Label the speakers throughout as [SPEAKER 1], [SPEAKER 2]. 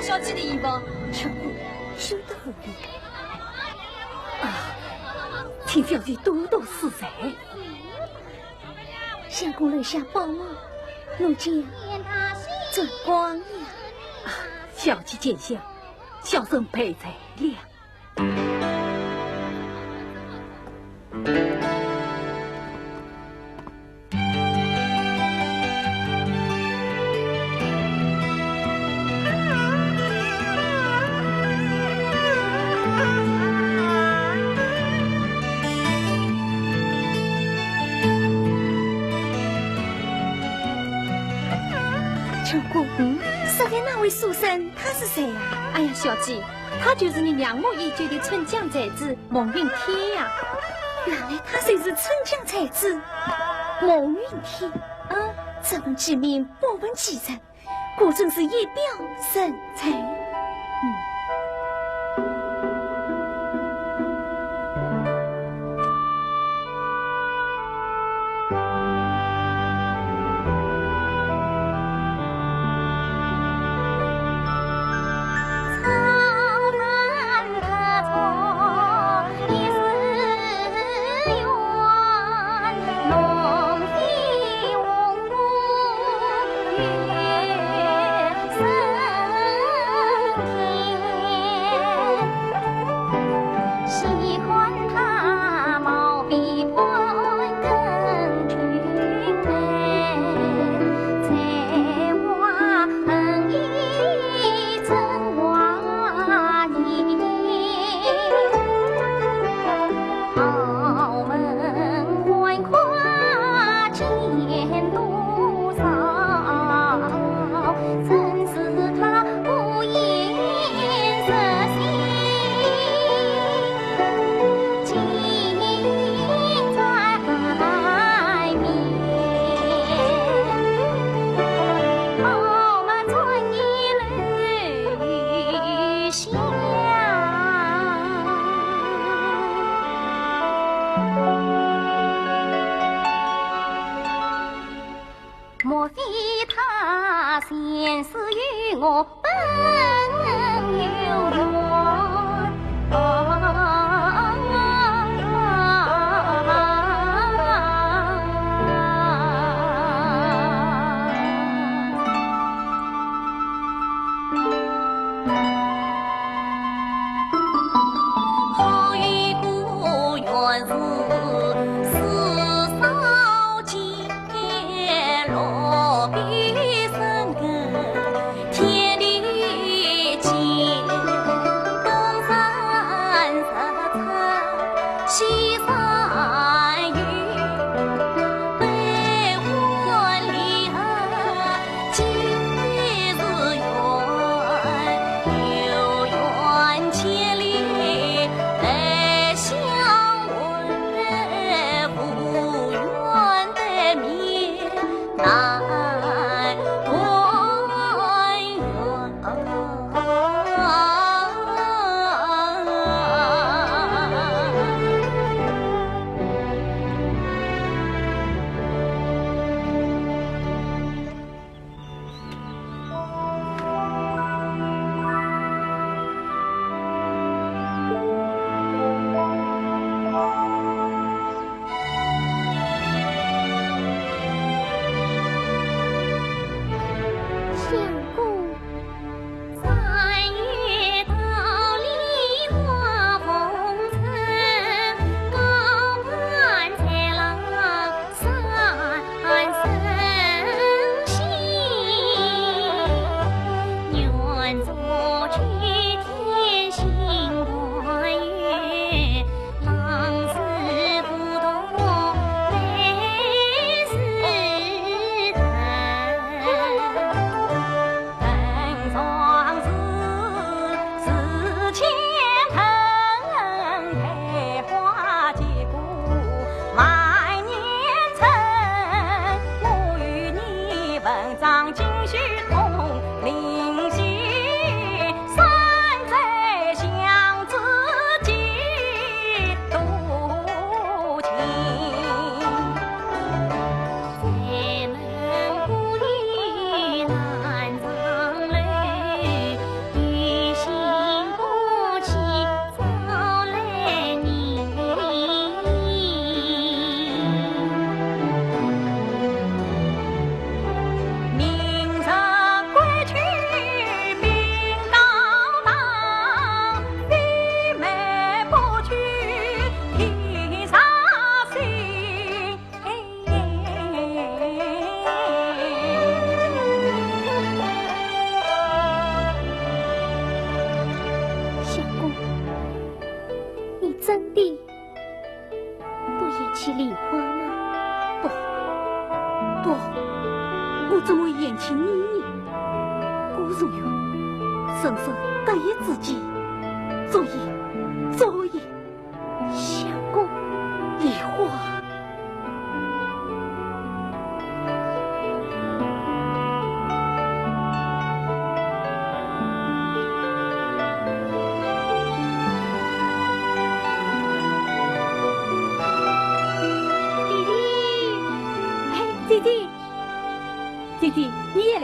[SPEAKER 1] 小姐的衣服，
[SPEAKER 2] 小姑休得无礼啊！请小姐多多赐罪。相公留下宝物，奴家转光了啊！小姐见笑，小生赔罪了。
[SPEAKER 1] 昨天那位书生他是谁呀？哎呀，小姐，他就是你仰慕已久的春江才子蒙云天呀。
[SPEAKER 2] 原来他就是春江才子蒙云天。这份之名不闻其人，果真是一表人才。
[SPEAKER 1] 真是
[SPEAKER 2] 前世与我本有缘。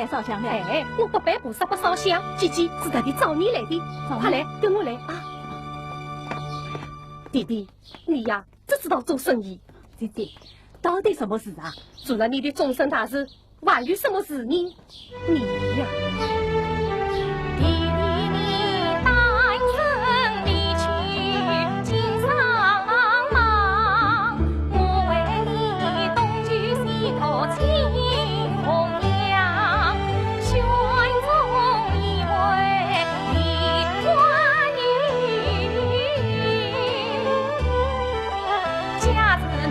[SPEAKER 1] 烧香来，哎，我不摆菩萨不烧香。姐姐是特地找你来的，快来跟我来啊！弟弟，你呀只知道做生意。弟弟，到底什么事啊？做了你的终身大事，还有什么事呢？你呀。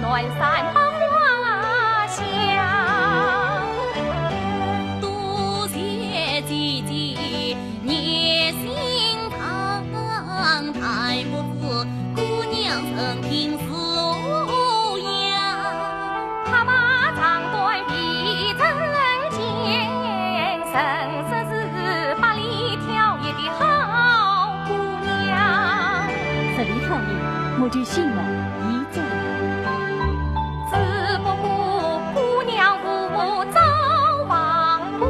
[SPEAKER 2] 暖山百花香，多谢姐姐热心肠，太不知姑娘曾平素养。她把长短比针尖，生生是百里挑一的好姑娘。
[SPEAKER 1] 十里挑一，我就信了。
[SPEAKER 2] 姑娘不早忘不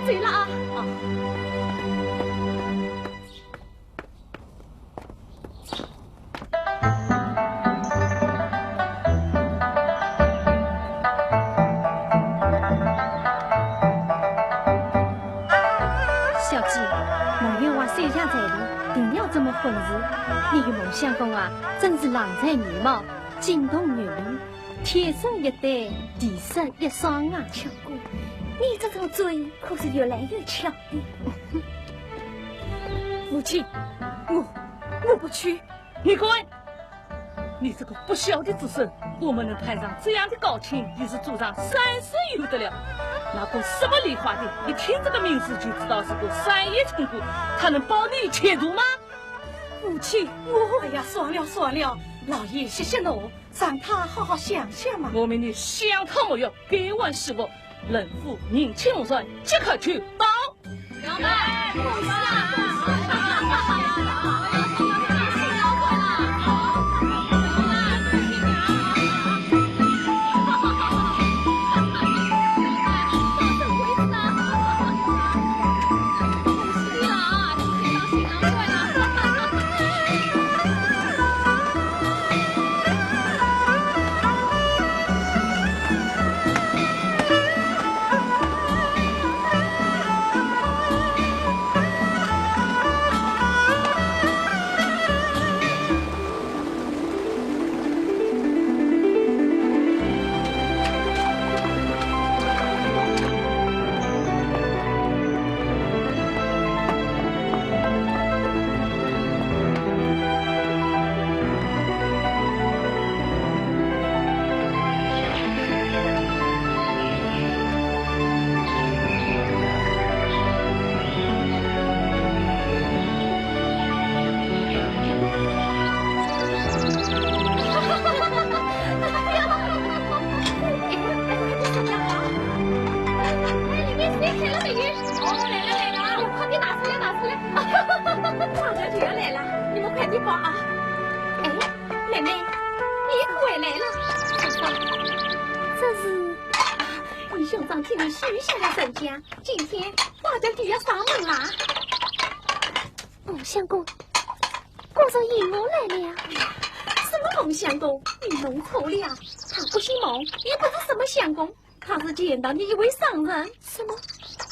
[SPEAKER 1] 走了啊！小姐，梦月娃手下在路，定要这么混日。你的梦相公啊，真是郎才女貌，惊动女人，天生一对，地生一双啊！
[SPEAKER 3] 巧姑，你这张嘴可是越来越巧的。
[SPEAKER 4] 母亲，我不去，你滚！你这个不孝的子孙，我们能攀上这样的高亲，也是祖上3世有的了。那个什么梨花的，一听这个名字就知道是个三叶成姑，他能保你前途吗？
[SPEAKER 5] 母亲，哎呀，算了，老爷息怒，让他好好想想嘛。
[SPEAKER 4] 我命你想他没有，别问是我。人妇宁亲龙孙，即刻去报。
[SPEAKER 2] 老板，不是啊。
[SPEAKER 3] 相公，公上引我来了。什么孟相公？你弄错了，他不姓孟，也不是什么相公，他是见到你一位商人。什么？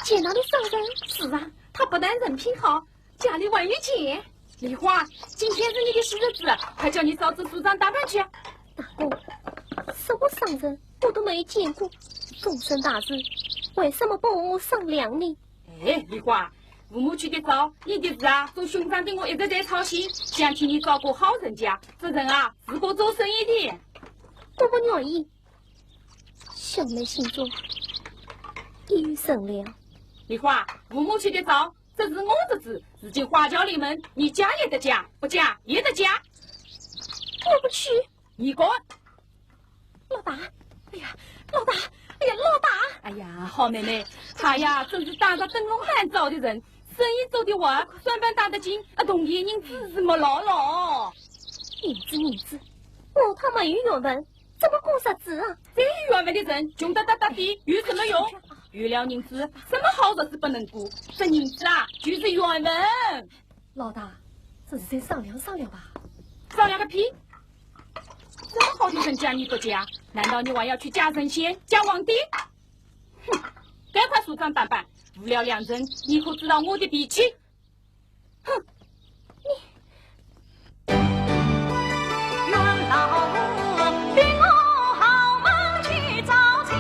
[SPEAKER 3] 见到你商人？是啊，他不但人品好，家里还有钱。
[SPEAKER 5] 梨花，今天是你的喜日子，快叫你嫂子梳妆打扮去。
[SPEAKER 3] 大公，什么商人我都没见过，终身大事，为什么不和我商量呢？
[SPEAKER 5] 哎，梨花。父母去的早，你的事啊，做兄长的我一直在操心，想替你照顾好人家。这人啊，是个做生意的。
[SPEAKER 3] 我不愿意。兄妹心中已有商量。
[SPEAKER 5] 梨花，父母去的早，这是我的事，如今花轿临门，你嫁也得嫁，不嫁也得嫁。
[SPEAKER 3] 我不去。
[SPEAKER 5] 你滚！
[SPEAKER 3] 老大，哎呀，老大，哎呀，老大！
[SPEAKER 5] 哎呀，好妹妹，他呀，真是打着灯笼喊早的人。生意做得完，算盘打得紧，同业人只是没牢牢。
[SPEAKER 3] 银子，我他没有学问，怎么过日子啊？
[SPEAKER 5] 再有学问的人，穷得哒哒的，有什么用？有了银子，什么好日子不能过？这银子啊，就是学问。
[SPEAKER 1] 老大，这是再商量商量吧。
[SPEAKER 5] 商量个屁！这么好的人家你不嫁，难道你还要去嫁神仙、嫁皇帝？哼！赶快梳妆打扮，无聊两人，你可知道我的脾气？哼！
[SPEAKER 2] 愿老母比我好门去找亲，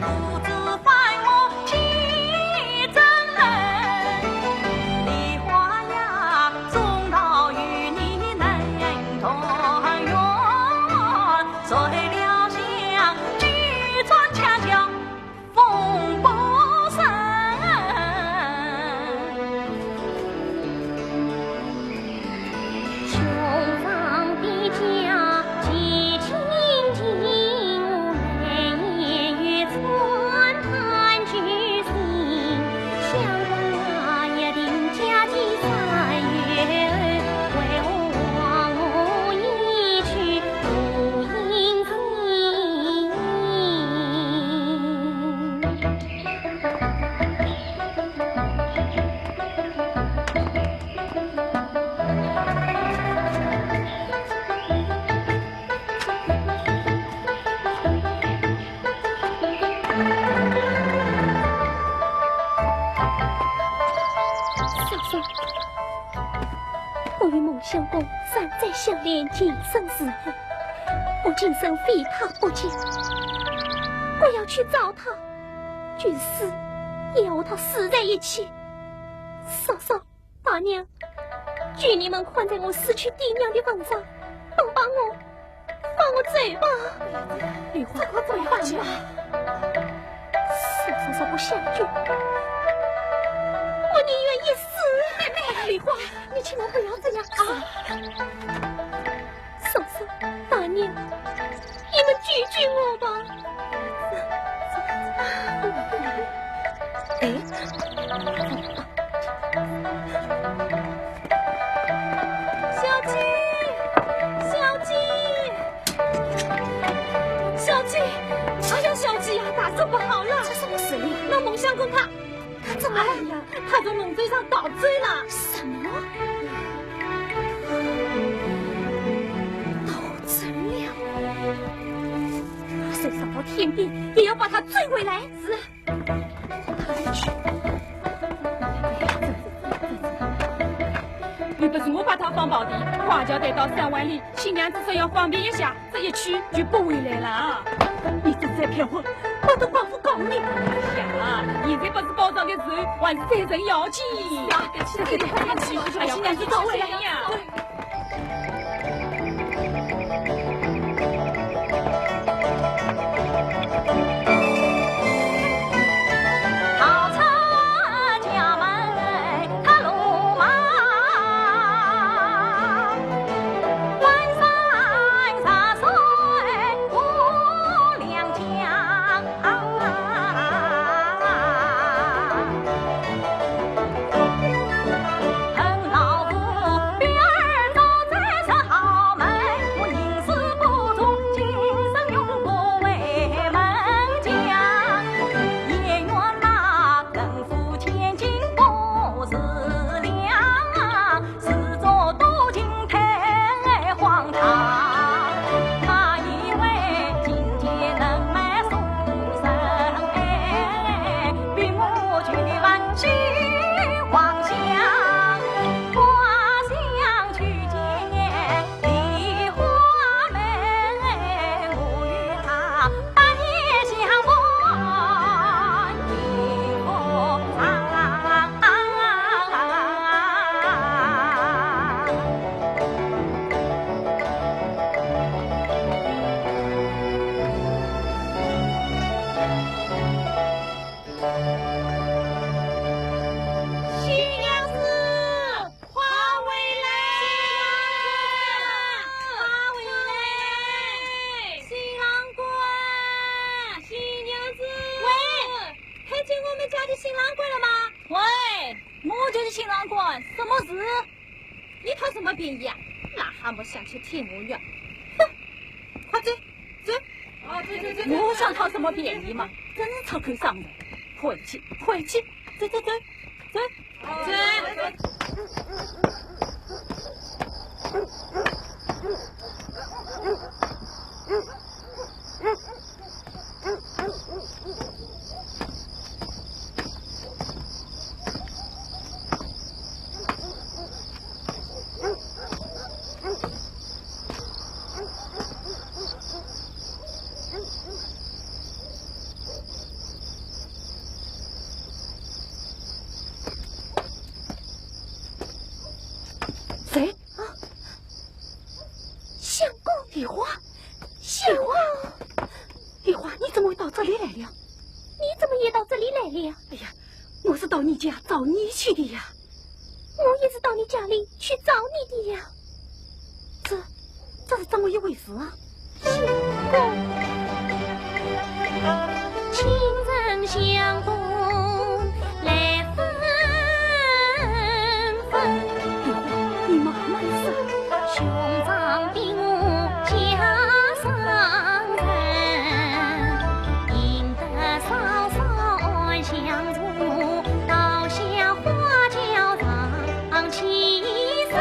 [SPEAKER 2] 父子犯我替真人。梨花呀，终到与你能团圆，谁料想举转恰巧风波生。
[SPEAKER 3] 穷房的家凄清静，泪月穿探居心。相公也定家的3月，为我望我一去不应嫂嫂，我与孟相公3载相恋，今生死后，我今生非他不嫁，我要去找他，军死也要和他死在一起。嫂嫂、大娘，求你们宽在我死去爹娘的份上，帮我走吧。梨花，快走吧，嫂嫂不相拒，我宁愿一死。妹妹，梨花，你千万不要这样啊！嫂嫂、大娘，你们拒绝我吧。小鸡，哎呀，小鸡呀，大事不好了！这什么事呀？那孟相公他怎么了呀？他从龙嘴上倒坠了。什么？倒坠了？谁上到天边也要把他追回来。是。
[SPEAKER 5] 又不是我把他放跑的，花轿带到3万里，新娘子说要方便一下，这一去就不回来了啊！
[SPEAKER 4] 你正在骗我，我的寡妇告你。
[SPEAKER 5] 哎呀，现在不是包装的时候，还是3人要紧。快去，新娘子到位了呀！
[SPEAKER 1] 什么事？你讨什么便宜啊？癞蛤蟆想去舔我肉！哼，快走走！
[SPEAKER 4] 我想讨什么便宜嘛？真是臭口伤人！回去，走！梨花，梨花，你怎么会到这里来了？
[SPEAKER 3] 你怎么也到这里来了？
[SPEAKER 4] 哎呀，我是到你家找你去的呀。
[SPEAKER 3] 我也是到你家里去找你的呀。
[SPEAKER 4] 这是怎么一回事啊？
[SPEAKER 3] 相公，情人相公来纷纷，
[SPEAKER 4] 你慢慢说。
[SPEAKER 3] 兄长比我家上人，赢得嫂嫂爱相助，倒下花轿上起身。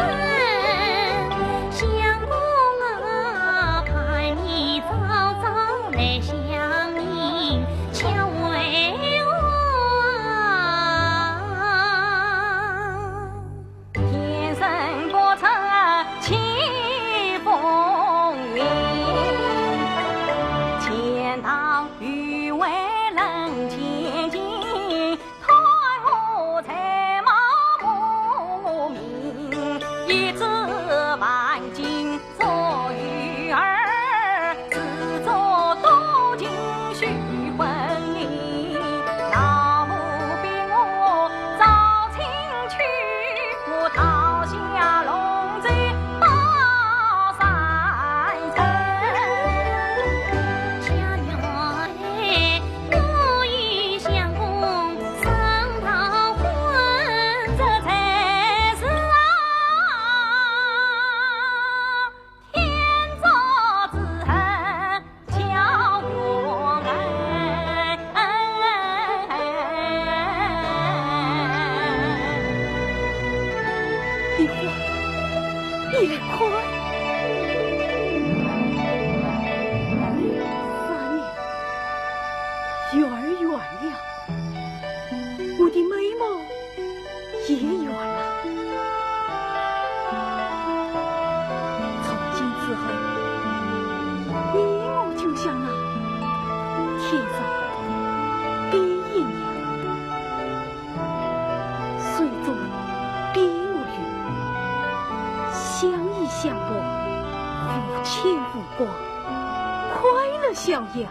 [SPEAKER 4] 逍遥，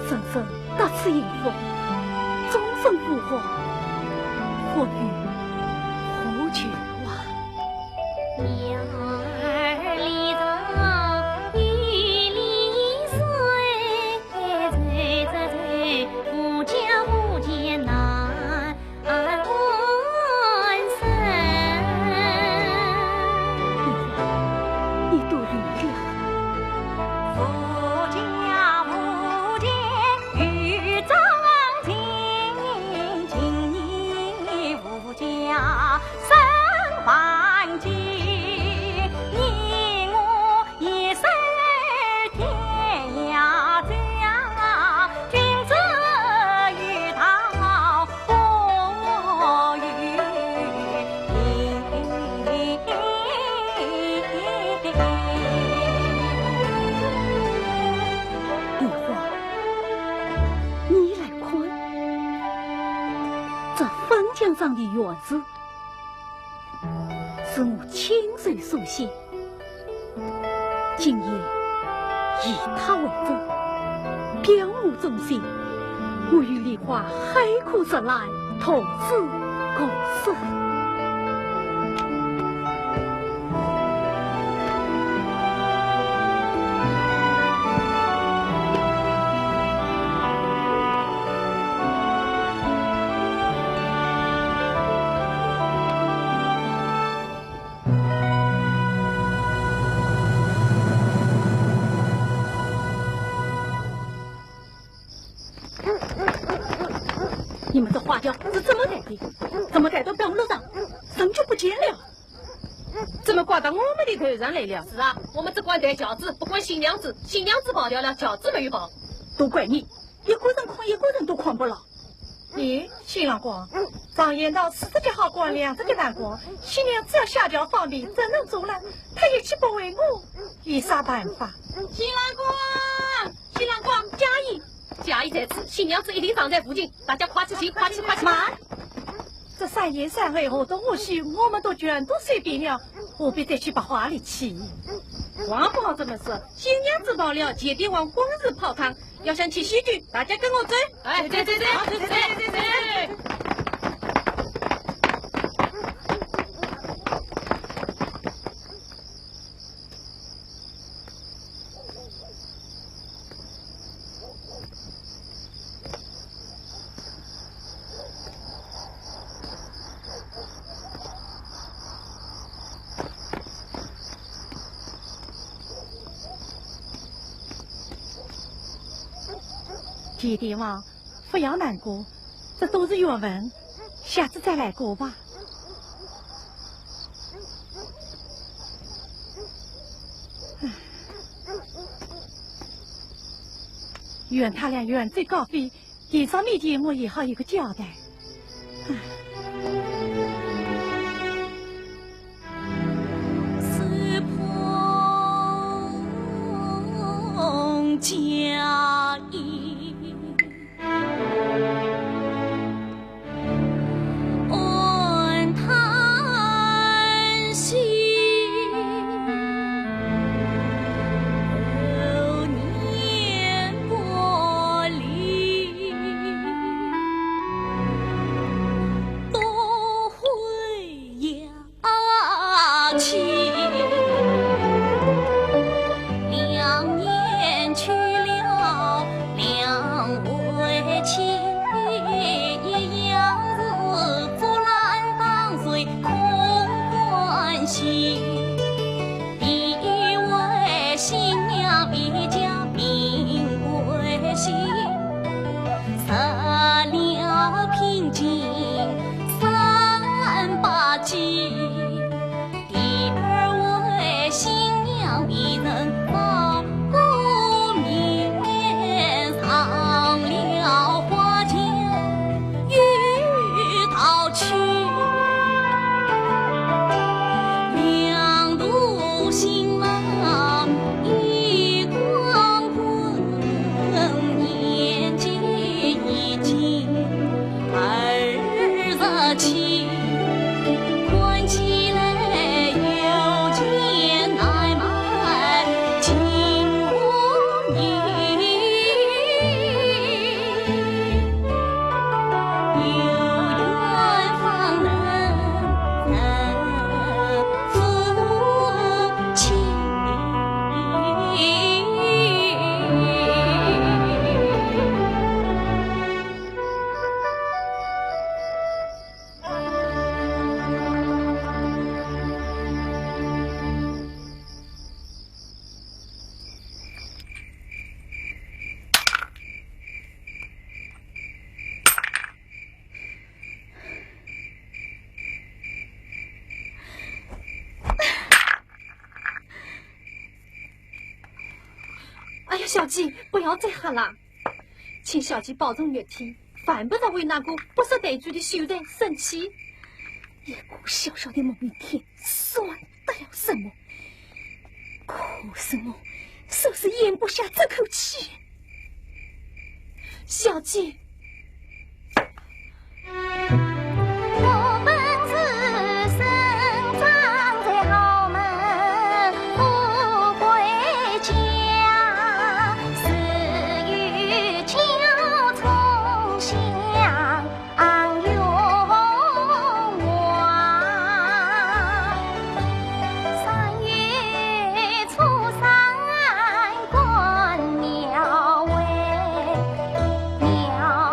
[SPEAKER 4] 生生得此幸福，终身富华，或与何绝啊？
[SPEAKER 3] 鸟儿离巢，雨离水，吹着吹，不家不见难安生。
[SPEAKER 4] 你多原谅。上的园子是我亲手所写，今夜以它为证，表我忠心。我与梨花海枯石烂，同志共生。你们的花轿是怎么带的？怎么带到半路上，人就不见了？
[SPEAKER 1] 怎么挂到我们的头上来了？
[SPEAKER 5] 是啊，我们只管带轿子，不管新娘子。新娘子跑掉了，轿子没有跑。
[SPEAKER 4] 都怪你，一个人扛，一个人都扛不了。
[SPEAKER 6] 你新郎官，常言道40节好光，2节难光。新娘只要下轿方便，怎能走了？他一去不为我，有啥办法？
[SPEAKER 5] 新郎官，嘉义在此，新娘子一定藏在附近，大家快去！
[SPEAKER 6] 慢！这3言3回后的无需，我们都全都随便了，何必再去把话里去？王不好这么说，新娘子到了，姐弟往光日泡汤。要想去戏剧，大家跟我走。
[SPEAKER 4] 哎，对。
[SPEAKER 6] 姐弟们，不要难过，这都是缘分，下次再来过吧。愿他俩远走高飞，电上面节目也好有个交代。
[SPEAKER 2] 四捧佳音，恩叹息，流年过里，都会扬起。2年去了2回亲，一样子竹篮当水空欢喜。一位新娘比家名贵姓，择了平静3把季。第2位新娘比人报过面，藏了花间遇到去。2路新郎一光棍，年纪已经27，关起来有钱难买金窝银，有缘方能夫妻。
[SPEAKER 1] 哎呀，小姐，不要再喊了，请小姐保重乐体，犯不着为那个不识抬举的秀才生气。一个小小的梦一天，算得了什么？可是我就是咽不下这口气。小姐，
[SPEAKER 3] 我本是生长在豪门富贵家，死于娇从相拥望。3月初3观庙会，庙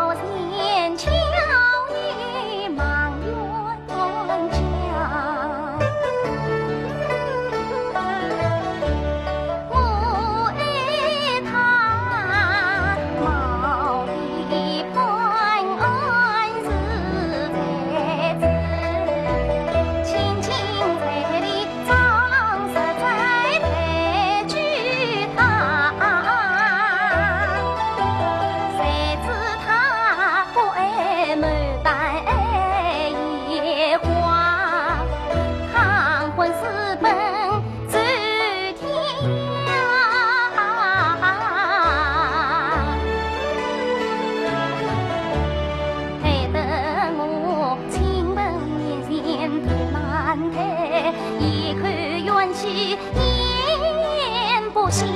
[SPEAKER 2] 故乡，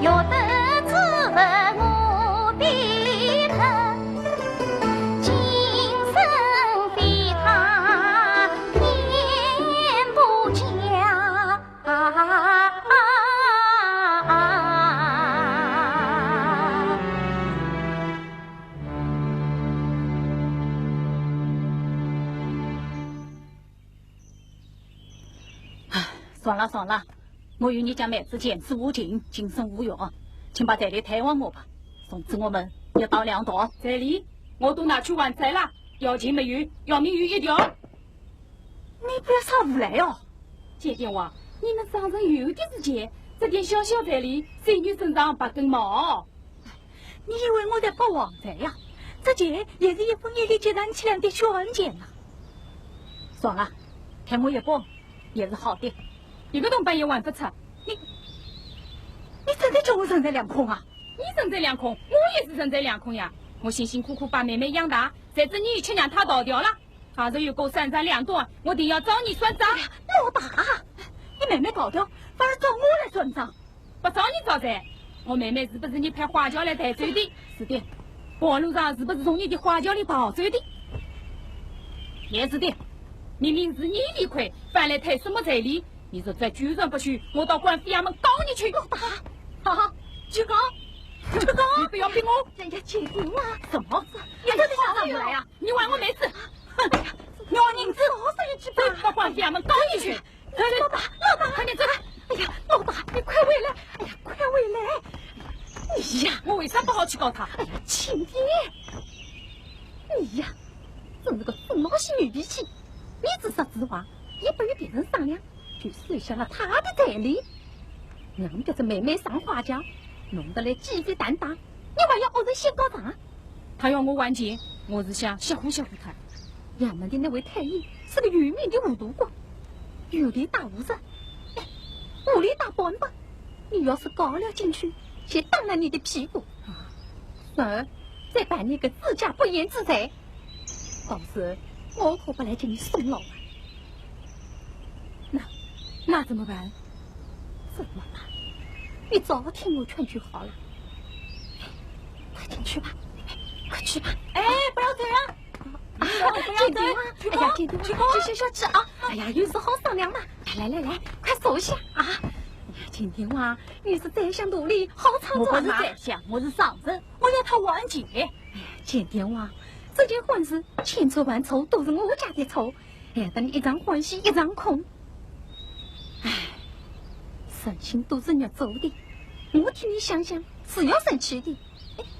[SPEAKER 2] 有得知我的疼，今生非他天不佳。
[SPEAKER 5] 算了算了，我与你家妹子前世无情，今生无缘，请把这里退还我吧。从此我们要到两多。这里我都拿去还债了，要钱没有，要命有一条。
[SPEAKER 6] 你不要吵无赖哦！
[SPEAKER 5] 姐姐话，你们商人有的是钱，这点小小债里，谁女身上拔根毛？
[SPEAKER 6] 你以为我在发王财呀？这钱也是一分一厘结攒起来的血汗钱呐。
[SPEAKER 5] 算了，退我一半也是好的。一个铜板也还不出，
[SPEAKER 6] 你真的叫我人财两空啊？
[SPEAKER 5] 你人财两空，我也是人财两空呀。我辛辛苦苦把妹妹养大，谁知你却让她倒掉了。她若有够三长两短，我定要找你算账。
[SPEAKER 6] 老大，你妹妹倒掉，反而找我来算账？
[SPEAKER 5] 不找你找谁？我妹妹是不是你派花轿来带走的？是的。半路上是不是从你的花轿里跑走的？也是的。明明是你理亏，反来退什么彩礼？你说再居然不许，我到官府衙门告你去！
[SPEAKER 6] 老大，好，去告，去告！
[SPEAKER 5] 你不要逼我！
[SPEAKER 6] 人家姐夫啊！
[SPEAKER 5] 什么？
[SPEAKER 6] 你真的想上不来呀？
[SPEAKER 5] 你还我妹子！
[SPEAKER 6] 哼！
[SPEAKER 5] 你要银子，走到官府衙门告你去！
[SPEAKER 6] 老大，
[SPEAKER 5] 快点走！
[SPEAKER 6] 哎呀，老大，你快回来！哎呀，快回来！你呀，
[SPEAKER 5] 我为啥不好去告他？
[SPEAKER 6] 哎呀，亲爹，你呀，真是个死老些女脾气！你只说实话，也不与别人商量，就收下了他的彩礼，让这妹妹上花轿，弄得来鸡飞蛋打，你还要恶人先告状？
[SPEAKER 5] 他要我还钱，我是想吓唬吓唬他。
[SPEAKER 6] 衙门的那位太医是个愚昧的糊涂鬼，有理打无人，无理打半吧。你要是告了进去，先当了你的屁股，然而再办你个自家不言之罪，到时我可不来给你送牢啊！
[SPEAKER 5] 那怎么办？
[SPEAKER 6] 怎么办？你早听我劝就好了。快进去吧，快去吧！
[SPEAKER 5] 哎，不要走啊！
[SPEAKER 6] 姐弟啊！哎呀，姐弟，去吃啊！哎呀，有事好商量嘛！来，快坐下啊！姐弟啊，你是在想努力好操作
[SPEAKER 5] 我不是在想，我是上人，我要他还钱。
[SPEAKER 6] 哎呀，姐弟啊，这件婚事千错万错都是我家的错，害得你一场欢喜一场空。唉，事情都是你做的，我替你想想是要生气的。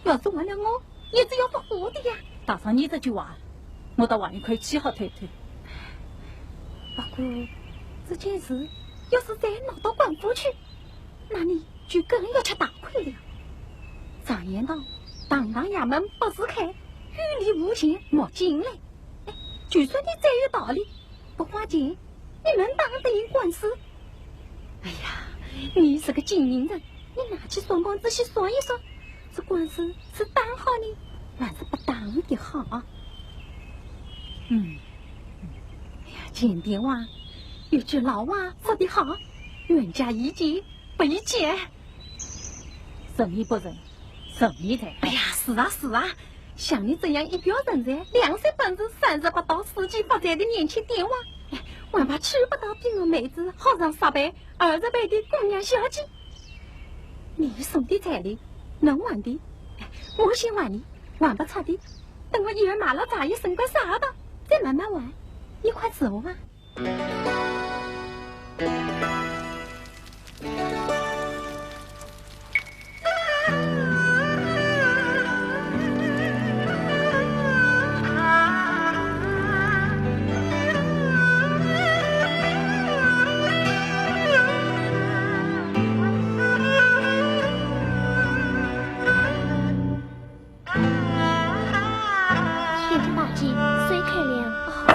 [SPEAKER 6] 要是为了我，也是要不活的呀。
[SPEAKER 5] 打上你这句话，我到外面去好推推。
[SPEAKER 6] 不过这件事要是再闹到官府去，那你就更要吃大亏了。常言道，堂堂衙门不是开，雨里无钱莫进来。就算你再有道理，不花钱，你能当得赢官司？哎呀，你是个精明人，你拿起双棒仔细算一算，这官司是当好呢，还是不当的好？哎呀，前天话有句老话说得好，冤家宜解不宜结。
[SPEAKER 5] 仁义不仁，仁义在。
[SPEAKER 6] 哎呀，是啊，像你这样一表人才，2岁本事，30不到4季发财的年轻爹娃，还怕娶不到比我妹子好上10倍、20倍的姑娘小姐。你送的彩礼能还的，我先还你，还不出的，等我1月买了茶叶升官啥的，再慢慢还。你快走啊！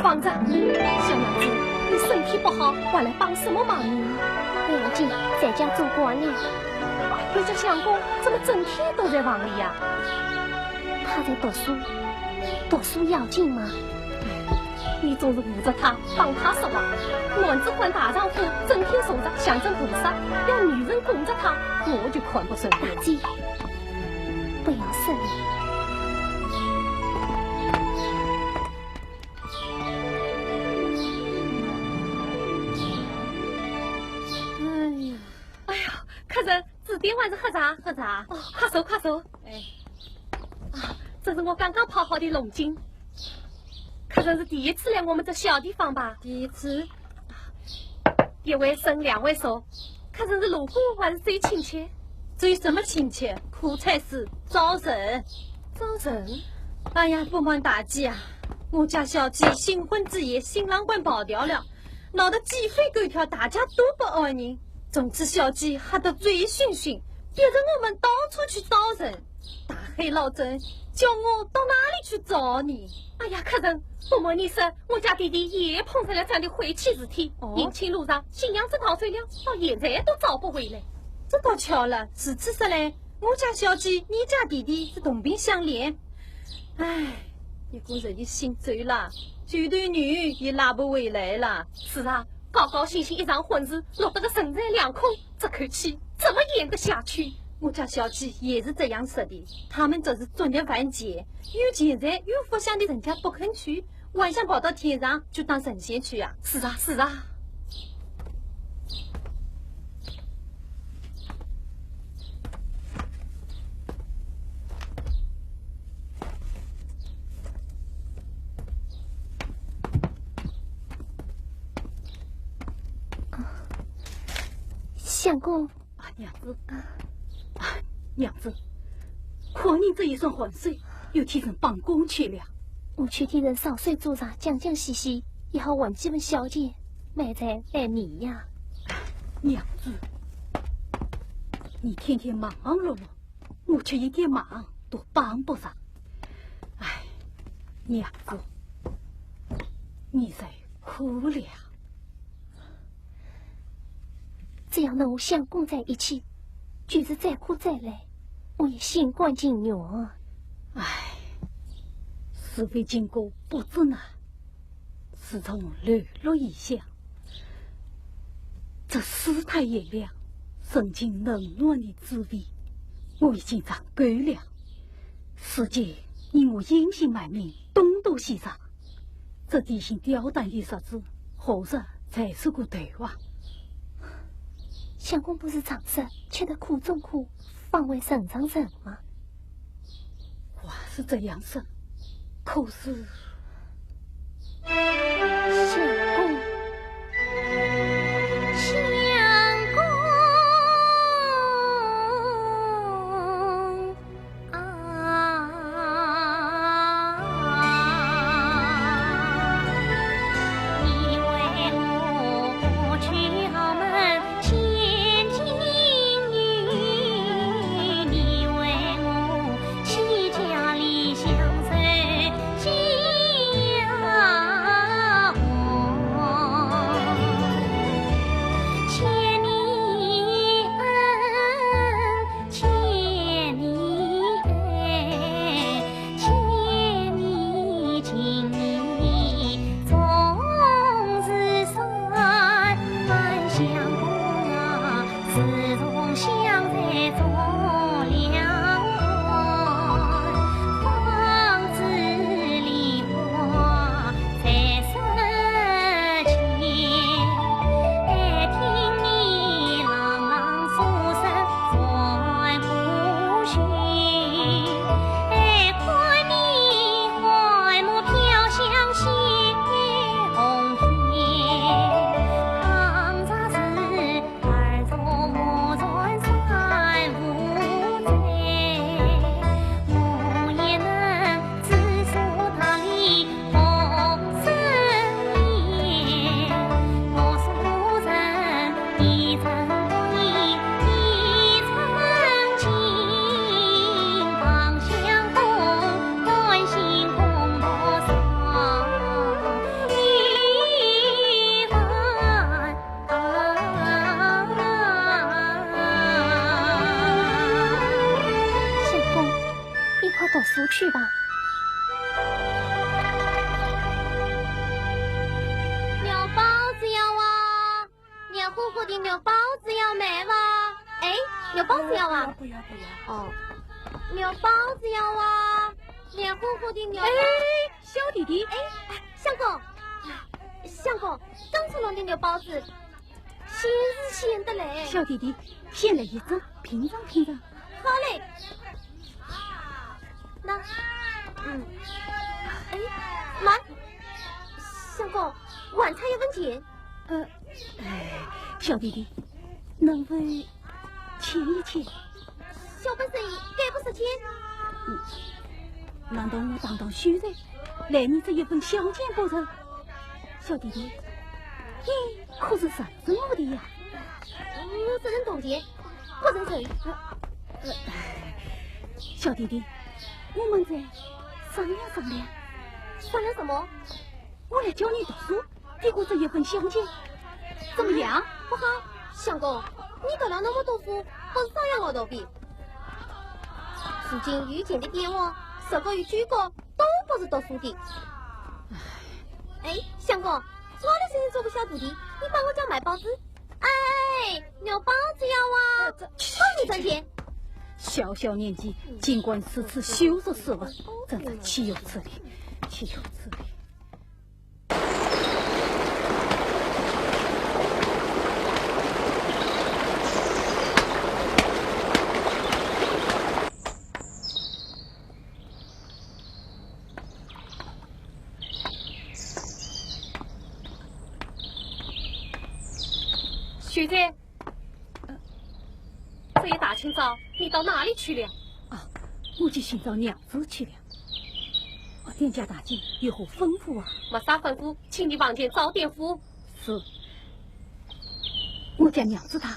[SPEAKER 6] 放着，小娘子，你身体不好，我来帮什么忙呢？
[SPEAKER 3] 不要紧，在家做官呢。
[SPEAKER 6] 你这相公怎么整天都在房里呀？
[SPEAKER 3] 他在读书，读书要紧吗？
[SPEAKER 1] 你总是护着他，帮他说话。男子汉大丈夫，整天说着象征菩萨，要女人供着他，我就看不顺眼。
[SPEAKER 3] 大姐，不要生气。
[SPEAKER 1] 哎呀，客人，指定还是喝茶？喝茶。哦，快坐，快坐。哎，啊，这是我刚刚泡好的龙井。客人是第一次来我们这小地方吧？第一次。一位生，两位熟。客人是路过还是最亲切？至于什么亲切？苦差事，招人。招人？哎呀，不瞒大姐啊，我家小姐新婚之夜，新郎官跑掉了，闹得鸡飞狗跳，大家都不安宁。从此小姐吓得醉醺醺，逼着我们到处去找人。大黑老郑叫我到哪里去找你？哎呀，客人，不瞒你说，我家弟弟也碰上了这样的晦气事体。迎亲路上，新娘子逃走了，到现在都找不回来。这倒巧了，如此说来，我家小姐，你家弟弟是同病相怜。唉，一个人的心走了，九对女也拉不回来了。是啊。高高兴兴一场婚事，落得个人财两空，这口气怎么咽得下去？我家小姐也是这样说的，他们这是作孽万劫，有钱财有福相的人家不肯去，晚上跑到天上就当神仙去啊！是啊，是啊。
[SPEAKER 3] 相公，
[SPEAKER 4] 啊，娘子，娘子，可你这一双浑水又替人帮工去了。
[SPEAKER 3] 我去替人烧水煮茶，讲讲嘻嘻，也好还几份小钱，买菜买米呀。
[SPEAKER 4] 娘子，你天天忙忙碌碌，我却一点忙都帮不上。哎，娘子，你在哭了。
[SPEAKER 3] 只要能和相公在一起，就是再苦再累，我也心甘情愿啊。
[SPEAKER 4] 唉，是非经过不知难，是从流落异乡。这世态炎凉，曾经冷暖的滋味，我已经尝够了。世界因我隐姓埋名，东躲西藏，这底薪吊胆的日子，何日才是个头啊？
[SPEAKER 3] 相公不是常说吃得苦中苦，方为人上人吗？
[SPEAKER 4] 话是这样说，可是
[SPEAKER 3] 相公，
[SPEAKER 2] 相公啊，你为我不去澳门千金玉，你为我弃家离乡走天涯我，欠你恩，欠你爱，欠你情义，总是算相公啊，自从相在做两端，方知梨花才深情。听你朗朗诉声再不寻，看你怀目飘香血红天，倘杂事儿做无传三无罪，我也能自述他里红生莲，我诉人一层意，一层情，当相公关心共多少一番
[SPEAKER 3] 相公，你快读书去吧。牛包子要买吗？哎，牛包子要啊？
[SPEAKER 5] 不要。
[SPEAKER 3] 哦，牛包子要啊？黏糊糊的牛。
[SPEAKER 4] 哎，小弟弟，
[SPEAKER 3] 相公，刚出笼的牛包子，鲜是鲜的嘞。
[SPEAKER 4] 小弟弟，先来一只，品尝品尝。
[SPEAKER 3] 好嘞。那，哎，妈，相公，晚餐要问钱。
[SPEAKER 4] 小弟弟，能否签一签？
[SPEAKER 3] 小本生意给不是钱。
[SPEAKER 4] 难道我当虚人，来你这一份相见不成？小弟弟，你可是认识我的呀？
[SPEAKER 3] 我只能同情，不认成。
[SPEAKER 4] 小弟弟，我们再商量商量。
[SPEAKER 3] 商量什么？
[SPEAKER 4] 我来教你读书，抵过这一份相见，怎么样？
[SPEAKER 3] 不好，相公，你搞了那么多书，不是照样我头比。如今遇见的电话，十个有9个都不是读书的。哎，相公，我的生意做个小徒弟，你帮我家买包子。哎，牛包子要啊，帮你挣钱。
[SPEAKER 4] 小小年纪，尽管如此羞辱斯文，真的岂有此理，岂有此理！
[SPEAKER 6] 学姐，这一大清早你到哪里去了？
[SPEAKER 4] 我去寻找娘子去了。店家大姐有何吩咐啊？
[SPEAKER 6] 没啥吩咐，请你房间早点服务。
[SPEAKER 4] 是，我家娘子她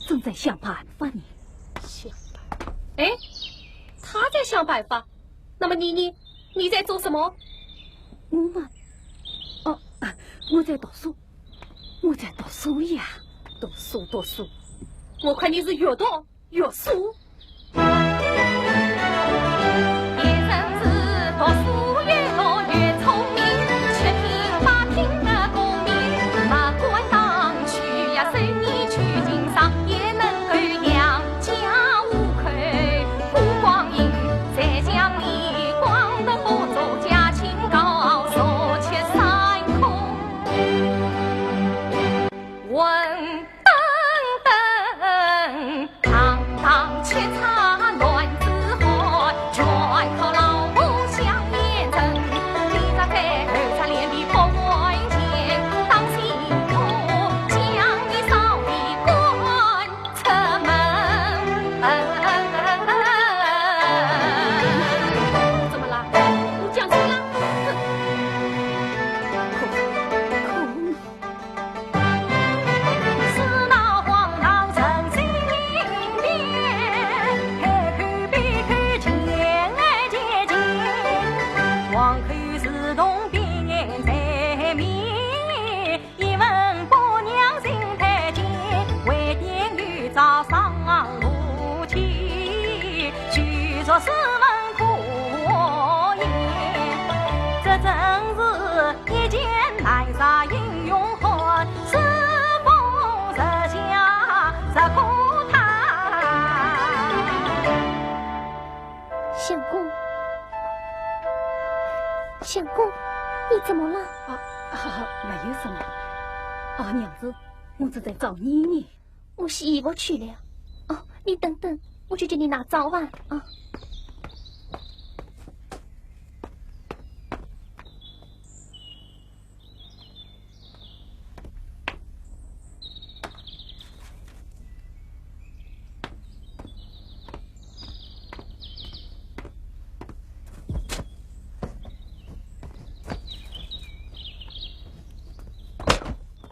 [SPEAKER 4] 正在想办法呢。
[SPEAKER 6] 想办法？哎，她在想办法。那么你在做什么？
[SPEAKER 4] 我嘛，我在读书，我在读书呀，读书。
[SPEAKER 6] 我看你是越读越书。
[SPEAKER 2] 读书越读越聪明，7品8品的功名，没管当去呀，随你去经商，也能够养家糊口过光阴，再将你光的不走家清高，手切三空，问等堂切茶乱子喝，全靠老母相验证，你咋在头上脸皮不还钱，当心苦将你扫地滚出门。
[SPEAKER 6] 怎么了？你讲什么了？
[SPEAKER 2] 是那荒唐人心里面，开口闭口见爱见见，黄口是洞边在面，一问姑娘心太贱，为点女早上路去，据说是门可言，这真是一件难杀英雄恨，是风日下日苦叹。
[SPEAKER 3] 相公，你怎么了？
[SPEAKER 4] 没有什么。娘子，我是在找你呢。
[SPEAKER 3] 我洗衣服去了。你等等，我去给你拿早碗啊。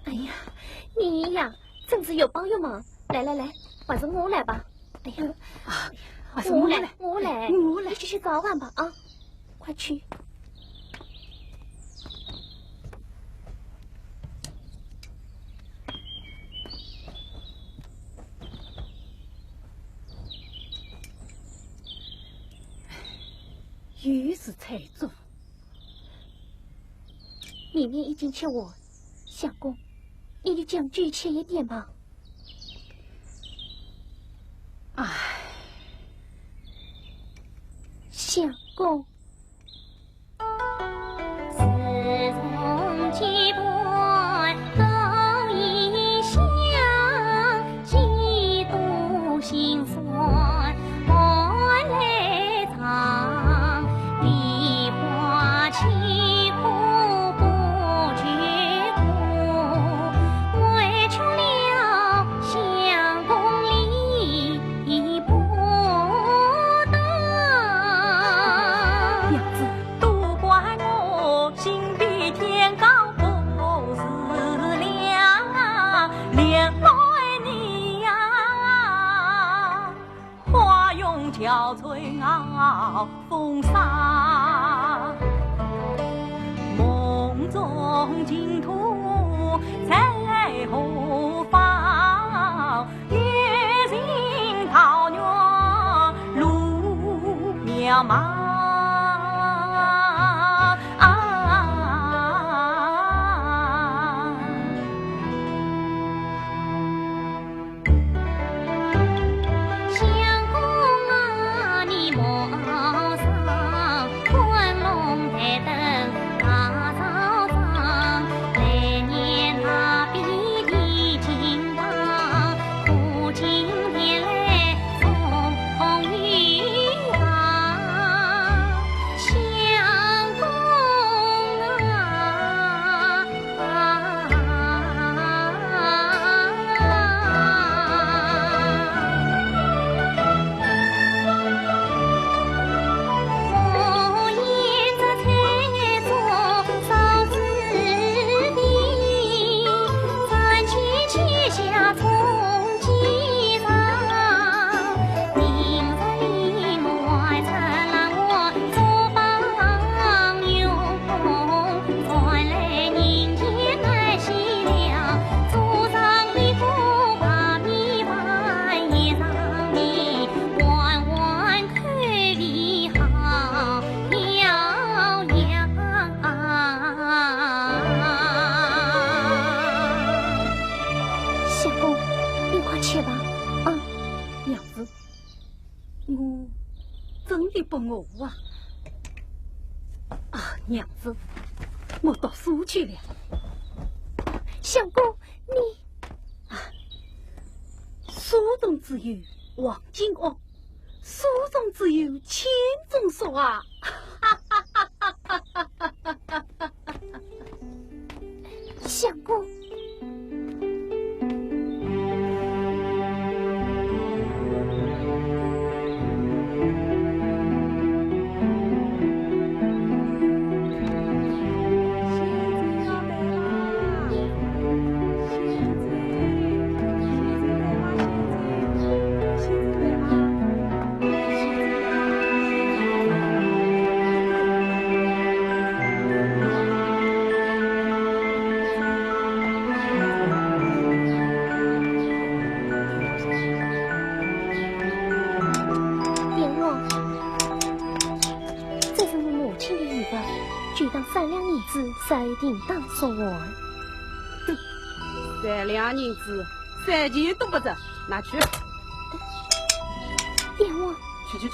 [SPEAKER 3] 哎呀，你呀，真是有帮有忙。来，还是我来吧。哎呀，
[SPEAKER 4] 还是我来，
[SPEAKER 3] 我来，你去早晚吧啊，快去。
[SPEAKER 4] 又是财主，
[SPEAKER 3] 里面已经欠我，相公，你就将就切一点吧。相公。
[SPEAKER 2] 自从结伴到异乡，几度心酸换来藏，梨花凄苦不觉苦，为求了相公理不当。
[SPEAKER 3] 娘子，
[SPEAKER 4] 都怪我心比天高，不自量，连累你呀，花容憔悴傲风沙，梦中净土在何方？月尽桃源路渺茫。
[SPEAKER 2] 相公啊，你莫丧，昆仑台灯大早上，来年他比地金榜，苦尽天来从雨淌。相公我沿着菜桌烧纸地，咱去结下从机上，明日里外出让我做帮佣，传来人间爱惜了，桌上的锅把米饭一上里，弯弯口味好样样。
[SPEAKER 3] 相公，你快吃吧。啊，
[SPEAKER 4] 娘子，我真的不饿啊！啊，娘子，我读书去了。
[SPEAKER 3] 相公，你
[SPEAKER 4] 书中只有黄金屋，书中只有钱钟书啊！
[SPEAKER 3] 相公。阎王，这是我母亲的遗物，就当3两银子塞定当送我。
[SPEAKER 5] 3两银子，3钱都不值，拿去。
[SPEAKER 3] 阎王，
[SPEAKER 5] 去。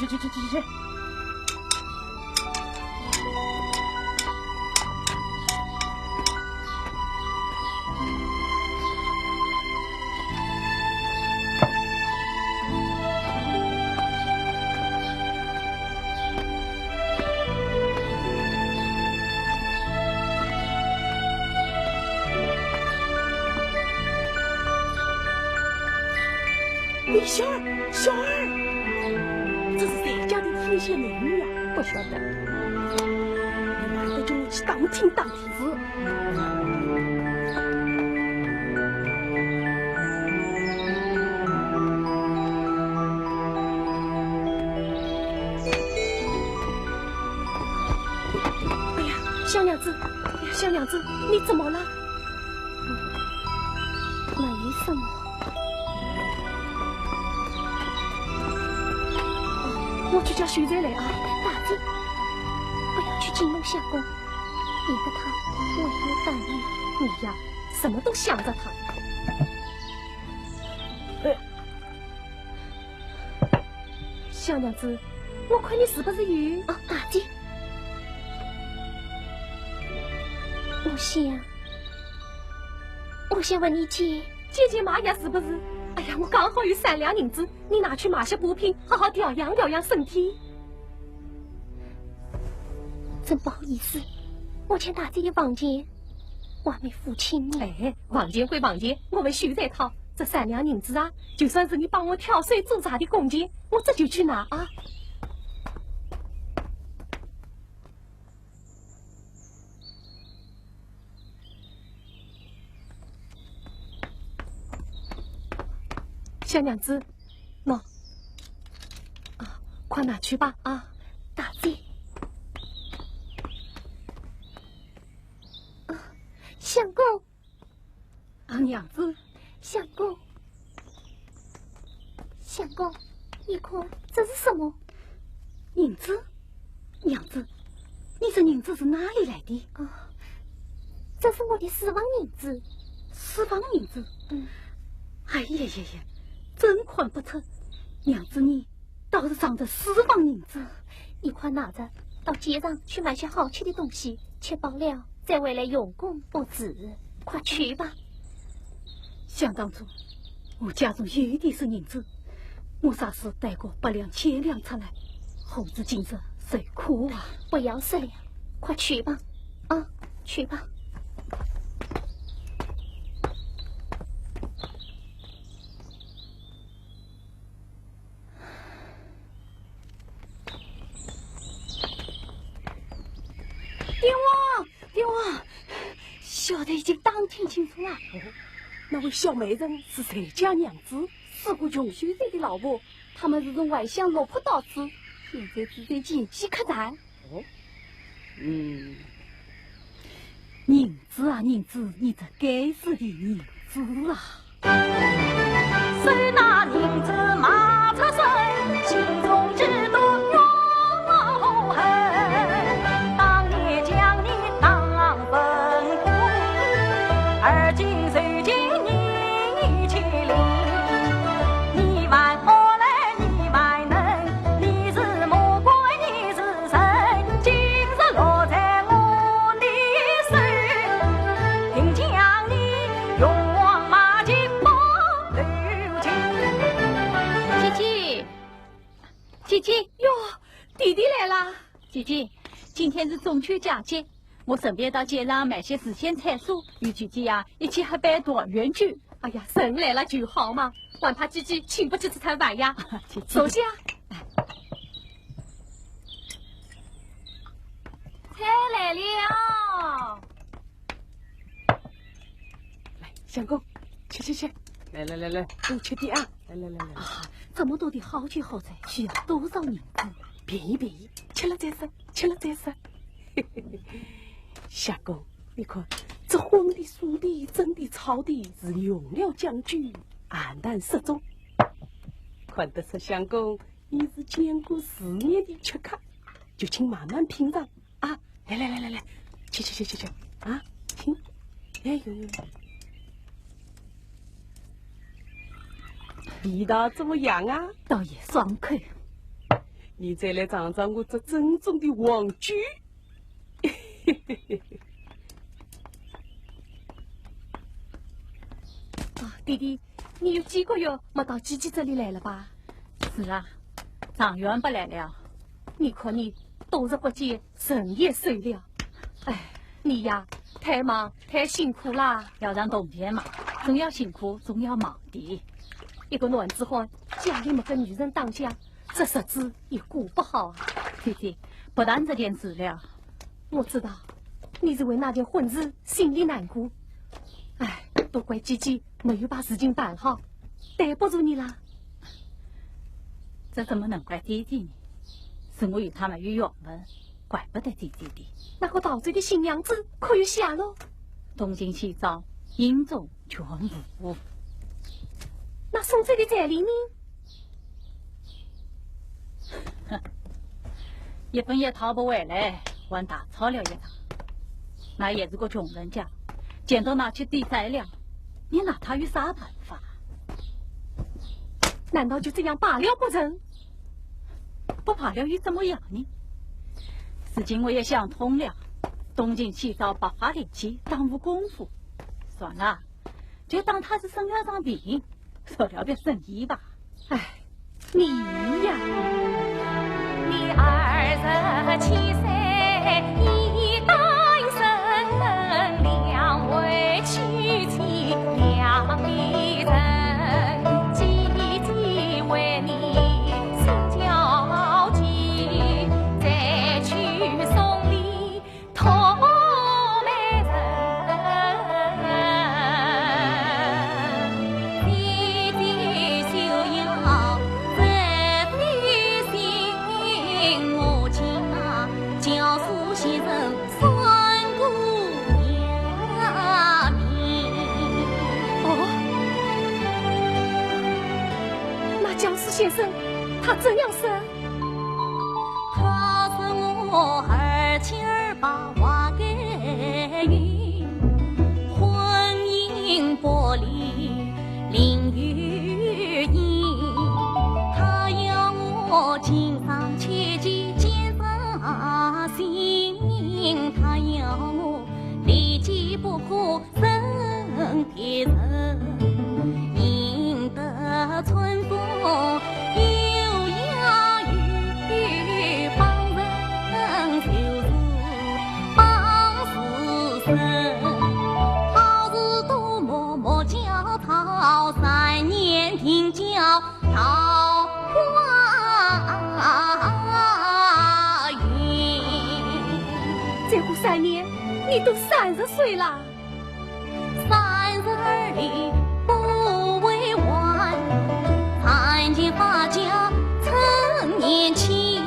[SPEAKER 4] 小儿，这是谁家的天仙美女啊？
[SPEAKER 3] 不晓得。
[SPEAKER 4] 你还得叫我去当听当听子。
[SPEAKER 3] 哎呀，小娘子，你怎么了？没什么。 我去叫秀才来啊！大子，不要去惊动相公，免得他为我担忧。你呀，什么都想着他。小娘子，
[SPEAKER 6] 我看你是不是有？
[SPEAKER 3] 哦，大姐，我想问你姐
[SPEAKER 6] 妈呀，是不是？哎呀，我刚好有3两银子，你拿去买些补品，好好调养身体。
[SPEAKER 3] 真不好意思，我欠大姐的房钱，我还没付清呢。
[SPEAKER 6] 哎，房钱归房钱，我们修这套。这3两银子啊，就算是你帮我挑水煮茶的工钱，我这就去拿啊。小娘子，喏，啊，快拿去吧啊！
[SPEAKER 3] 大姐，相公，
[SPEAKER 6] 啊，娘子，
[SPEAKER 3] 相公，你看这是什么？
[SPEAKER 6] 银子，娘子，你这银子是哪里来的？
[SPEAKER 3] 啊，这是我的私房银子。
[SPEAKER 6] 私房银子？哎呀呀呀！真看不出，娘子你倒是长着私房银子。
[SPEAKER 3] 你快拿着到街上去买些好吃的东西，吃饱了再回来用功布置。快去吧。
[SPEAKER 6] 想当初我家中有一点是银子，我啥时带过8两10两出来，后至今日谁苦啊！
[SPEAKER 3] 不要思量，快去吧，啊，去吧。
[SPEAKER 6] 爹王，小的已经当听清楚了。
[SPEAKER 4] 那位小媒人是谁家娘子？
[SPEAKER 6] 是个穷秀才的老婆，他们是从外乡落魄到此，现在只在前期客栈。银子啊，银子，你这该死的银子啊！
[SPEAKER 2] 谁拿银子马出水，心中只多冤仇恨。当年将你当粪土，而今谁见你欺凌？你还何来？你还能？你是魔鬼，你是神，今日落在我的手，定将你永往马厩包留情。
[SPEAKER 1] 姐姐
[SPEAKER 6] 哟，弟弟来了。
[SPEAKER 1] 姐姐，今天是中秋佳节，我顺便到街上买些时鲜菜蔬，与姐姐呀一起喝杯团圆酒。
[SPEAKER 6] 哎呀，人来了就好嘛，还怕姐姐请不起这餐饭呀？
[SPEAKER 1] 姐姐，
[SPEAKER 6] 坐下。
[SPEAKER 1] 菜来了。
[SPEAKER 4] 来，相公，吃，来，多吃点啊！来，
[SPEAKER 6] 啊，这么多的好酒好菜，需要多少银子？
[SPEAKER 4] 便宜，吃了再说。相公，你看这荤的、素的、蒸的、炒的，是用料讲究，暗淡适中。看得出相公你是见过世面的吃客，就请慢慢品尝啊！来，吃啊！请，哎呦，味道怎么样啊？
[SPEAKER 6] 倒也爽口。
[SPEAKER 4] 你再来尝尝我这正宗的黄酒。
[SPEAKER 6] 啊，弟弟，你有几个月没到姐姐这里来了吧？
[SPEAKER 1] 是啊，长远不来了。
[SPEAKER 6] 你看你度日不减，人也瘦了。哎，你呀，太忙太辛苦啦。
[SPEAKER 1] 要让同学嘛，总要辛苦，总要忙的。
[SPEAKER 6] 一个男子汉，家里没个女人当家，这日子也过不好啊。
[SPEAKER 1] 姐姐，不但这件事了，
[SPEAKER 6] 我知道，你是为那件婚事心里难过。哎，都怪姐姐没有把事情办好，对不住你啦。
[SPEAKER 1] 这怎么能怪姐姐呢？是我与他们有缘分，怪不得姐姐的。
[SPEAKER 6] 那个陶醉的新娘子可有下落？
[SPEAKER 1] 东京西照，阴中全无。
[SPEAKER 6] 那宋醉的在里呢？
[SPEAKER 1] 一分也讨不回来，还大吵了一场。那也是个穷人家，见到拿去抵债了，你拿他有啥办法？
[SPEAKER 6] 难道就这样罢了不成？
[SPEAKER 4] 不罢了又怎么样呢？事情我也想通了，东京去找白花力气，耽误功夫。算了，就当他是生了场病，说了点生意吧。
[SPEAKER 6] 哎，你呀，
[SPEAKER 2] 你27岁已单身，两位娶妻两地人，姐姐为你心焦急，再去送礼托媒人，弟弟休要责备心，母亲啊，教书先生算姑娘命。
[SPEAKER 6] 哦，那江苏先生他怎样生？
[SPEAKER 2] 他是我儿妻儿把话给允，婚姻薄离淋雨阴，他要我经常切记坚上心，他要我立即不可生别人，赢得春风有雅语，帮人就是帮世生。好事多默默教讨，3年听教桃花运。
[SPEAKER 6] 再过3年，你都30岁了。
[SPEAKER 2] 32里不为晚，参见发家趁年轻。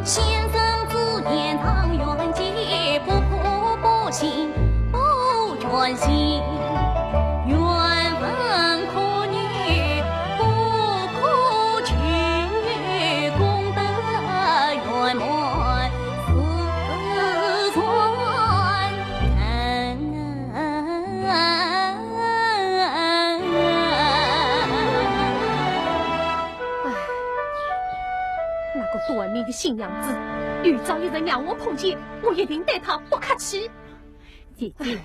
[SPEAKER 2] 先生之言常愿记，不破不信不全心。缘分可女不可娶，功德圆满四川。
[SPEAKER 6] 短命的新娘子，遇着一人让我碰见，我一定对她不客气。
[SPEAKER 4] 姐姐，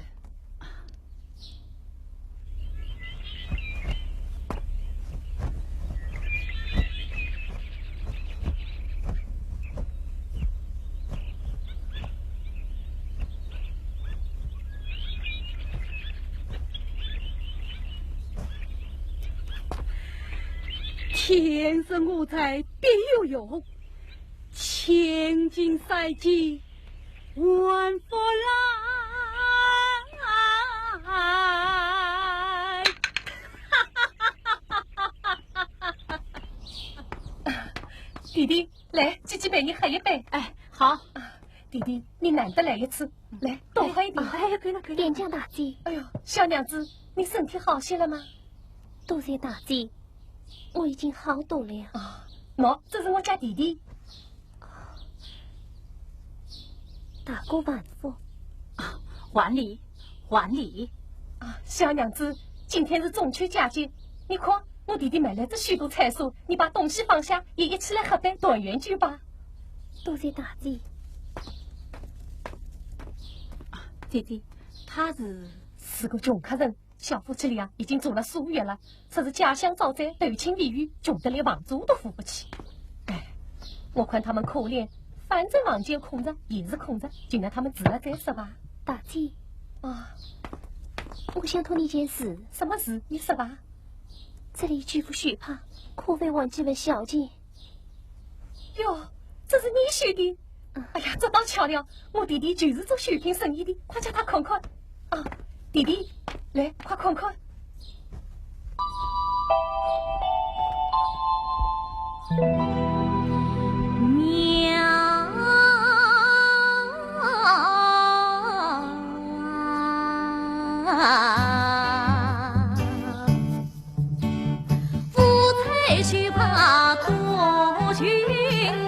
[SPEAKER 4] 天生我材必有用，千金赛季万福来。
[SPEAKER 6] 弟弟，来，姐姐陪你喝一杯。
[SPEAKER 4] 哎，好。
[SPEAKER 6] 弟弟，你难得来一次，来多喝一点。
[SPEAKER 4] 哎，可以了，可以了。
[SPEAKER 3] 点将大姐，
[SPEAKER 6] 哎呦，小娘子，你身体好些了吗？
[SPEAKER 3] 多谢大姐，我已经好多了。
[SPEAKER 6] 啊，喏，这是我家弟弟。
[SPEAKER 3] 大哥万福。
[SPEAKER 4] 还礼，还礼。
[SPEAKER 6] 啊，小娘子，今天是中秋佳节，你看我弟弟买来这许多菜蔬，你把东西放下，也一起来喝杯团圆酒吧。
[SPEAKER 3] 多谢大姐。
[SPEAKER 4] 姐姐，他
[SPEAKER 6] 是个穷客人，小夫妻俩已经做了数月了，说是家乡遭灾，头清地狱，穷得连房租都付不起。哎，我看他们可怜，反正房间空着也是空着，就让他们住了再说吧。
[SPEAKER 3] 大姐，
[SPEAKER 6] 啊，
[SPEAKER 3] 我想托你件事。
[SPEAKER 6] 什么事？你说吧。
[SPEAKER 3] 这里巨富许怕，可否忘记问小姐？
[SPEAKER 6] 哟，这是你学的？哎呀，这倒巧了，我弟弟就是做shopp品生意的，快叫他看看。啊，弟弟，来，快看看。
[SPEAKER 2] 娘，夫妻须怕多群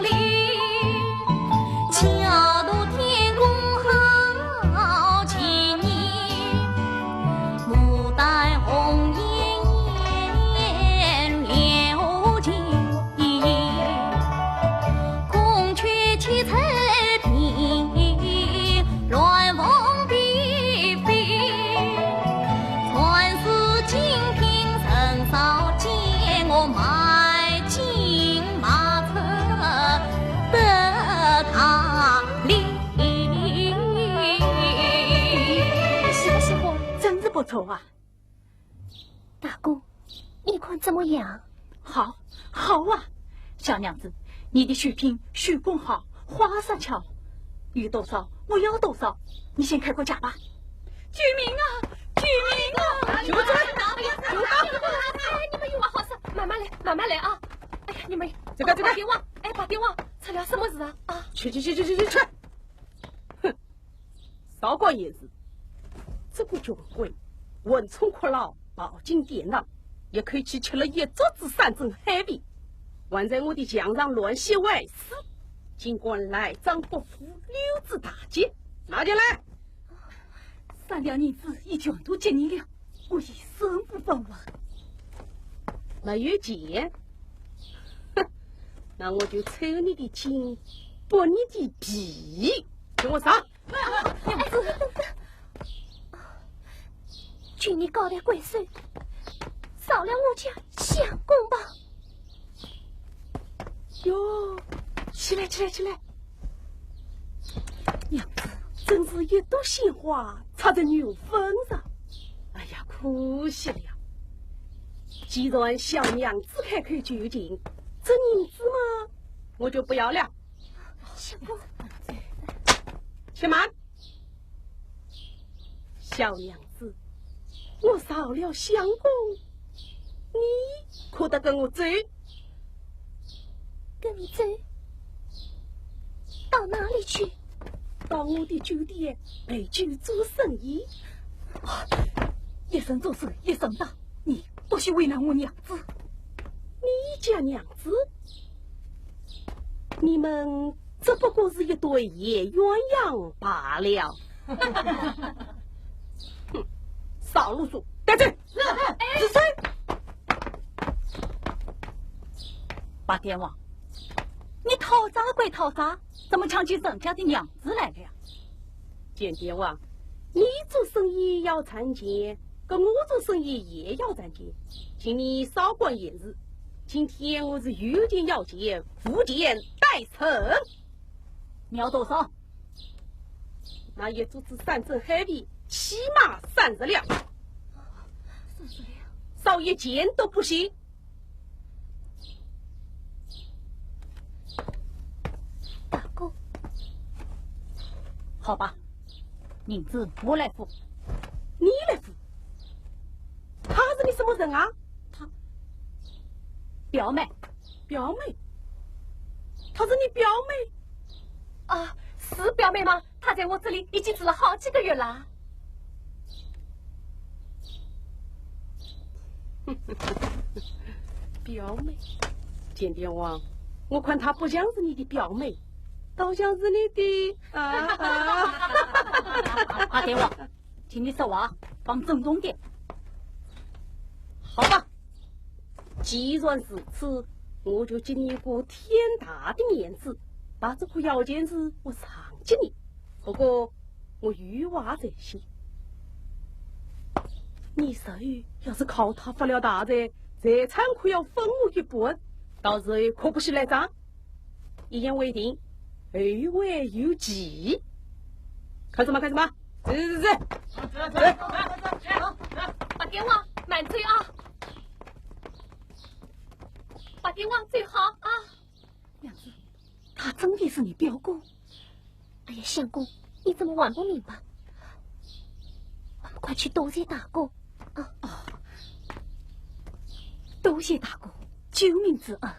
[SPEAKER 2] 里，巧夺天工好情意，牡丹红艳艳留金，买金马车得他领。
[SPEAKER 3] 喜不喜欢？
[SPEAKER 4] 真是不错啊！
[SPEAKER 3] 大哥，你看怎么样？
[SPEAKER 4] 好，好啊！小娘子，你的绣品绣工好，花色巧，有多少我要多少，你先开个价吧。救命啊！救命啊！
[SPEAKER 3] 你们有话好说，慢慢来，慢慢来啊！哎呀，你们
[SPEAKER 4] 这个
[SPEAKER 3] 打电话，哎，打电话，出了什么事啊？啊！
[SPEAKER 7] 去！哼，少管闲事。这个穷鬼文冲阔佬，饱经典脑，也可以去吃了一桌子山珍海味，还在我的墙上乱写歪诗，尽管来张不服溜之大捷，拿进来。
[SPEAKER 4] 三两银子已全都给你了，我已身不分文。
[SPEAKER 7] 没有钱，哼，那我就抽你的筋，剥你的皮，跟我上。
[SPEAKER 3] 娘子，据你高抬贵手，少了我家相公吧。
[SPEAKER 7] 哟，起来！娘子，真是一朵鲜花插在牛粪上。哎呀，可惜了。既然小娘子开口就进，这银子嘛，我就不要了。
[SPEAKER 3] 相公，
[SPEAKER 7] 且慢，小娘子，我少了相公，你可得跟我走。
[SPEAKER 3] 跟你走，到哪里去？
[SPEAKER 7] 到我的酒店陪酒做生意。
[SPEAKER 4] 一生做事一生大，你不许为难我娘子。
[SPEAKER 7] 你家娘子，你们只不过是一对野鸳鸯罢了。哼，少啰嗦，带走。
[SPEAKER 4] 子孙，八天王，你讨债归讨债，怎么抢起人家的娘子来了？
[SPEAKER 7] 见阎王，你做生意要赚钱，跟我做生意也要赚钱，请你少管闲事。今天我是有件要钱，无件待成。
[SPEAKER 4] 你要多少？
[SPEAKER 7] 那一桌子山珍海味，起码30两。
[SPEAKER 3] 30两，
[SPEAKER 7] 少一件都不行。
[SPEAKER 3] 大哥，
[SPEAKER 4] 好吧，银子我来付。
[SPEAKER 7] 你来付？他是你什么人啊？
[SPEAKER 4] 表妹，
[SPEAKER 7] 表妹？她是你表妹？
[SPEAKER 3] 啊，是表妹吗？她在我这里已经住了好几个月了。
[SPEAKER 7] 表妹，见阎王，我看她不像是你的表妹，倒像是你的
[SPEAKER 4] 八天王，请你说话放正宗点。
[SPEAKER 7] 好吧，既然如此，我就给你一个天大的面子，把这个要件事我上给你。不过我有话在先，你手要是靠他发了大财，财产可要分我一半，到时候可不许来账。一言为定，后会有期。开始嘛，走。
[SPEAKER 3] 八天王，慢走啊！八天王最好啊！
[SPEAKER 4] 娘子，他真的是你表哥？
[SPEAKER 3] 哎呀，相公，你怎么还不明白？我们快去多谢大哥啊！
[SPEAKER 4] 多谢大哥救命之恩。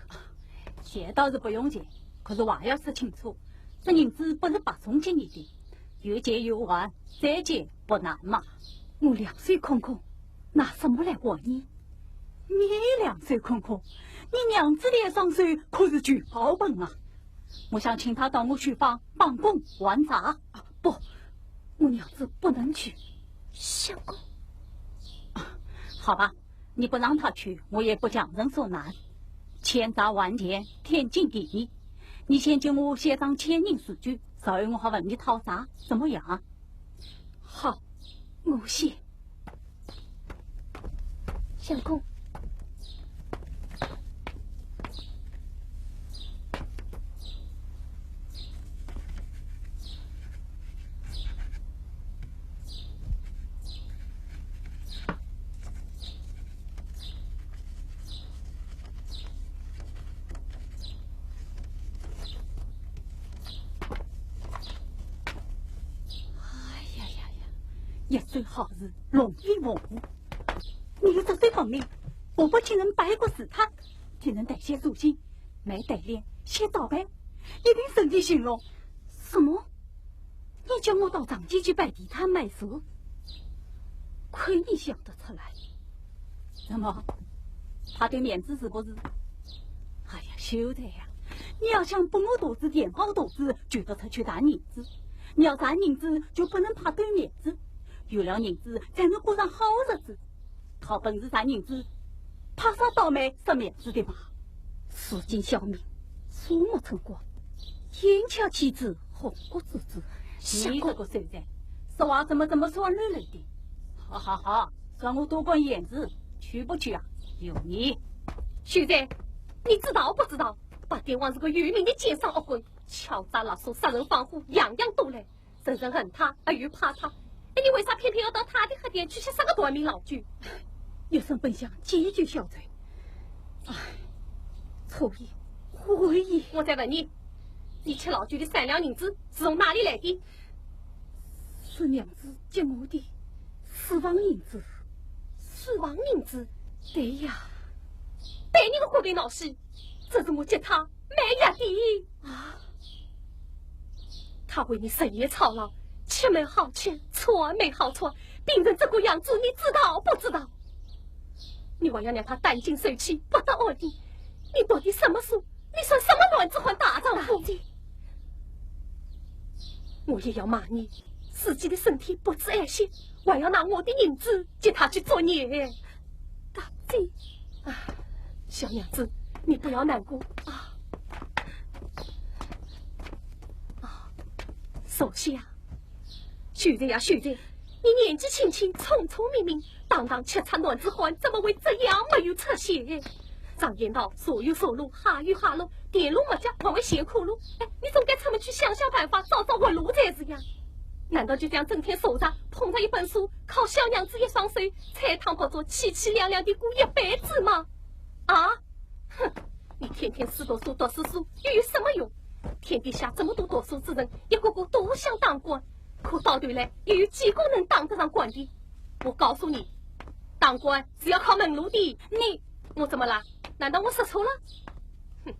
[SPEAKER 4] 钱倒是不用钱，可是话要说清楚，这银子不是白送给你的，有借有还，再借不难嘛。我2岁空空，拿什么来还你？你2岁空空，你娘子的双手可是聚宝盆啊！我想请他到我书房帮工还债。不，我娘子不能去。
[SPEAKER 3] 相公，
[SPEAKER 4] 好吧，你不让他去，我也不强人所难。千债万钱，天经地义。你先叫我写张签名书据，稍后我好问你讨债，怎么样？好，我写。一岁好事，龙飞凤舞。你有这岁本领，我不请人摆过试探，请人带些入心，买带脸，写招牌，一定身体兴隆。
[SPEAKER 6] 什么？你叫我到长街去摆地摊卖书？亏你想得出来！
[SPEAKER 4] 怎么？他对面子是不是？哎呀，秀才呀，你要想不我肚子填饱肚子，就得出去赚银子。你要赚银子，就不能怕对面子。有了银子，才能过上好日子。靠本事赚银子，怕啥倒霉失面子的嘛？
[SPEAKER 6] 市井小民，鼠目寸光，眼瞧妻子红过子子。
[SPEAKER 4] 你这个秀才，说话怎么这么说累累的？好好好，算我多管闲事，去不去啊？有你。
[SPEAKER 3] 秀才，你知道不知道？八点王是个有名的奸商恶棍，敲诈勒索、杀人放火，样样都来。人人恨他，而又怕他。哎，你为啥偏偏要到他的黑店去杀个夺命老倨？
[SPEAKER 6] 有生本想解决小罪。唉，错意，悔意。
[SPEAKER 3] 我再问你，你吃老倨的3两银子是从哪里来的？
[SPEAKER 6] 是娘子借我的4万银子。
[SPEAKER 3] 4万银子？
[SPEAKER 6] 对呀。
[SPEAKER 3] 对你个活该闹事，这是我借他买呀的啊！他为你深夜操劳，吃没好吃，穿没好穿，病成这个样子，你知道不知道？你还要让他担惊受气，不得安宁。你到底什么数？你算什么卵子换大丈夫？我也要骂你，自己的身体不知爱惜，还要拿我的银子接他去做孽。大姐，啊，小娘子，你不要难过啊！啊，首先啊，秀才呀秀才，你年纪轻轻，聪聪明明，堂堂7尺男子汉，怎么会这样没有出息？常言道，所有收入，下有下路，电路没脚，还会陷苦路。哎，你总该出门去想想办法，找找活路才是呀！难道就这样整天守着，捧着一本书，靠小娘子一双手，才躺不着凄凄凉凉的过一辈子吗？啊！哼！你天天死读书读死书，又有什么用？天底下这么多读书之人，一个个都想当官，可到头来又有几个能当得上官的？我告诉你，当官是要靠门路的。我怎么啦？难道我说错了？哼！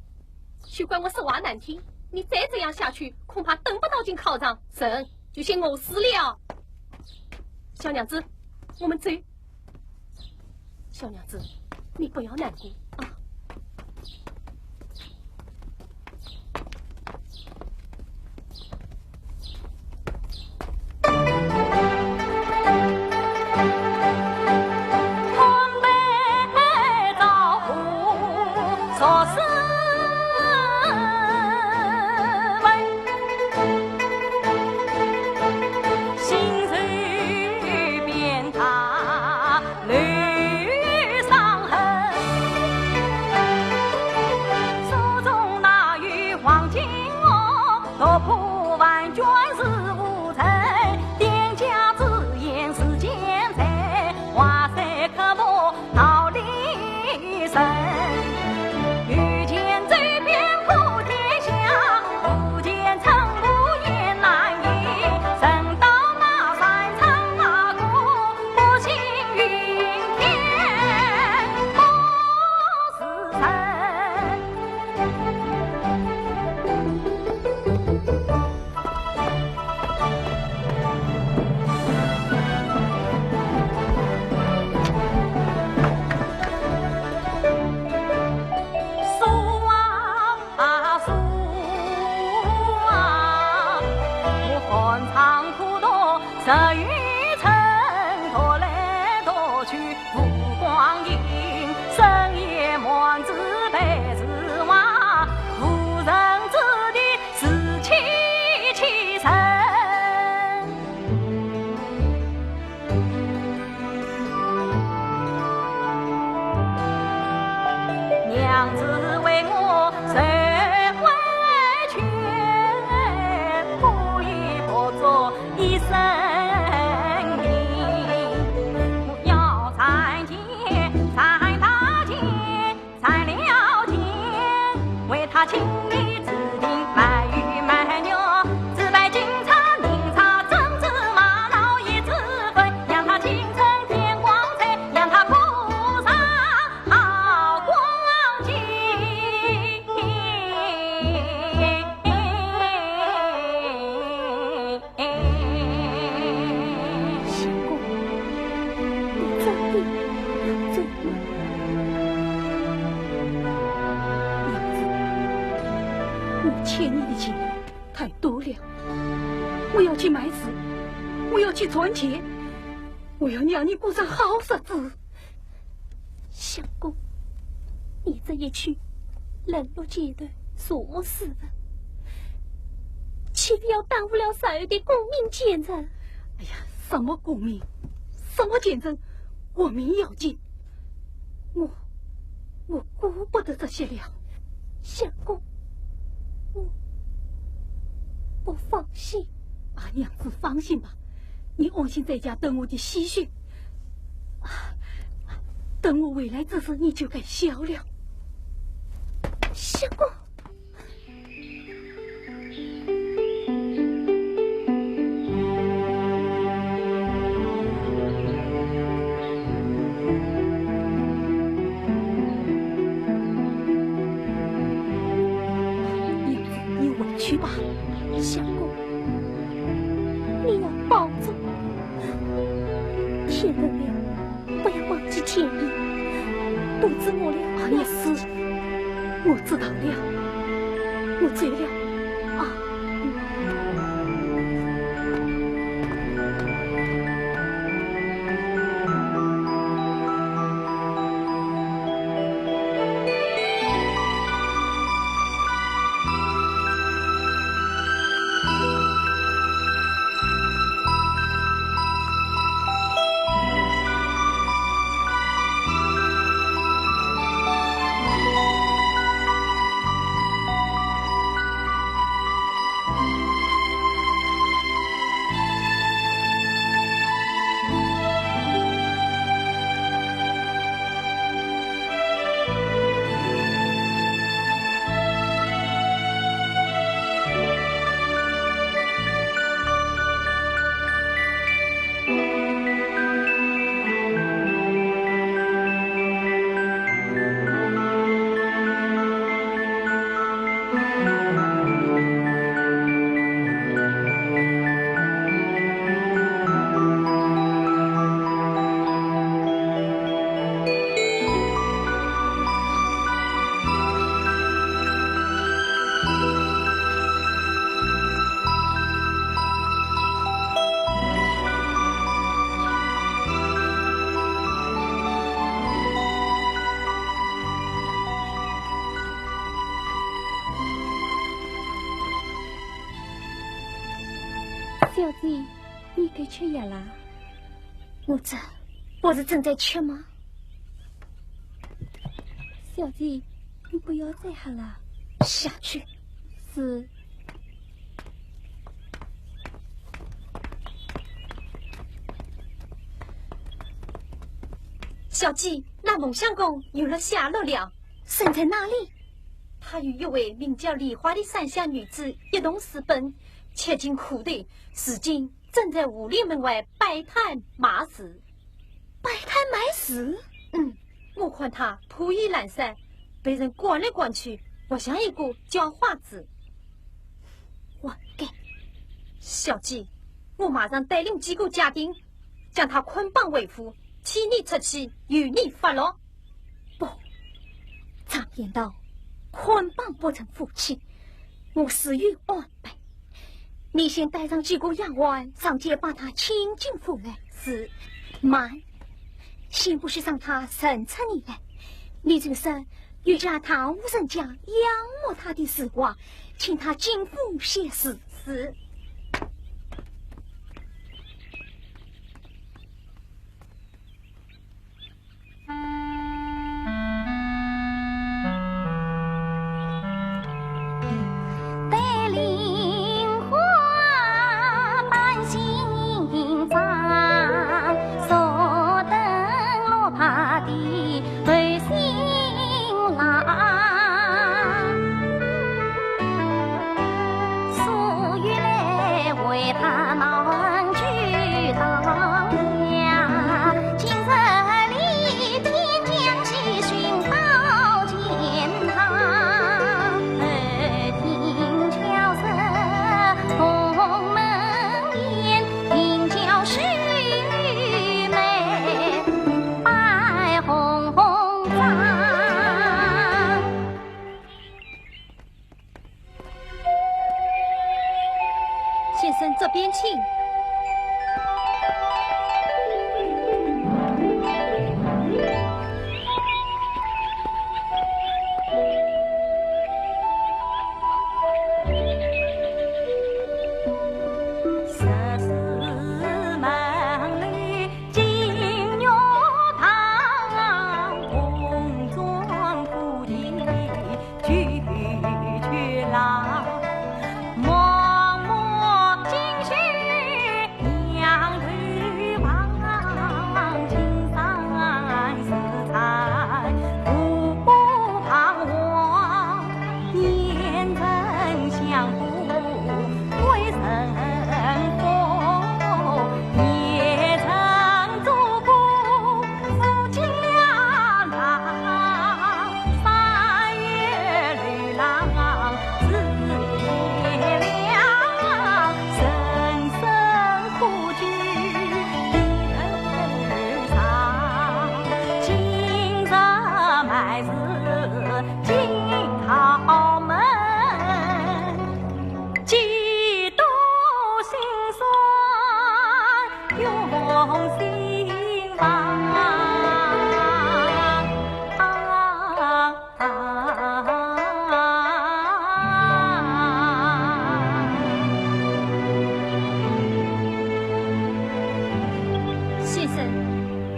[SPEAKER 3] 休怪我说话难听，你再这样下去，恐怕等不到进考场，神就先饿死了。小娘子，我们走。小娘子，你不要难过啊。
[SPEAKER 6] 我欠你的钱太多了，我要去买纸，我要去存钱，我要让你过上好日子。
[SPEAKER 3] 相公，你这一去，冷落阶段所死的，岂不要耽误了少有的功名前程？
[SPEAKER 6] 哎呀，什么功名，什么前程，我命要紧。我顾不得这些了。
[SPEAKER 3] 相公，我放心。
[SPEAKER 6] 啊，娘子放心吧，你安心在家等我的喜讯。等我回来之时，你就该晓了。
[SPEAKER 3] 相公。
[SPEAKER 6] 去吧，
[SPEAKER 3] 相公，你要保重。天冷了，不要忘记添衣。肚子饿了，
[SPEAKER 6] 也是，我知道了，我醉了。
[SPEAKER 3] 小姐，你该吃药了。我这不是正在吃吗？小姐，你不要再喝了，下去。是。
[SPEAKER 1] 小姐，那孟相公有了下落了，
[SPEAKER 3] 身在哪里？
[SPEAKER 1] 他与一位名叫梨花的山下女子一同私奔，切进苦地，如今正在武林门外摆摊卖死。
[SPEAKER 3] 摆摊卖死？
[SPEAKER 1] 我看他破衣烂衫，被人关来关去，不像一个叫花子。
[SPEAKER 3] 活该！
[SPEAKER 1] 小姐，我马上带领几个家丁，将他捆绑为夫，替你出气，与你发落。
[SPEAKER 3] 不，常言道，捆绑不成夫妻，我死于安排。你先带上几个丫鬟上街把他请进府来。
[SPEAKER 1] 是。
[SPEAKER 3] 慢，先不是让他审查你来，你就是又叫他无人家仰慕他的时光，请他进府写诗。
[SPEAKER 1] 是。
[SPEAKER 3] 所以来
[SPEAKER 1] 边请。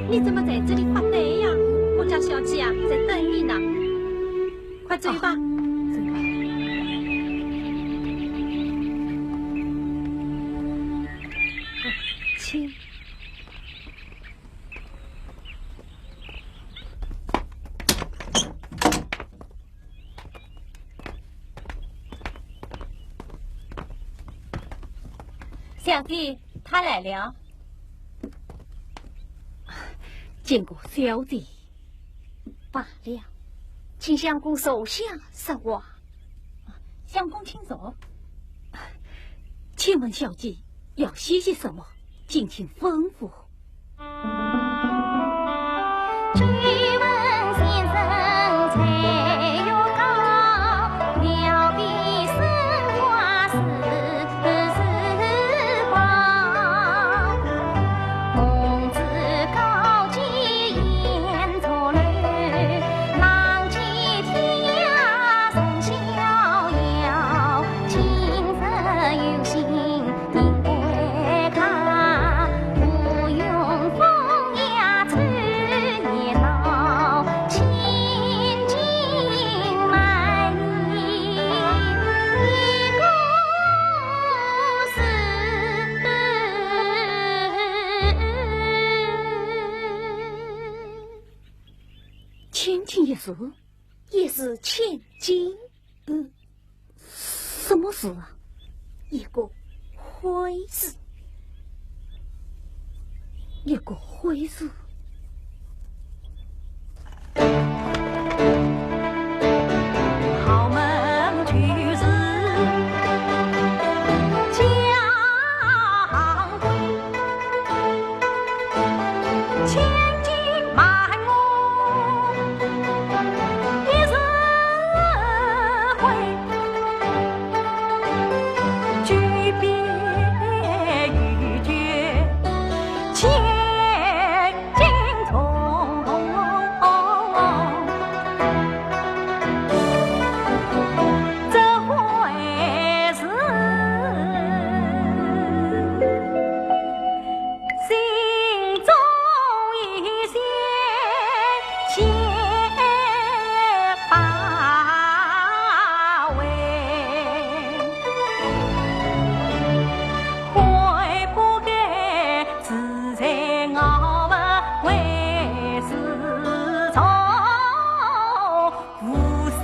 [SPEAKER 1] 你怎么在这里发呆呀？我家小姐啊，在等你呢。快走吧，走吧。请。
[SPEAKER 6] 小弟，他来了。
[SPEAKER 1] 见过小弟，罢了，请相公手下说话。
[SPEAKER 6] 相公请坐。
[SPEAKER 1] 请问小姐要写些什么？敬请吩咐。
[SPEAKER 2] 追问先生才有高，了比生花是宝。公子高洁言错乱，浪迹天涯人逍遥。今日有心你会看，不用风雅吹热闹，千金买你一个是。
[SPEAKER 1] 千金一事，
[SPEAKER 3] 也是千金，
[SPEAKER 1] 什么事啊？
[SPEAKER 3] 一个婚事。
[SPEAKER 1] 一个婚事。
[SPEAKER 2] 豪门举子将归，千金买我一日回，举别欲绝，千金重。这回是心中一线牵把围，悔不该自在傲不为世从，负心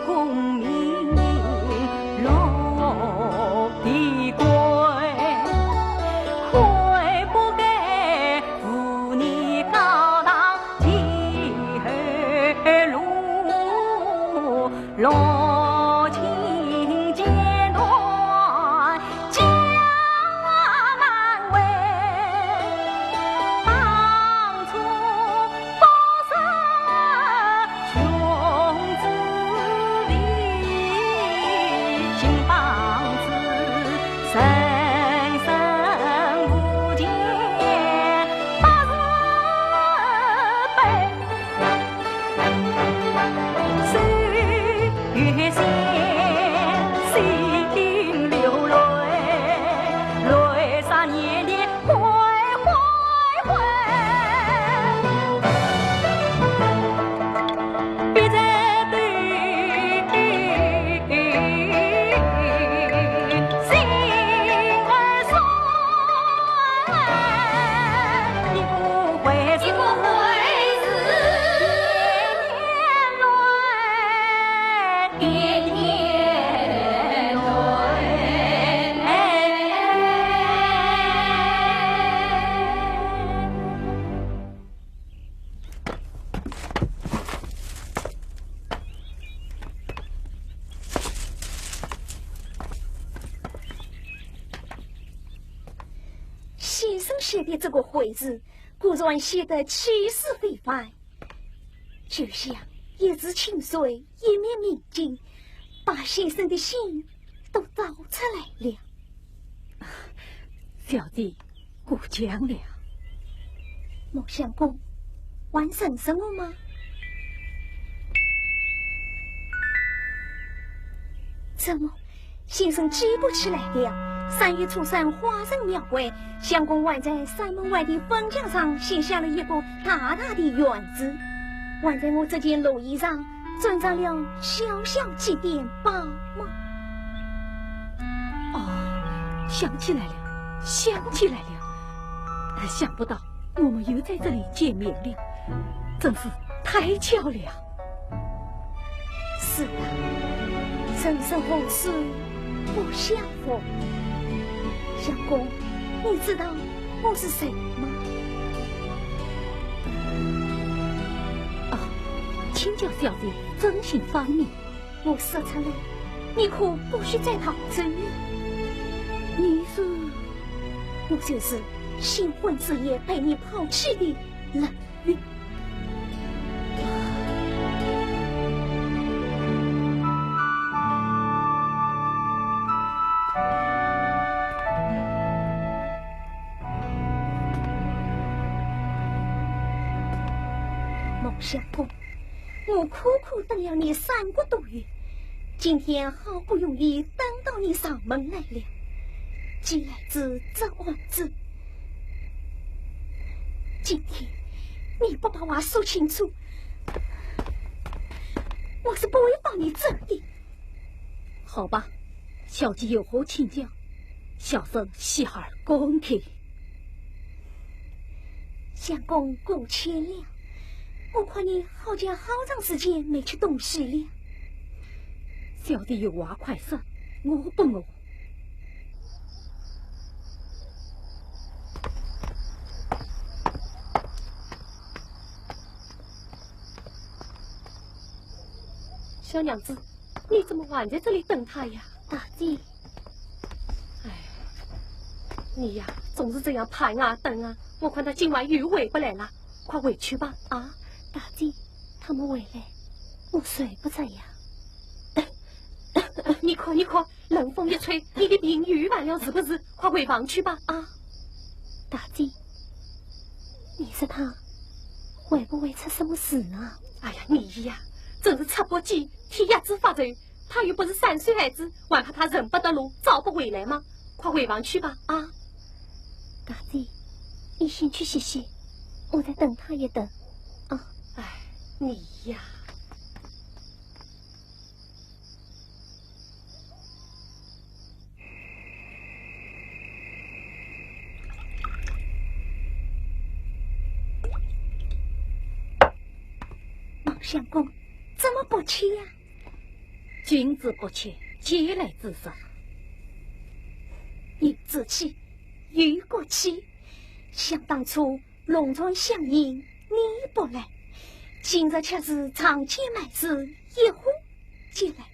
[SPEAKER 2] 功名落地归，悔不该负你高堂前路，落情阶段江南为，当初不是穷子弟，金房子。
[SPEAKER 4] 月线心流泪，泪洒年年回回回。别再对心儿酸，你不会是天天
[SPEAKER 3] 先生写的这个回字，果然写得气势非凡，就像一支清水，一面明镜，把先生的心都照出来了。
[SPEAKER 4] 小弟过奖了。
[SPEAKER 3] 莫相公，完成什么吗？怎么，先生记不起来了？3月初3花神庙会，相公还在山门外的坟墙上写下了一个大大的圆字，还在我这件胪衣上装上了小小几点宝吗？
[SPEAKER 4] 哦，想起来了，想起来了。想不到我们又在这里见面了，真是太巧了。
[SPEAKER 3] 是的，人生后事不相逢。相公，你知道我是谁吗？
[SPEAKER 4] 请教小姐真心方面，
[SPEAKER 3] 我说出来，你可不许再逃走。
[SPEAKER 4] 你是？
[SPEAKER 3] 我就是新婚之夜被你抛弃的冷玉。孟相公，我苦苦等了你3个多月，今天好不容易等到你上门来了，既来自这王子，今天你不把话说清楚，我是不会放你走的。
[SPEAKER 4] 好吧，小姐有何请教，小生细耳恭听。
[SPEAKER 3] 相公过谦了，我看你好像好长时间没吃东西了。
[SPEAKER 4] 小弟有话快说，我不饿。
[SPEAKER 6] 小娘子，你怎么还在这里等他呀？
[SPEAKER 3] 大姐，
[SPEAKER 6] 哎，你呀，总是这样盼啊等啊，我看他今晚又回不来了，快回去吧。
[SPEAKER 3] 啊，大姐，他们回来，我睡不着呀。
[SPEAKER 6] 你看，冷风一吹，你的病愈完了是不是？快回房去吧。啊，
[SPEAKER 3] 大姐，你说他会不会出什么事啊？
[SPEAKER 6] 哎呀，你呀，真是出不急，替鸭子发愁。他又不是3岁孩子，还怕他认不得路，找不回来吗？快回房去吧。啊，
[SPEAKER 3] 大姐，你先去歇歇，我再等他一等。啊，
[SPEAKER 6] 哎，你呀。
[SPEAKER 3] 孟相公，怎么不去呀？
[SPEAKER 4] 君子不切，嗟来之食。
[SPEAKER 3] 有志气，有骨气。想当初龙船相迎，你不来，今日却是长街买事，一呼即来。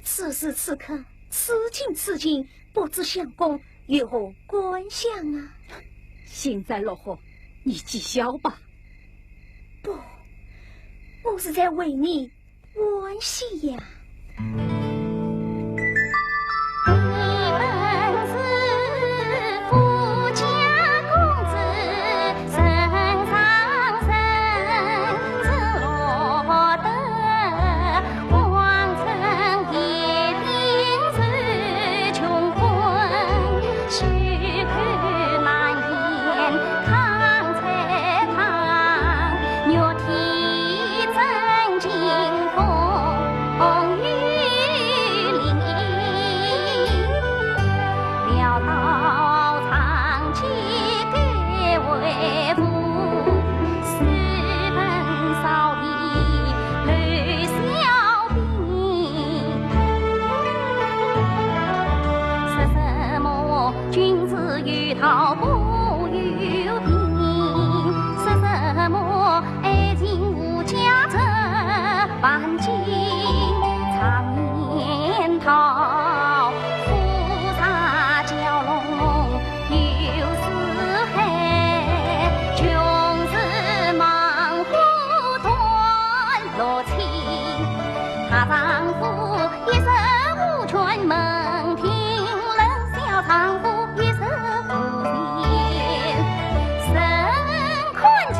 [SPEAKER 3] 此时此刻，此情此景，不知相公有何观想啊？
[SPEAKER 4] 幸灾乐祸，你记消吧。
[SPEAKER 3] 不，我是在为你惋惜呀。
[SPEAKER 2] 王尽常年桃，富茶蛟龙有四海，穷是忙虎断落青，她丈夫一生无权门庭，冷笑丈夫一生无情，深困情。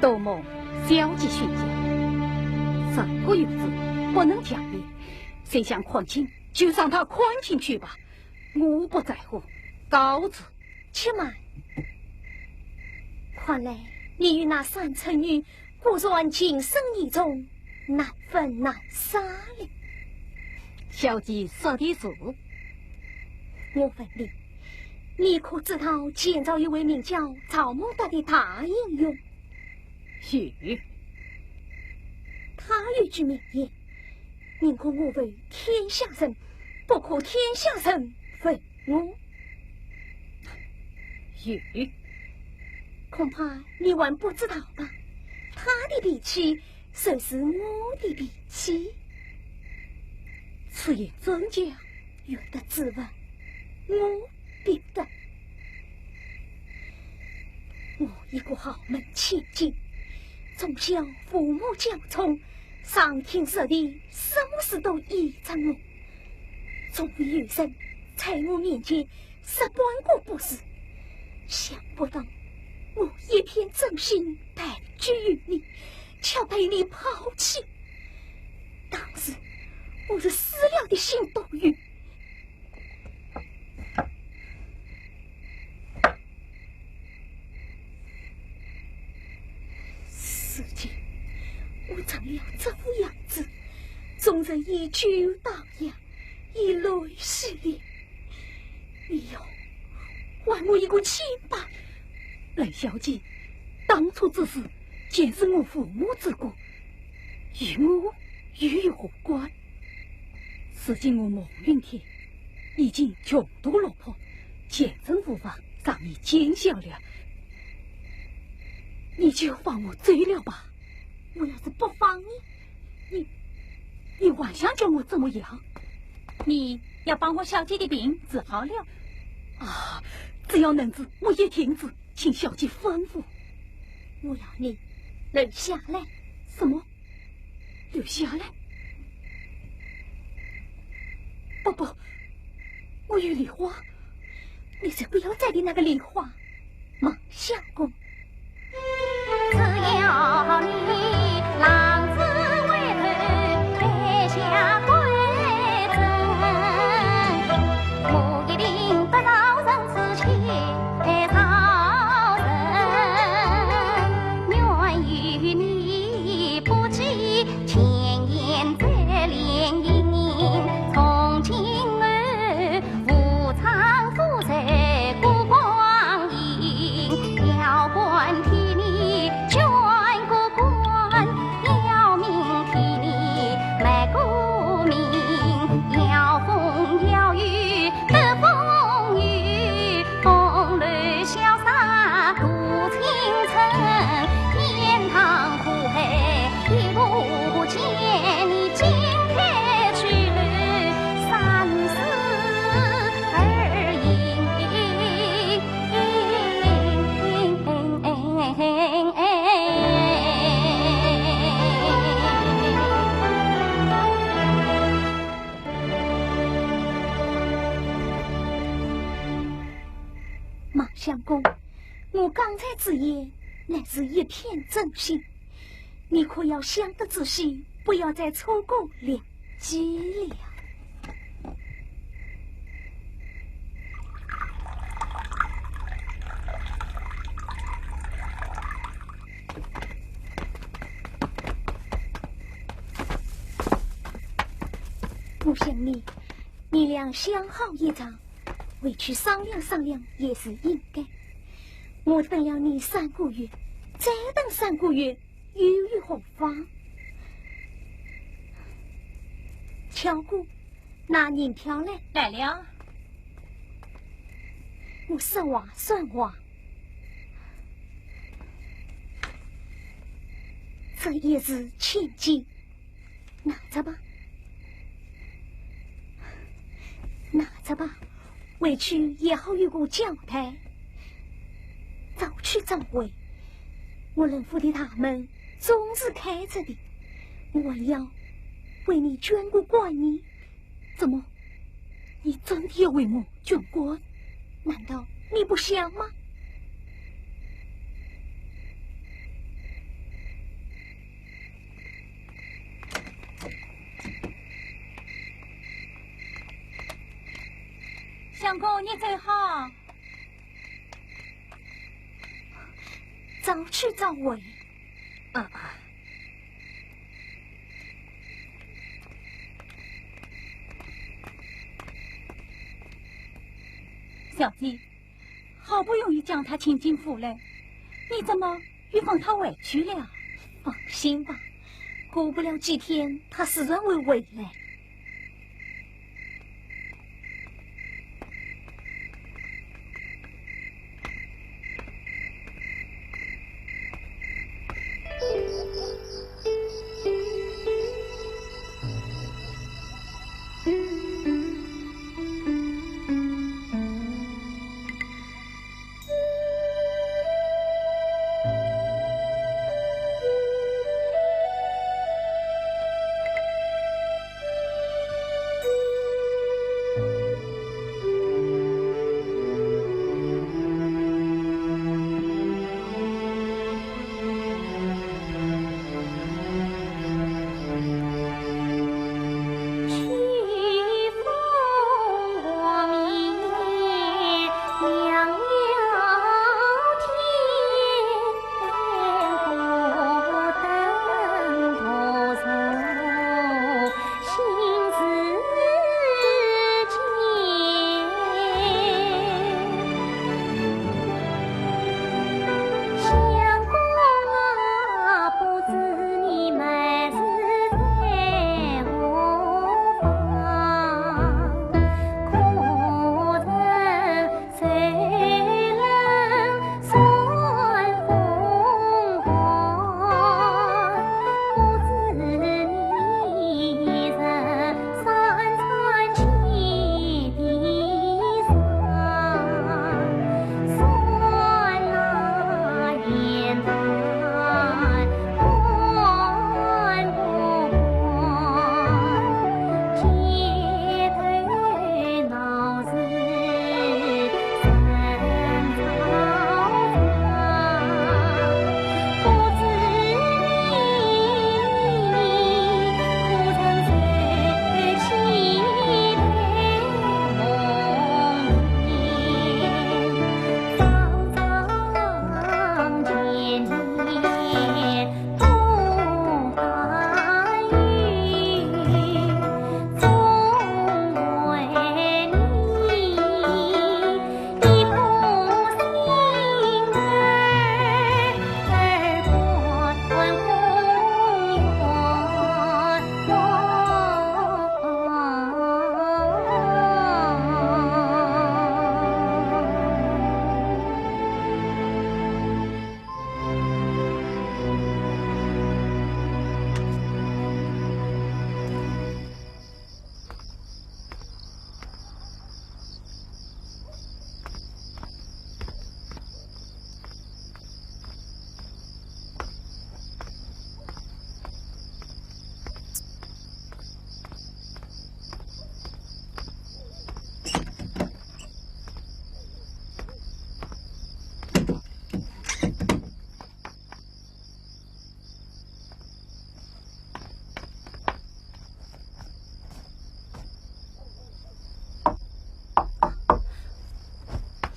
[SPEAKER 4] 斗梦消极训诫，三个有子不能强烈，谁想宽亲就让他宽亲去吧，我不在乎。告辞。
[SPEAKER 3] 且慢，看来你与那三成女果然情深意重，难分难舍了。
[SPEAKER 4] 小姐说的是，
[SPEAKER 3] 我问你，你可知道前朝一位名叫曹孟达的大英雄？
[SPEAKER 4] 许
[SPEAKER 3] 他有句名言：宁可我为天下人，不可天下人为我。
[SPEAKER 4] 许
[SPEAKER 3] 恐怕你还不知道吧？他的脾气就是我的脾气。
[SPEAKER 4] 此言真假？
[SPEAKER 3] 有的自问，我必得。我一个豪门千金，从小父母娇宠，上天设地，什么事都依着我。终于有人在我面前十般过不是，想不到我一片真心待居于你，却被你抛弃。当时我是死了的心都有。世间我怎了这副样子，众人以酒荡漾，以泪洗脸。你要还我一个清白。
[SPEAKER 4] 雷小姐，当初之事全是我父母之过，与我又有何关？如今我孟云天已经穷途落魄，前程无望，让你见笑了，你就放我走了吧。
[SPEAKER 3] 我要是不放
[SPEAKER 4] 你还想叫我怎么样？
[SPEAKER 1] 你要帮我小姐的病治好了
[SPEAKER 4] 啊！只要能治，我也停止，请小姐吩咐。
[SPEAKER 3] 我要你留下来。
[SPEAKER 4] 什么？留下来？不，我有梨花。
[SPEAKER 3] 你是不要摘的那个梨花，孟相公。
[SPEAKER 2] 只要你浪子回头摘下归真，我一定得到人之情饶人，愿与你不计前言再联姻，从今后无偿负债过光阴，要管替你全过关，要命替你卖过命，要风要雨得风雨，风流潇洒度青春，天堂苦海一路见你惊开去路，三思而应。
[SPEAKER 3] 孟相公，我刚才之言乃是一片真心，你可要想得仔细，不要再错过良机了。我想你俩相好一场，回去商量商量也是应该。我等了你3个月，再等3个月，又有何妨？巧姑，拿银条来。
[SPEAKER 1] 来了。
[SPEAKER 3] 我说话算话。这也是千金，拿着吧，拿着吧，回去也好与我交代。早去早回，我人府的大门总是开着的，我要为你捐过管你。怎么，你真的要为我捐管？难道你不想吗？
[SPEAKER 6] 相公，你最好。
[SPEAKER 3] 早去早回。
[SPEAKER 6] 小姐，好不容易将他请进府来，你怎么又放他回去了？
[SPEAKER 3] 放心吧，过不了几天，他自然会回来。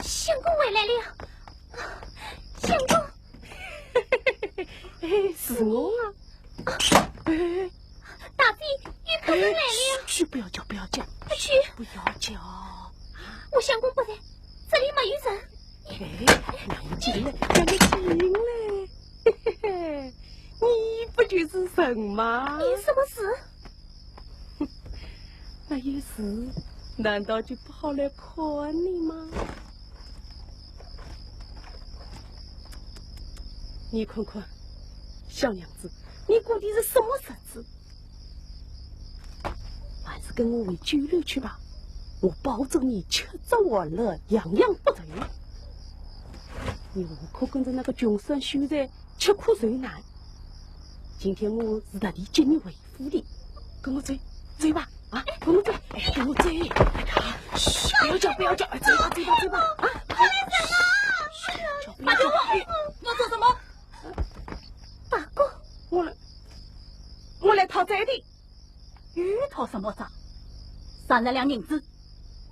[SPEAKER 3] 相公回来了，相公，
[SPEAKER 7] 是我啊！
[SPEAKER 3] 大妃与客人来了。
[SPEAKER 7] 嘘，不要叫，不要叫，
[SPEAKER 3] 嘘，
[SPEAKER 7] 不要叫。
[SPEAKER 3] 我相公不在，这里没有人。
[SPEAKER 7] 让我进来，让我进来。你不就是神吗？
[SPEAKER 3] 你什么事？
[SPEAKER 7] 那有事，难道就不好来看你吗？你看看，小娘子，你过的是什么日子？还是跟我回酒楼去吧，我保证你吃着玩乐，样样不愁。你何可跟着那个穷酸秀才吃苦受难？今天我是特地接你回府的，跟我走，走吧，啊，跟我走，哎，跟我走，嘘，不要叫，不要叫，走吧，走吧，走吧，啊，快来
[SPEAKER 5] 走啊！大舅，要做什么？
[SPEAKER 3] 大哥，
[SPEAKER 7] 我来讨债的。
[SPEAKER 4] 又讨什么债？30两银子，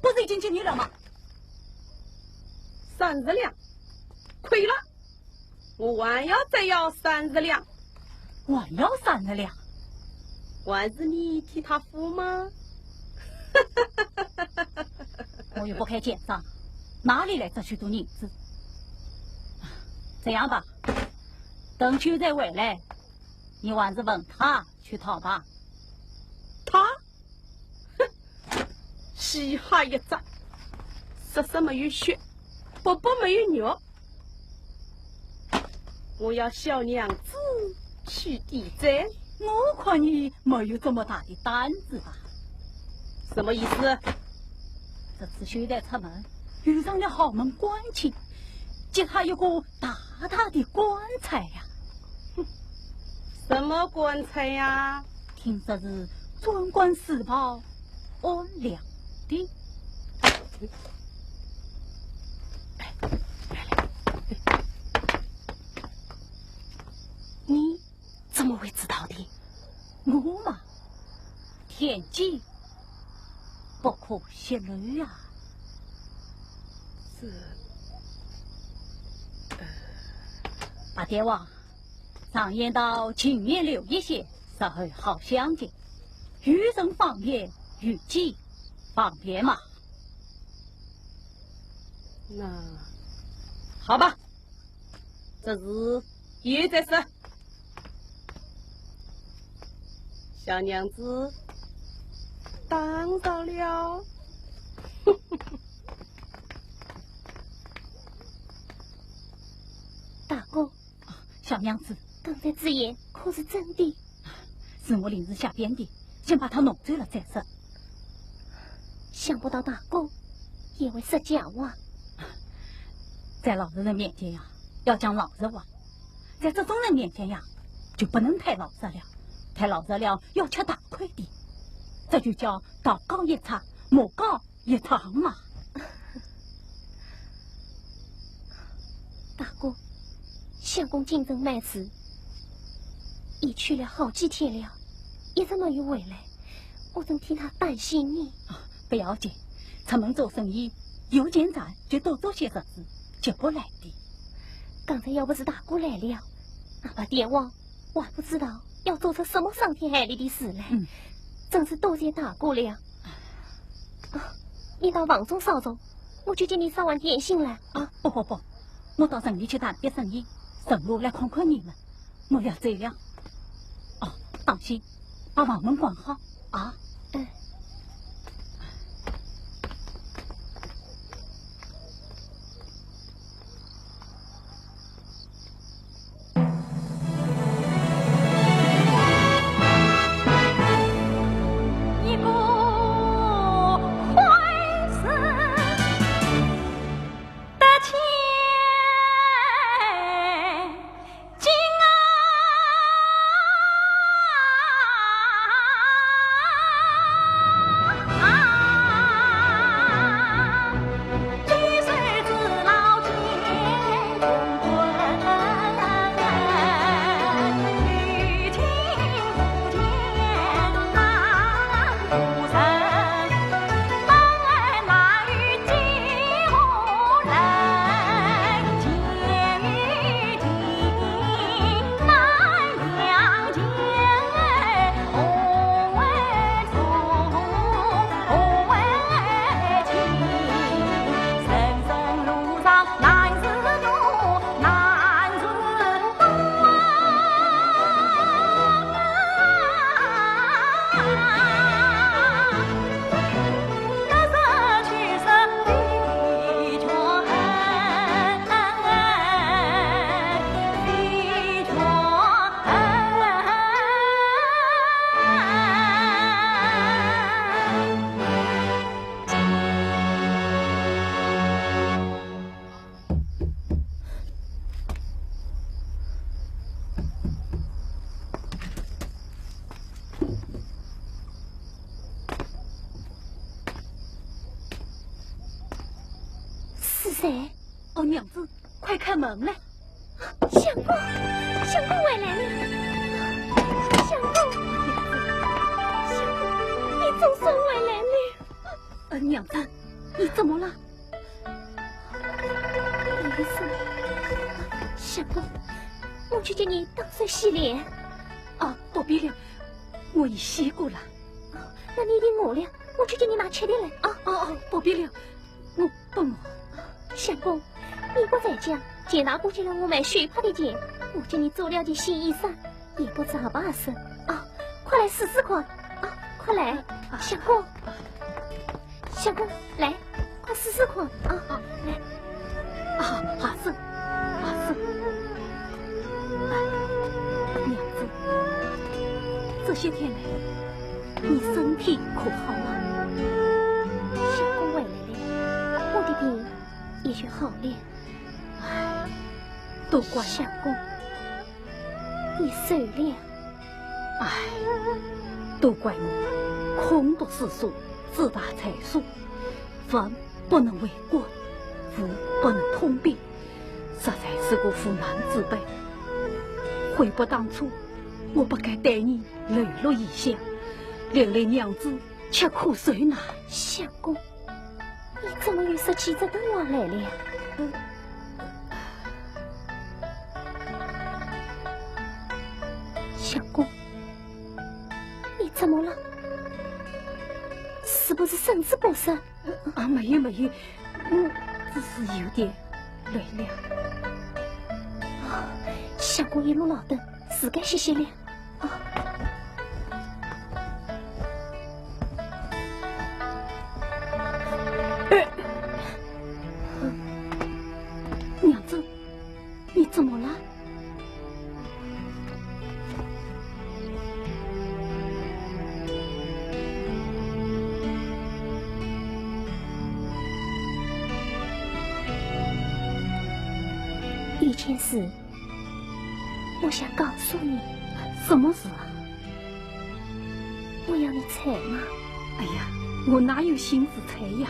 [SPEAKER 4] 不是已经给你了吗
[SPEAKER 7] ？30两，亏了，我还要再要30两。
[SPEAKER 4] 还要30两？
[SPEAKER 7] 还是你替他付吗？
[SPEAKER 4] 我又不开奸商，哪里来这许多银子？这样吧，等秀才回来，你还是问他去讨吧。
[SPEAKER 7] 他，哼，嘻哈一只，色色没有血，薄薄没有肉。我要小娘子去抵债。
[SPEAKER 4] 我看你没有这么大的胆子吧？
[SPEAKER 7] 什么意思？
[SPEAKER 4] 这次秀才出门遇上了豪门官亲，给他一个大大的棺材呀！
[SPEAKER 7] 什么棺材呀？
[SPEAKER 4] 听说是专管私跑安良的。
[SPEAKER 7] 你怎么会知道的？
[SPEAKER 4] 我嘛，天机不可泄露啊！八爹王，常言道，情面留一些，日后好相见。遇人方便，遇己方便嘛。
[SPEAKER 7] 那好吧，这事也再说。小娘子当到了。
[SPEAKER 3] 大哥，
[SPEAKER 4] 小娘子，
[SPEAKER 3] 刚才之言可是真的？
[SPEAKER 4] 是我临时瞎编的，先把他弄走了再说。
[SPEAKER 3] 想不到大哥也会说假话。
[SPEAKER 4] 在老实人面前呀，要讲老实话；在这种人面前呀，就不能太老实了。太老实了，要吃大亏的。这就叫道高一尺，魔高一丈嘛。
[SPEAKER 3] 大哥，相公进城卖词，已去了好几天了，一直没有回来，我正替他担心呢。
[SPEAKER 4] 不要紧，出门做生意，有钱赚就多做些日子，急不来的。
[SPEAKER 3] 刚才要不是大哥来了，哪怕爹王，我还不知道要做出什么伤天害理的事来。真是多谢大哥了。你到房中稍坐，我去给你烧碗点心来。
[SPEAKER 4] 不，我到城里去谈别生意，顺路来看看你们。我要这样。当心，把房门关好啊。
[SPEAKER 3] 谁？
[SPEAKER 1] 哦，娘子，快开门来！
[SPEAKER 3] 相公，相公回来了！相公，相公，你总算回来了！
[SPEAKER 1] 娘子，你怎么了？
[SPEAKER 3] 没事。相公，我去叫你打水洗脸。
[SPEAKER 1] 啊，不必了，我已洗过了。
[SPEAKER 3] 那你一定饿了，我去叫你拿吃的来。
[SPEAKER 1] 不必了，我不饿。
[SPEAKER 3] 相公，你不在家，姐拿过去了我买水泡的钱，我叫你做了件新衣裳，也不知好不好受。快来试试看。快来，相公，相公，来，快试试看。来。
[SPEAKER 1] 好事，好事。娘子，这些天来，你身体可好啊？
[SPEAKER 3] 相公回来了，我的病也就好了。
[SPEAKER 1] 都怪
[SPEAKER 3] 相公，你瘦了。
[SPEAKER 1] 都怪我空读世书，自大才疏，文不能为国，武不能通兵，实在是个妇难之辈。悔不当初，我不该待你泪落异乡，连累娘子吃苦受难。
[SPEAKER 3] 相公，你怎么又说起这段话来了？相公，你怎么了？是不是身子不适？
[SPEAKER 1] 没有，只是有点累了。
[SPEAKER 3] 相公一路劳顿，自该歇歇了。
[SPEAKER 1] 娘子，你怎么了？
[SPEAKER 3] 有件事，我想告诉你。
[SPEAKER 1] 什么事啊？
[SPEAKER 3] 我要你猜嘛。
[SPEAKER 1] 哎呀，我哪有心思猜呀？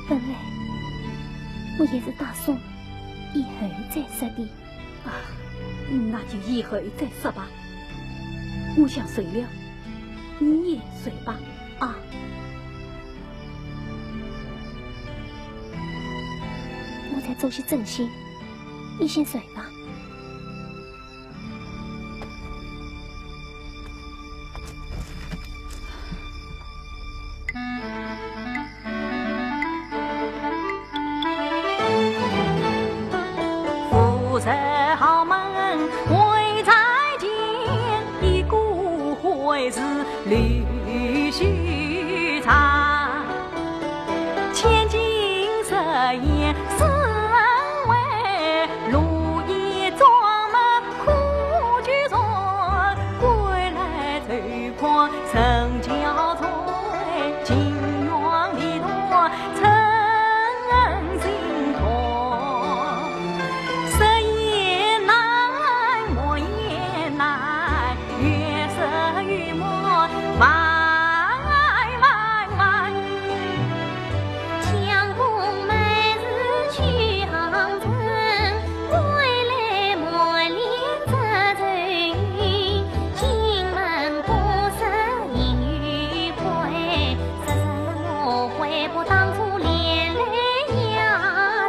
[SPEAKER 3] 本来我也是打算以后再说的。
[SPEAKER 1] 那就以后再说吧。我想睡了，你也睡吧。
[SPEAKER 3] 我再做些正事，你先睡吧。
[SPEAKER 2] 富在豪门会再见，一股会是绿须长，千金十眼是恩惠，如意装满苦剧中，归来走况成交错，情愿离多成恩心痛，十也难，莫也难，月色雨墨万。相公每日去杭州，归来莫离这愁云。进门不识银与灰，实实我悔不当初连累压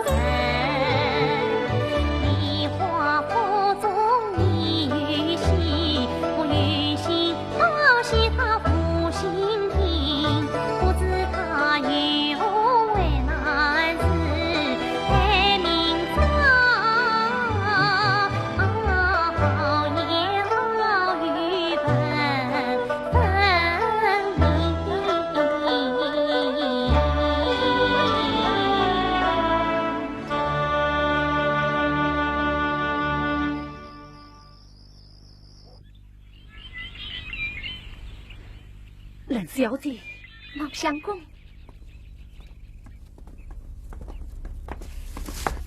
[SPEAKER 2] 人。梨花腹中你与惜，我与心到西他负心听，不知他有为难事，太明早也好与分
[SPEAKER 1] 冷小姐，
[SPEAKER 3] 老相公，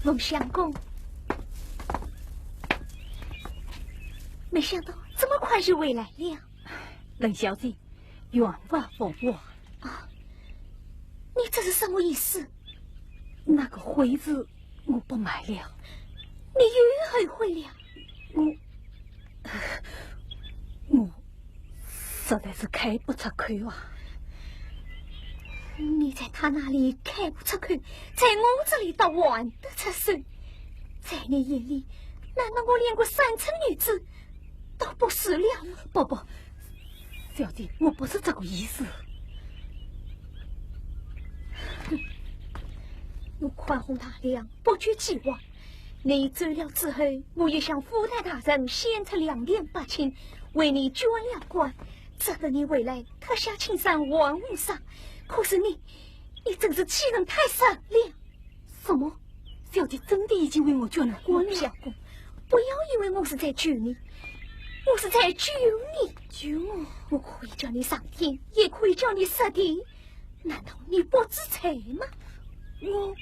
[SPEAKER 3] 龙相公，没想到这么快就回来了。
[SPEAKER 1] 冷小姐，冤枉枉我。
[SPEAKER 3] 你这是什么意思？
[SPEAKER 4] 那个会子我不买了。
[SPEAKER 3] 你又后悔了？
[SPEAKER 4] 我实在是开不出口啊！
[SPEAKER 3] 你在他那里开不出口，在我这里倒玩得出手。在你眼里，难道我连个三寸女子都不是了吗？
[SPEAKER 4] 不，小姐，我不是这个意思。
[SPEAKER 3] 我宽宏大量，不拘既往。你走了之后，我也向府台大人献出2点8千，为你捐了官，值得你未来特下青山王无上。可是你真是欺人太甚了！
[SPEAKER 4] 什么？小姐真的已经为我捐了官了？
[SPEAKER 3] 相公，不要以为我是在救你，我是在救你。
[SPEAKER 4] 救我？
[SPEAKER 3] 我可以叫你上天，也可以叫你下地。难道你不知财吗？
[SPEAKER 4] 我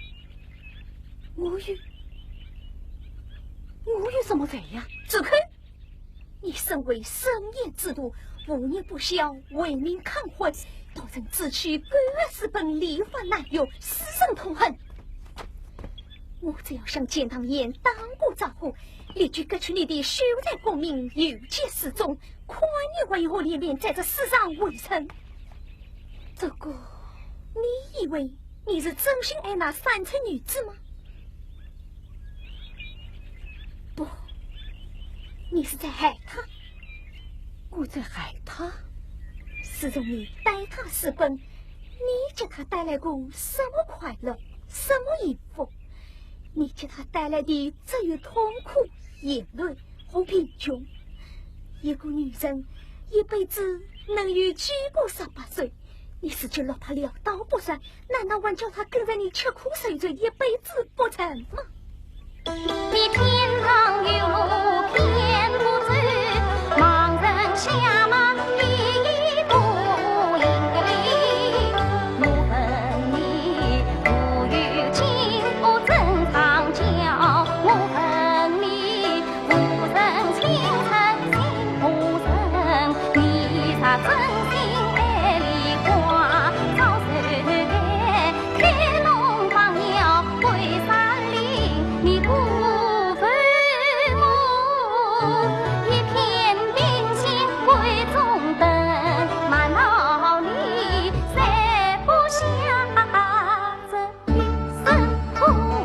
[SPEAKER 4] 有什么罪呀？
[SPEAKER 3] 住口！你身为深业之徒，无念不孝，为民抗婚，倒曾自取狗儿私奔，离婚难有，私生痛恨。我只要向建堂爷当过招呼，立即革去你的修在功名，有节示众，看你为何连连在这世上为臣。
[SPEAKER 4] 这个，
[SPEAKER 3] 你以为你是真心爱那三寸女子吗？不，你是在害她。
[SPEAKER 4] 我在害她？
[SPEAKER 3] 自从你带她私奔，你给她带来过什么快乐，什么幸福？你给她带来的只有痛苦、眼泪和贫穷。一个女人一辈子能有几个18岁？你是就让她潦倒不善，难道还叫她跟着你吃苦受罪一辈子不成吗？
[SPEAKER 2] 你天堂有路偏不走，盲人瞎马一步一里。我问你无有情，我怎常教？我问你无人情曾心无人，你啥真心爱梨花？早受该开龙放鸟归山林，你不分我一片冰心归中等，满脑里塞不下这一生苦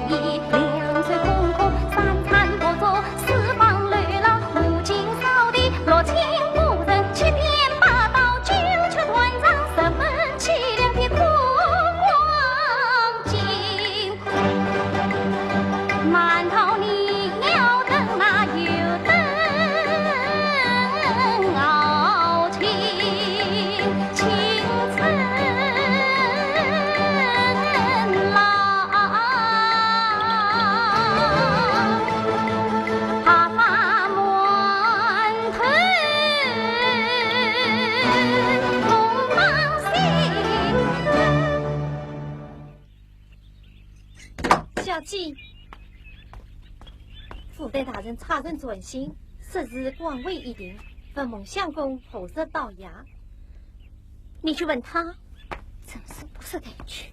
[SPEAKER 2] 役，两腿空空，三餐不足，四方流浪，无尽扫地，落情无人，七天八道，九曲断肠，十分凄凉的苦光景。馒头你要等那有等熬情，青春老，怕发满头空放心。
[SPEAKER 1] 小姐，府台大人查证准信，设日官位已定，本蒙相公后日到衙。
[SPEAKER 3] 你去问他，真是不识抬举。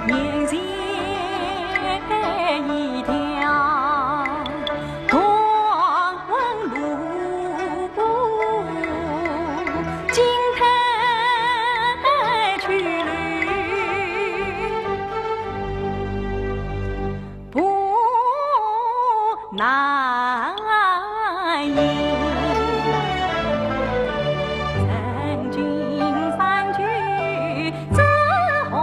[SPEAKER 4] 眼前一条光路，金台去旅，不难迎。曾经三句怎何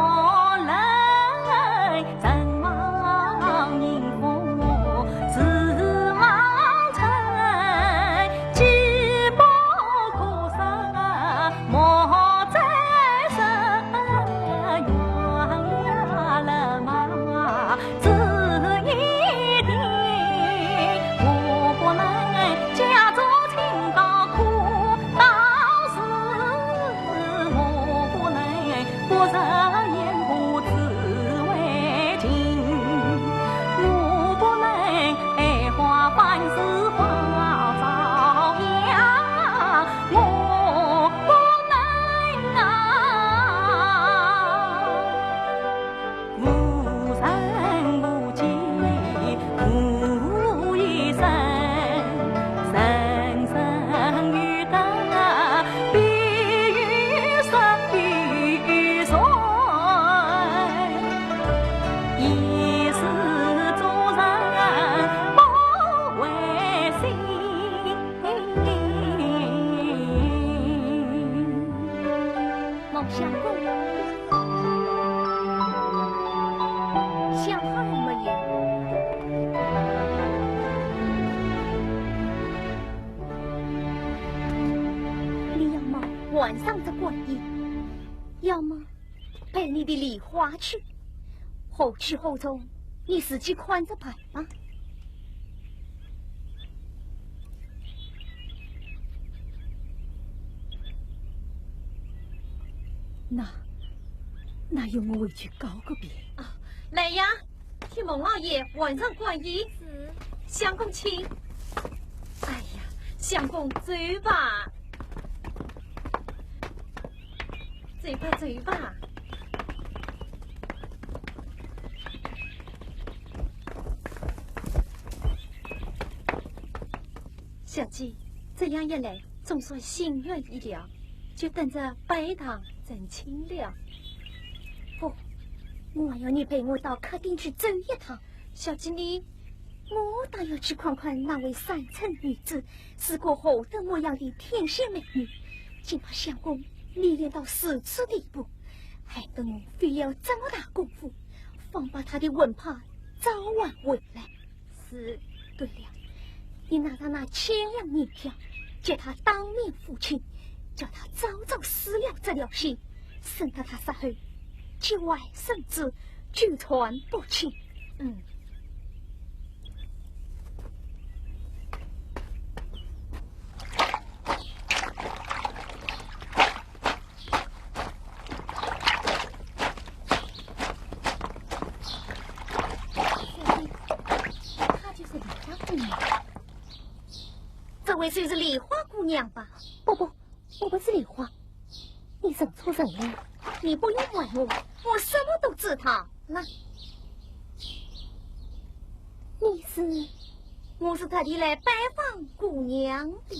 [SPEAKER 4] 来？怎望迎风自望尘，寂寞可杀莫再生，冤呀了马自一定，我不能假作清高苦到死，我不能不食言不自为情，我不能爱花反是花遭殃。
[SPEAKER 3] 孟相公，想好了没有？你要么换上这官衣，要么陪你的梨花去，后去后从，你自己看着办吧。
[SPEAKER 6] 那由我回去告个别
[SPEAKER 1] 啊！来呀，替孟老爷换上官衣。是，相公请。哎呀，相公走吧，走吧，走吧。小姐，这样一来，总算心愿已了，就等着拜堂成亲了。不，我要你陪我到客厅去走一趟。小姐你，我倒要去看看那位三寸女子是个何等模样的天仙美女，竟把相公迷恋到如此地步，害得我非要这么大功夫，方把她的魂魄早晚回来。是，对了，你拿上那千两银票，叫他当面付清，叫他早早撕了这条心，省得他死后节外生枝，久传不清。这位虽是梨花姑娘吧？不，我不是梨花，你认错人了。你不用问我，我什么都知道。那，我是特地来拜访姑娘的。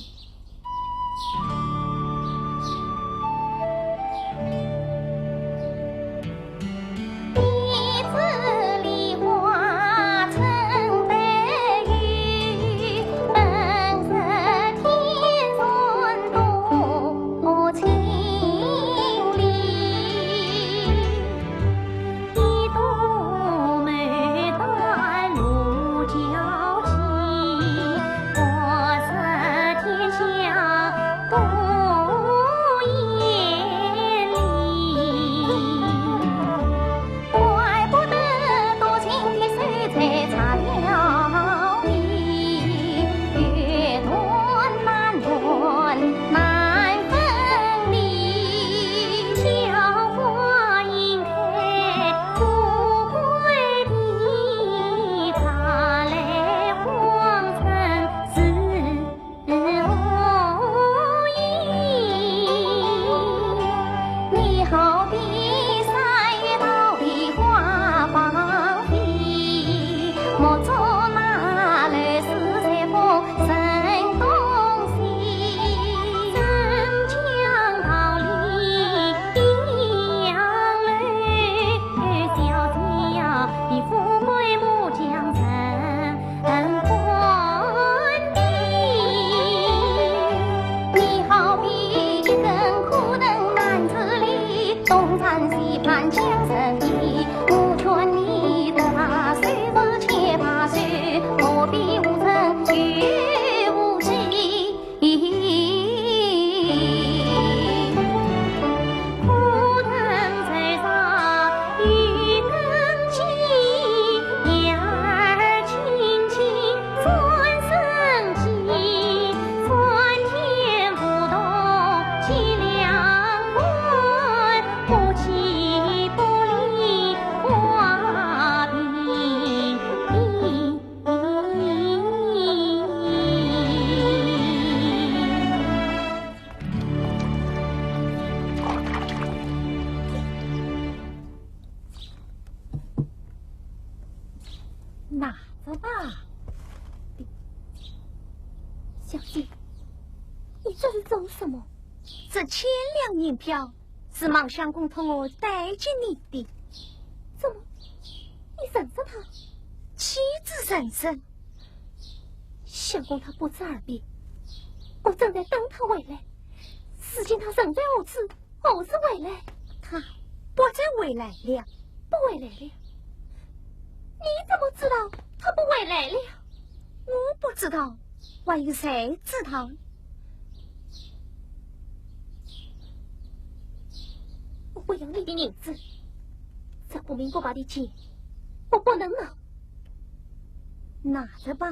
[SPEAKER 1] 拿着吧，小姐，你这是做什么？这千两银票是孟相公托我带给你的，怎么你认识他？岂止认识？相公他不知耳边，我正在等他回来，事情他人在何处，
[SPEAKER 3] 何时回来？
[SPEAKER 1] 他不再回来了。
[SPEAKER 3] 不回来了。你怎么知道他不回来了？
[SPEAKER 1] 我不知道，还有谁知道？
[SPEAKER 3] 我不要你的银子，这不明不白的钱，我不能拿。
[SPEAKER 1] 拿着吧，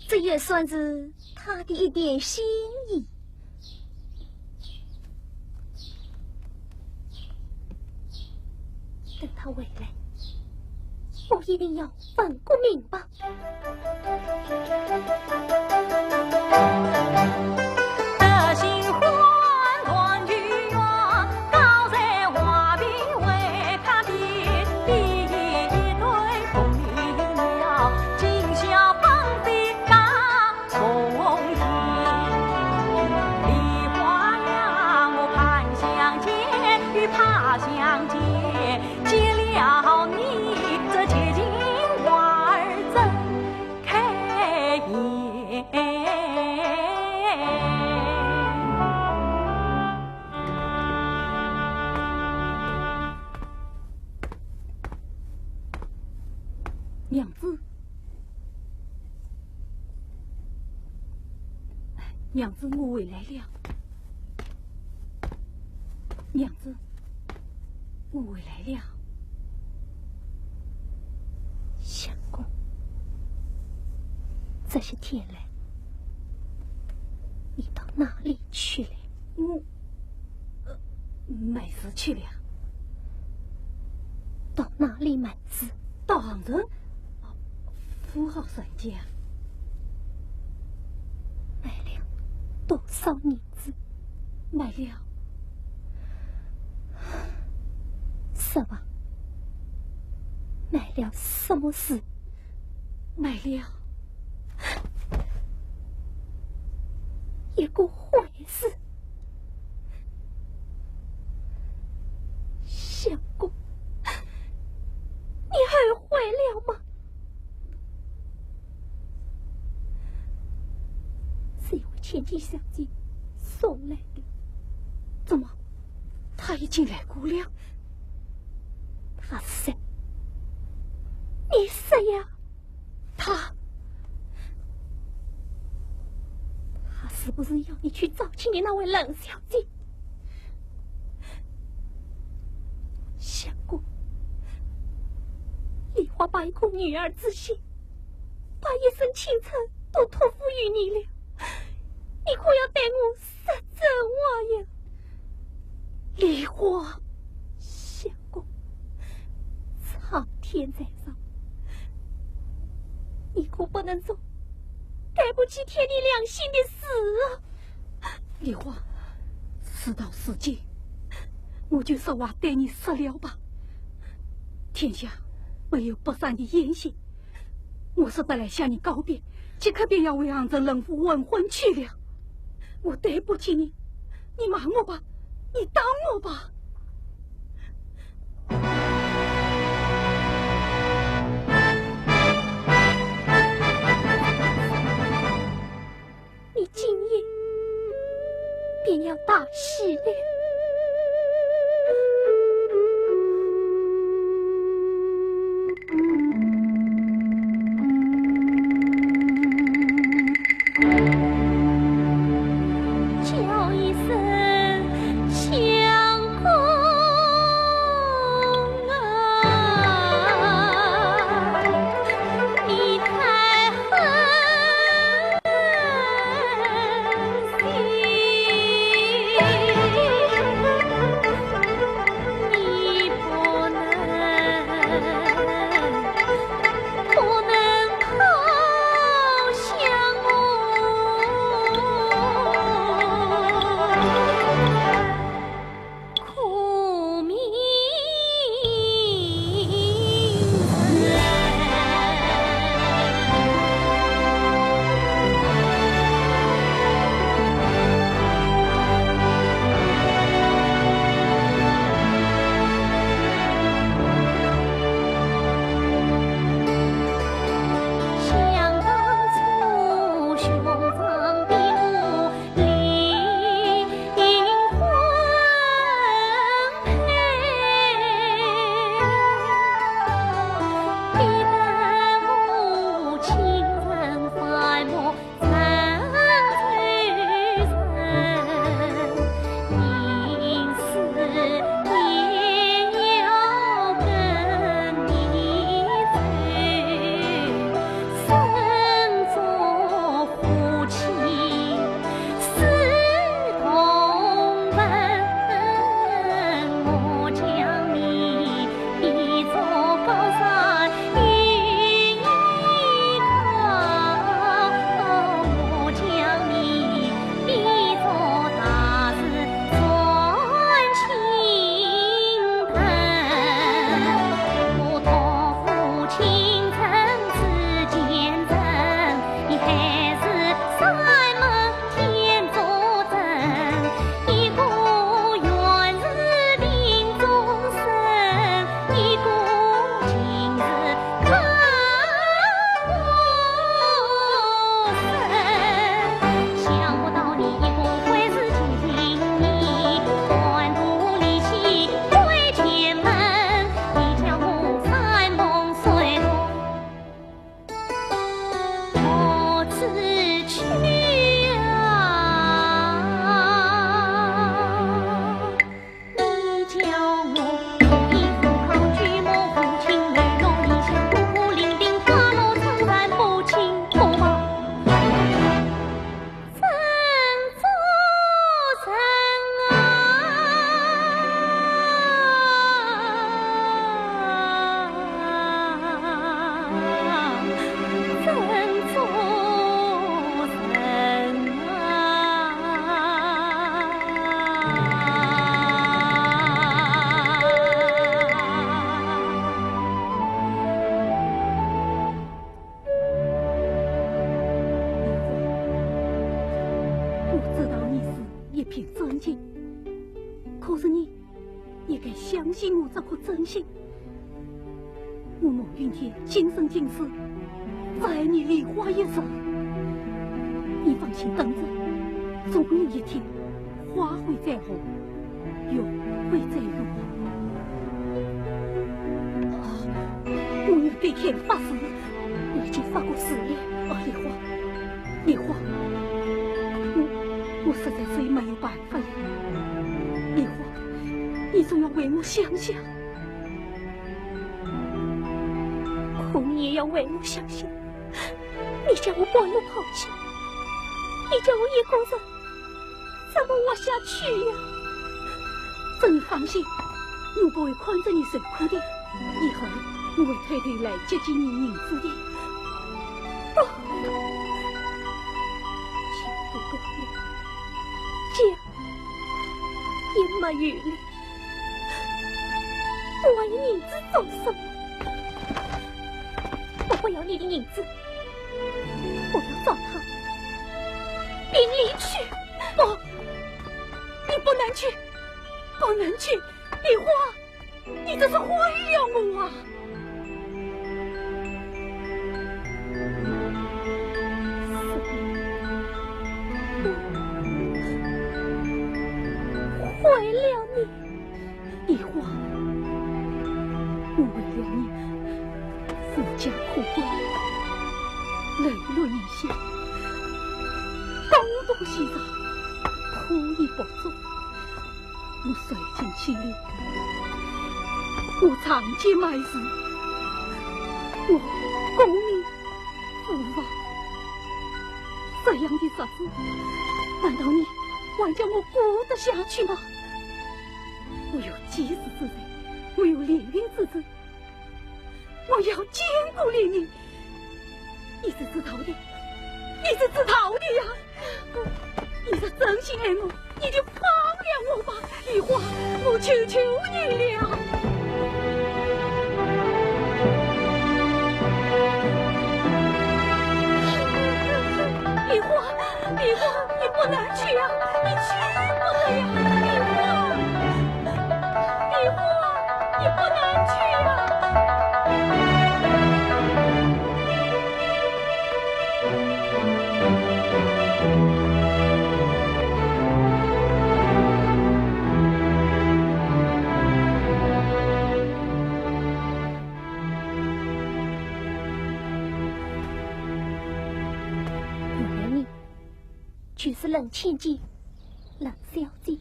[SPEAKER 1] 这也算是他的一点心意。
[SPEAKER 3] 等他回来，我一定要问个明白。
[SPEAKER 2] 德行欢团聚远，高在华边为他别，第一对风铃鸟，今宵放飞大从天。梨花呀，我盼相见，与怕相见。结了你，这结金花儿怎开颜？
[SPEAKER 4] 娘子，娘子，我回来了。娘子，我回来了。
[SPEAKER 3] 相公，这些天来，你到哪里去了？
[SPEAKER 4] 我，买事去了。
[SPEAKER 3] 到哪里买字？
[SPEAKER 4] 到杭州，富豪人家
[SPEAKER 3] 买了多少银子？
[SPEAKER 4] 买了
[SPEAKER 3] 10万。买了什么事？
[SPEAKER 4] 买了
[SPEAKER 3] 一个坏事。相公，你还回了吗？是因为千金小姐送来的。
[SPEAKER 4] 怎么？他已经来过了？
[SPEAKER 3] 他是谁？你谁呀？
[SPEAKER 4] 他
[SPEAKER 3] 是不是要你去找起你那位冷小姐？相公，梨花把一颗女儿之心，把一生青春都托付于你了，你可要对我说真话呀！
[SPEAKER 4] 梨花，
[SPEAKER 3] 相公，苍天在上，你可不能做对不起天地良心的事啊！
[SPEAKER 4] 梨花，事到如今，我就实话对你说了吧。天下没有不散的筵席，我是得来向你告别，即刻便要为杭州人妇问婚去了。我对不起你，你骂我吧，你打我吧。
[SPEAKER 3] 你今夜便要大喜了。叫一声相公啊，你太狠心。
[SPEAKER 6] 可是你也该相信我这颗真心。我孟云天今生今世只爱你梨花一生。你放心等着，总有一天花会再红，雨会再落。我要对天发誓，我已经发过誓言。梨花，我实在是没有办法呀。梨花，你总要为我想想。可你也要为我想想，你叫我半路抛弃，你叫我一个人怎么活下去呀？这你放心，我不会宽着你受苦的，以后我会偷偷来接近你认主的。钱不够了，家也没有了，我还有银子做什么？我不要你的银子，我要找他，并离去。你不能去，不能去！梨花，你这是毁了我啊！毁了你，梨花，我为了你富家苦归，泪落一血，东躲西藏，土已不足，我费尽心力，我长期埋尸，我功名无望，这样的日子，难道你还叫我过得下去吗？我有及时之罪，我有连营之责，我要兼顾连营。你是知道的，你是知道的呀！你是真心爱我，你就放了我吧，梨花，我求求你了。梨花，你不能去呀，你去不得呀，梨花，你不能去呀。就是冷千金，冷小姐，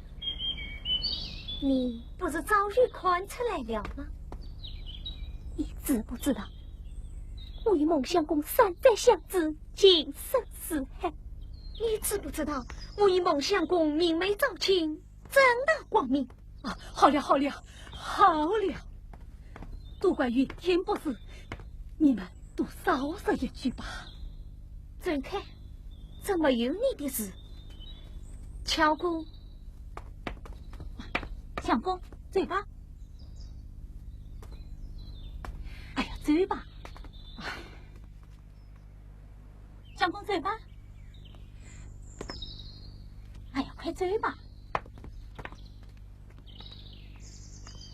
[SPEAKER 6] 你不是早日看出来了吗？你知不知道，我与孟相公三代相知，今生似海？你知不知道，我与孟相公明媒照亲，正大光明？啊，好了，都怪云天不是，你们都少说一句吧。怎看？怎么有你的事？乔姑，相公，走吧。哎呀，走吧。相公，走吧。哎呀，快走吧。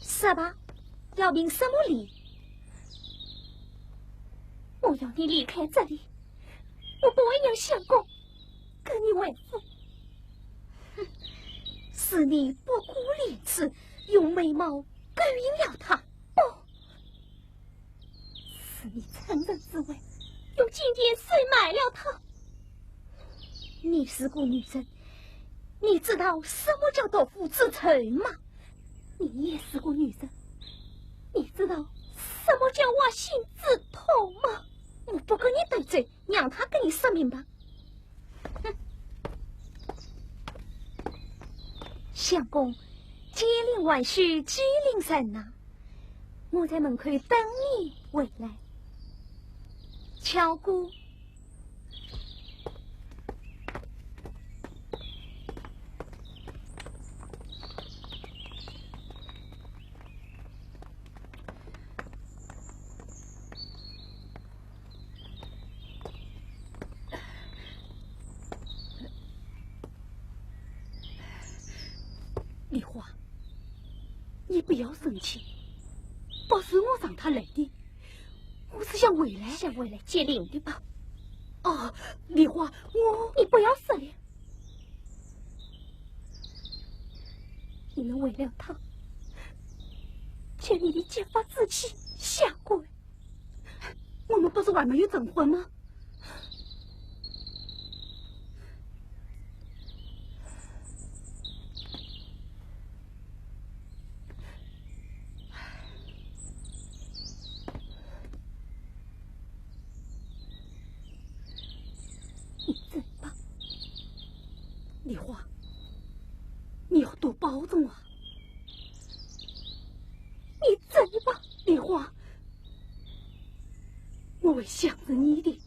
[SPEAKER 6] 是吧？要凭什么理？我要你离开这里，我不会让相公跟你为夫。哼，是你不顾廉耻，用美貌勾引了他。哦，是你趁人之危，用金钱收买了他。你是个女人，你知道什么叫夺夫之仇吗？你也是个女人，你知道什么叫挖心之痛吗？我不跟你斗嘴，让他跟你说明白。哼！相公，接令万岁，机灵神呐！我在门口等你回来。乔姑。梨花，你不要生气，不是我让他来的，我是想回来接令的吧。哦，梨花，你不要死了，你们为了他，将你的结发之妻下跪。我们不是还没有证婚吗？你走吧，梨花，你要多保重啊！你走吧，梨花，我会想着你的，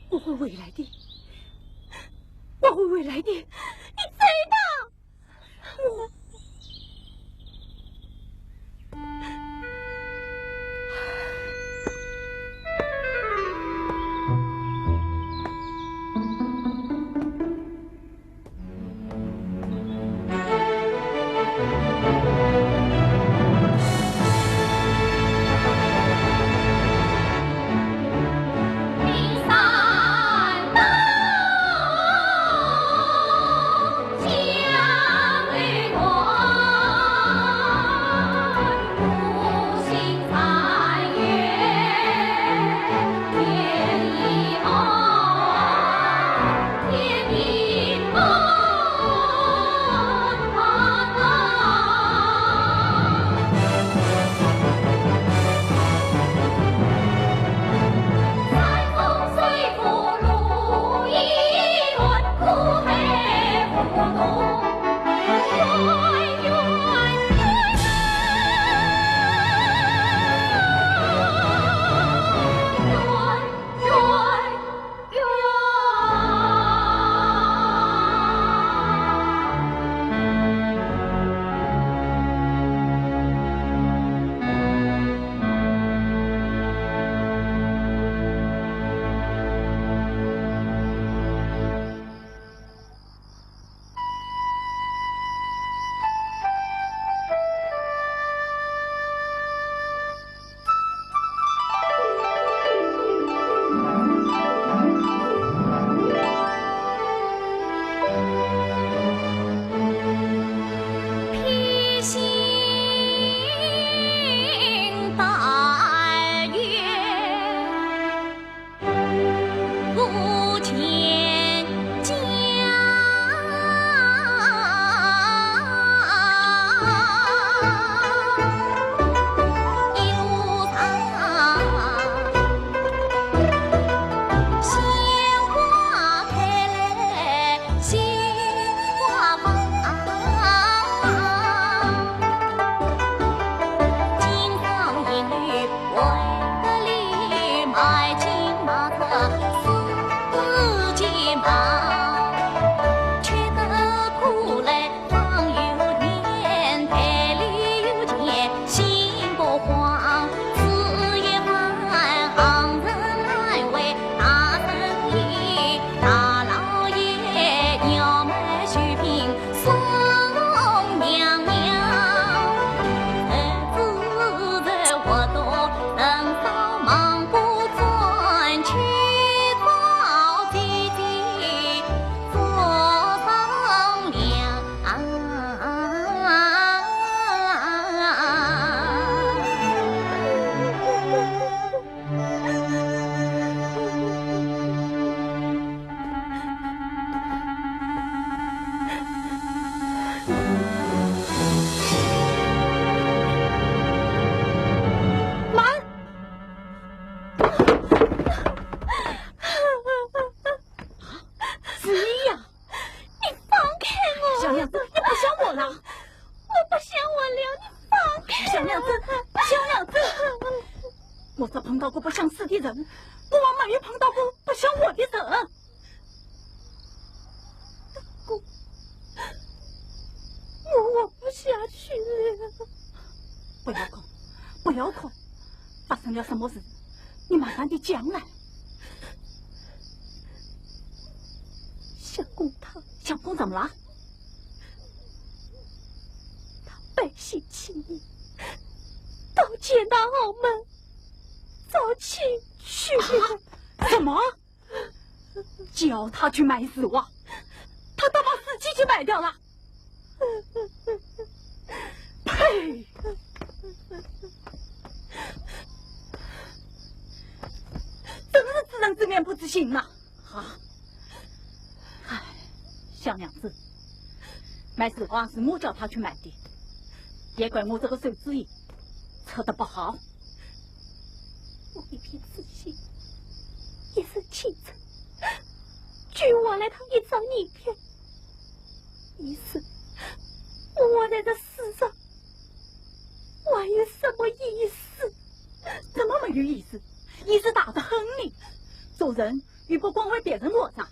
[SPEAKER 6] 我会回来的，我会回来的。你走吧，我。我只碰到过不想死的人，我还没有碰到过不想活的人。大哥，我活不下去了。不要哭，不要哭，发生了什么事，你慢慢的讲来。相公他，相公怎么了？
[SPEAKER 3] 百姓起义，到建大澳门找亲去了。
[SPEAKER 5] 什么？叫他去买丝袜，他倒把自己去买掉了。呸！真是自人自面不自心呐！啊！唉，小娘子，买丝袜是我叫他去买的，也怪我这个手指印测得不好。
[SPEAKER 3] 我一片自信，一身清纯，居我来趟一张泥片，意思我在这世上还有什么意思？
[SPEAKER 5] 怎么没有意思？意思大得很呢。做人又不光为别人落账，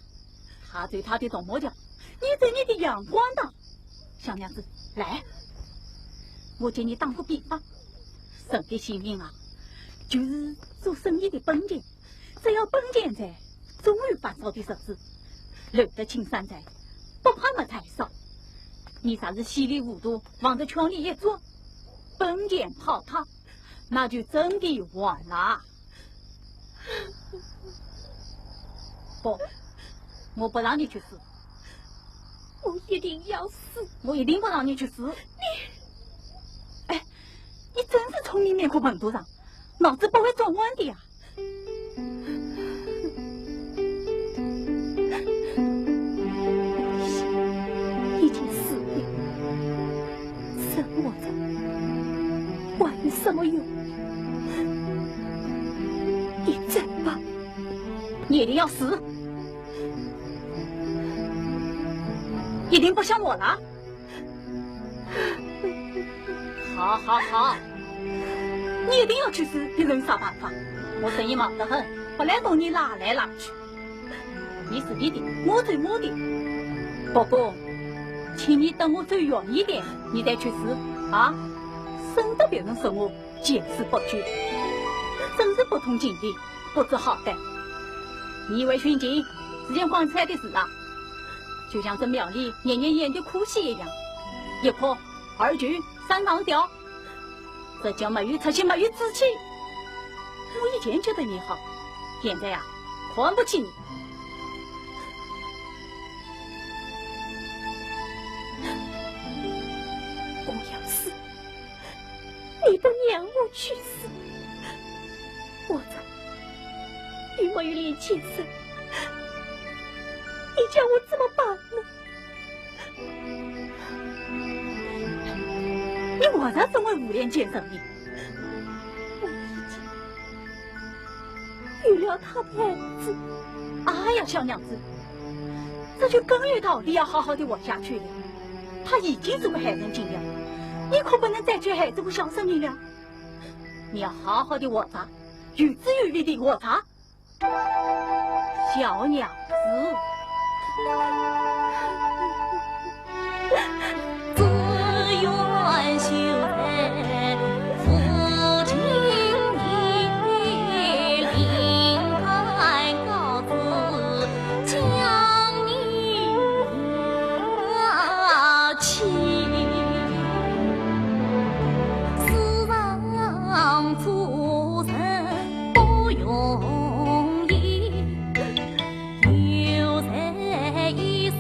[SPEAKER 5] 他走他的东摸脚，你走你的阳光的。小娘子，来，我借你当个比方，人的性命啊，就是做生意的本钱，只要本钱在，总有翻少的日子。留得青山在，不怕没柴烧。你啥是稀里糊涂往这圈里一坐，本钱泡汤，那就真的完了。不，我不让你去死，
[SPEAKER 3] 我一定要死！
[SPEAKER 5] 我一定不让你去死。哎，你真是聪明面孔本多上，脑子不会转弯的呀。
[SPEAKER 3] 已经死了，生活着还有什么用？你走吧，
[SPEAKER 5] 你一定要死，一定不像我了。好好好，你一定要去死，别人有啥办法？我生意忙得很，不来同你拉来拉去。你死你的，我走我的。不过，请你等我走远一点，你再去死啊！省得别人说我见死不救，真是不通情理，不知好歹。你以为寻亲是件光彩的事啊？就像这庙里年年演的哭戏一样，一哭二句三上吊，这叫没有出息没有志气。我以前觉得你好，现在呀，看不起你。
[SPEAKER 3] 我要死，你不让我去死，我这与我有连接生，你叫我怎么办呢？
[SPEAKER 5] 你为啥成为无脸见生呢？
[SPEAKER 3] 我已经有了他的儿子。
[SPEAKER 5] 哎呀，小娘子，这就更有道理，要好好的活下去了。他已经是个害人精了，你可不能再去害这个小生命了。你要好好的活着，有滋有味的活着。小娘子，
[SPEAKER 2] 自愿修在父亲你临开告知，将你妻世上出身不容易，有才一生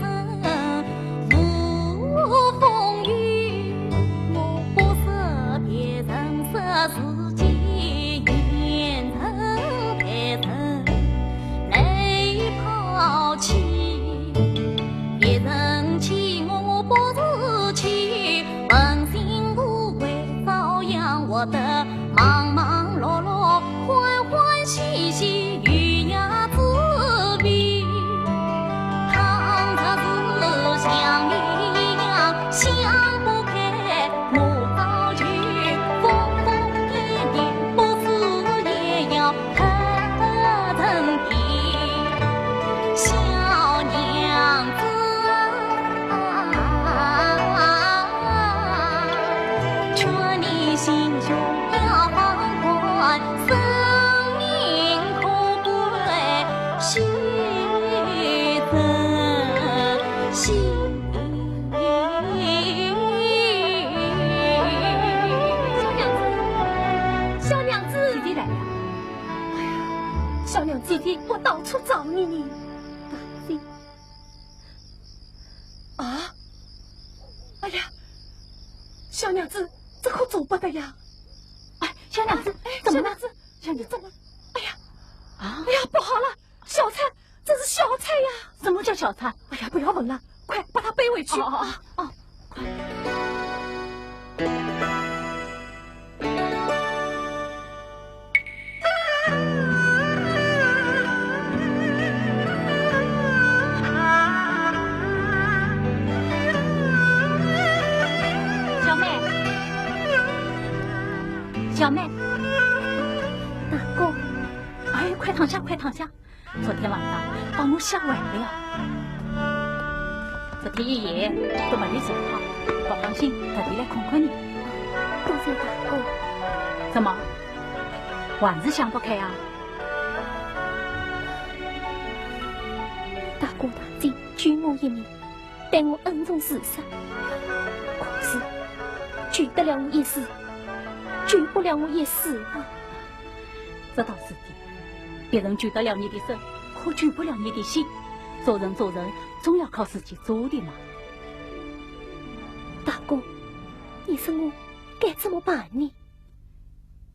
[SPEAKER 3] 到处找你呢。大姐，
[SPEAKER 7] 啊！哎呀，小娘子，这可走不得呀！
[SPEAKER 6] 哎，小娘子，怎么了？
[SPEAKER 7] 小娘子怎么？哎呀，
[SPEAKER 6] 啊！
[SPEAKER 7] 哎呀，不好了，小菜，这是小菜呀！
[SPEAKER 6] 什么叫小菜？
[SPEAKER 7] 哎呀，不要问了，快把它背回去！
[SPEAKER 6] 哦，小妹，
[SPEAKER 3] 大哥，
[SPEAKER 6] 哎，快躺下，快躺下。昨天晚上把我吓坏了，这天一夜都没有睡好，不放心，特地来看看你。
[SPEAKER 3] 多谢大哥。
[SPEAKER 6] 怎么，还是想不开啊？
[SPEAKER 3] 大哥大姐救我一命，待我恩重如山，可是救得了我一时，救不了我一世啊！
[SPEAKER 6] 这倒是的，别人救得了你的手，可救不了你的心。做人总要靠自己做的嘛。
[SPEAKER 3] 大哥，你说我该怎么办呢？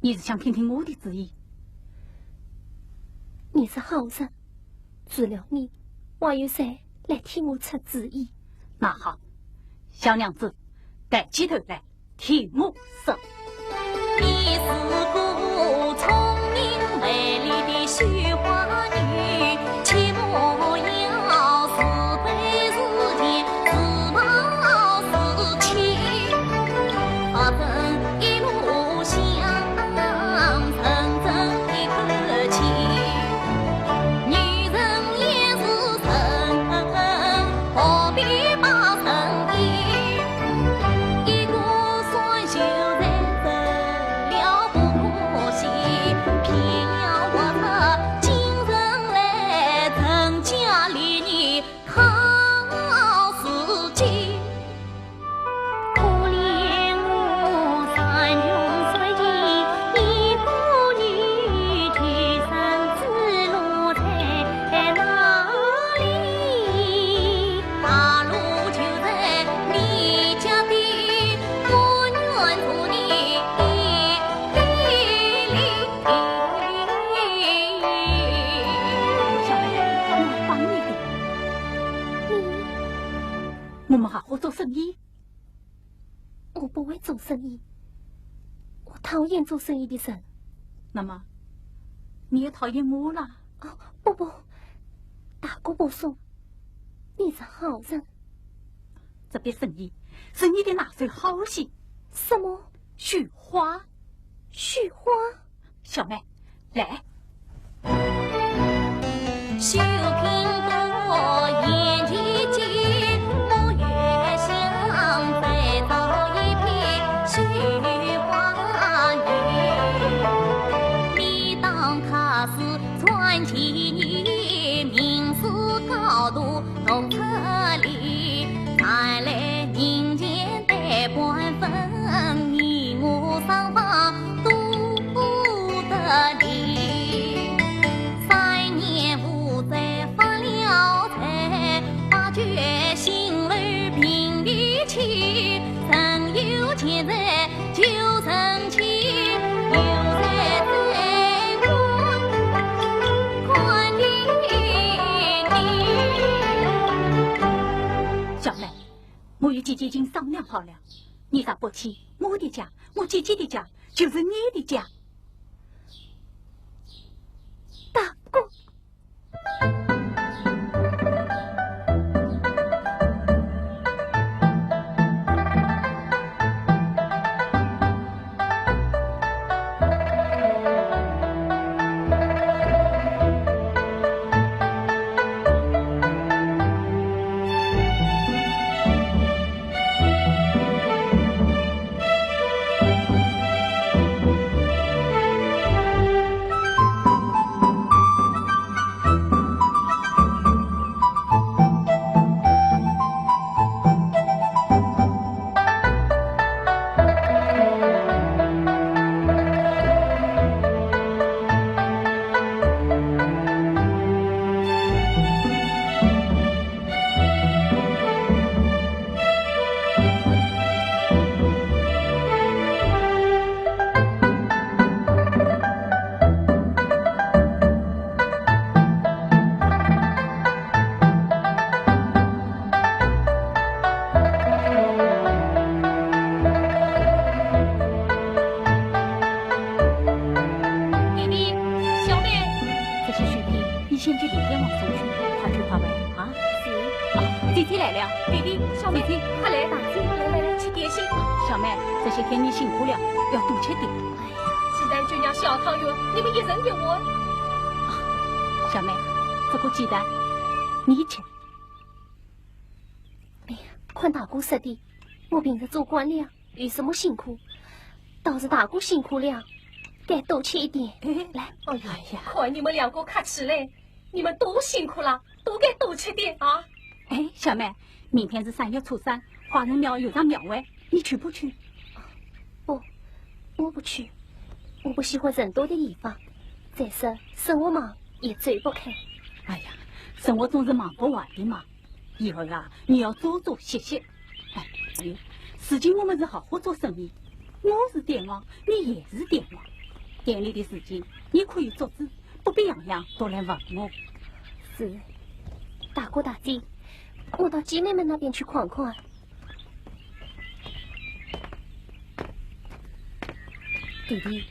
[SPEAKER 6] 你是想听听我的主意？
[SPEAKER 3] 你是好人，除了你，还有谁来替我出主意？
[SPEAKER 6] 那好，小娘子，抬起头来听我说。
[SPEAKER 2] 你是个聪明美丽的绣花女，切莫要自卑自贱，自暴自弃，何曾一路相层一口气。女人也是人，何必把身依？一个双袖在走了不可惜，偏要我他精神来增加力你靠自己。可怜我山穷水尽，一个女去生之路在哪里？大路就在你家的不远处的
[SPEAKER 6] 小妹，我帮你的。我们好好做生意。
[SPEAKER 3] 我不会做生意，我讨厌做生意的人。
[SPEAKER 6] 那么，你也讨厌我了？
[SPEAKER 3] 哦，不，大哥不说，你是好人。
[SPEAKER 6] 这笔生意是你的拿手好戏，
[SPEAKER 3] 什么？
[SPEAKER 6] 绣花。
[SPEAKER 3] 绣花？
[SPEAKER 6] 小妹，来。
[SPEAKER 2] 绣苹果眼睛睛，我越想再造一匹绣花女。你当她是传奇女，名士高度都出力，才来人间得官分，你我双方都得利。3年无再发了财，发觉心儿平地起，人有钱财就生气，有财在官的你。
[SPEAKER 6] 小妹，我与姐姐已经商量好了，你咋不去我的家，我姐姐的家就是你的家。
[SPEAKER 3] 大哥。
[SPEAKER 5] 姐来了，弟弟，
[SPEAKER 3] 小妹，
[SPEAKER 5] 姐，
[SPEAKER 3] 快来，大姐，来，吃点心。
[SPEAKER 5] 小妹，这些天你辛苦了，要多吃点。
[SPEAKER 3] 鸡蛋、卷酿、小汤圆，你们一人给我。
[SPEAKER 5] 小妹，这个鸡蛋你吃。
[SPEAKER 3] 哎呀，宽大哥说的，我平时做官了，有什么辛苦？倒是大哥辛苦了，该多吃一点。来，
[SPEAKER 5] 哎呀，
[SPEAKER 3] 快你们两个客气嘞，你们多辛苦了，都该多吃点啊。
[SPEAKER 5] 哎，小妹，明天是3月初3，华人庙有场庙会，你去不去？
[SPEAKER 3] 不，我不去，我不喜欢人多的地方。再说生活忙也走不开。
[SPEAKER 5] 哎呀，生活总是忙不完的嘛。以后呀，你要多多歇歇。哎，还有，事情我们是好好做生意。我是店王，你也是店王。店里的事情你可以做主，不必样样都来问我。
[SPEAKER 3] 是，大哥大姐，我到姐妹们那边去逛逛。弟弟，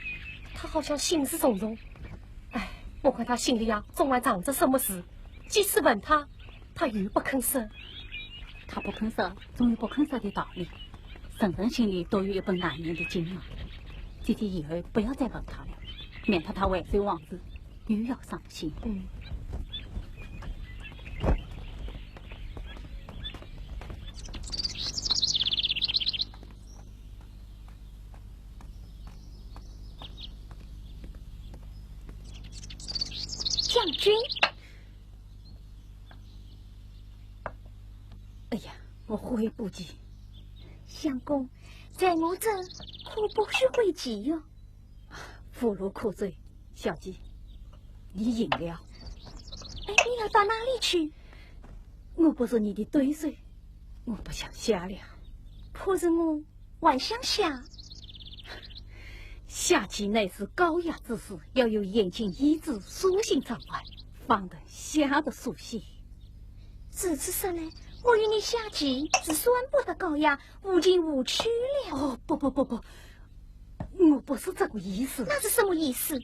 [SPEAKER 3] 他好像心事重重。哎，我看他心里呀，总爱藏着什么事。即使问他，他又不肯说。
[SPEAKER 5] 他不肯说，总有不肯说的道理。人人心里都有一本难念的经嘛。姐姐以后不要再问他了，免得他为这往事又要伤心。
[SPEAKER 3] 将军，
[SPEAKER 5] 哎呀，我回不及。
[SPEAKER 3] 相公，在我这可不许回急哟。
[SPEAKER 5] 夫路苦追，小姐，你赢了。
[SPEAKER 3] 哎，你要到哪里去？
[SPEAKER 5] 我不是你的对手，我不想下了。
[SPEAKER 3] 可是我还想下。
[SPEAKER 5] 下棋乃是高雅之事，要有言情意志、书信掌管，方能下得舒心。
[SPEAKER 3] 如此说来，我与你下棋是算不得高雅，无进无出了。
[SPEAKER 5] 哦，不，我不是这个意思。
[SPEAKER 3] 那是什么意思？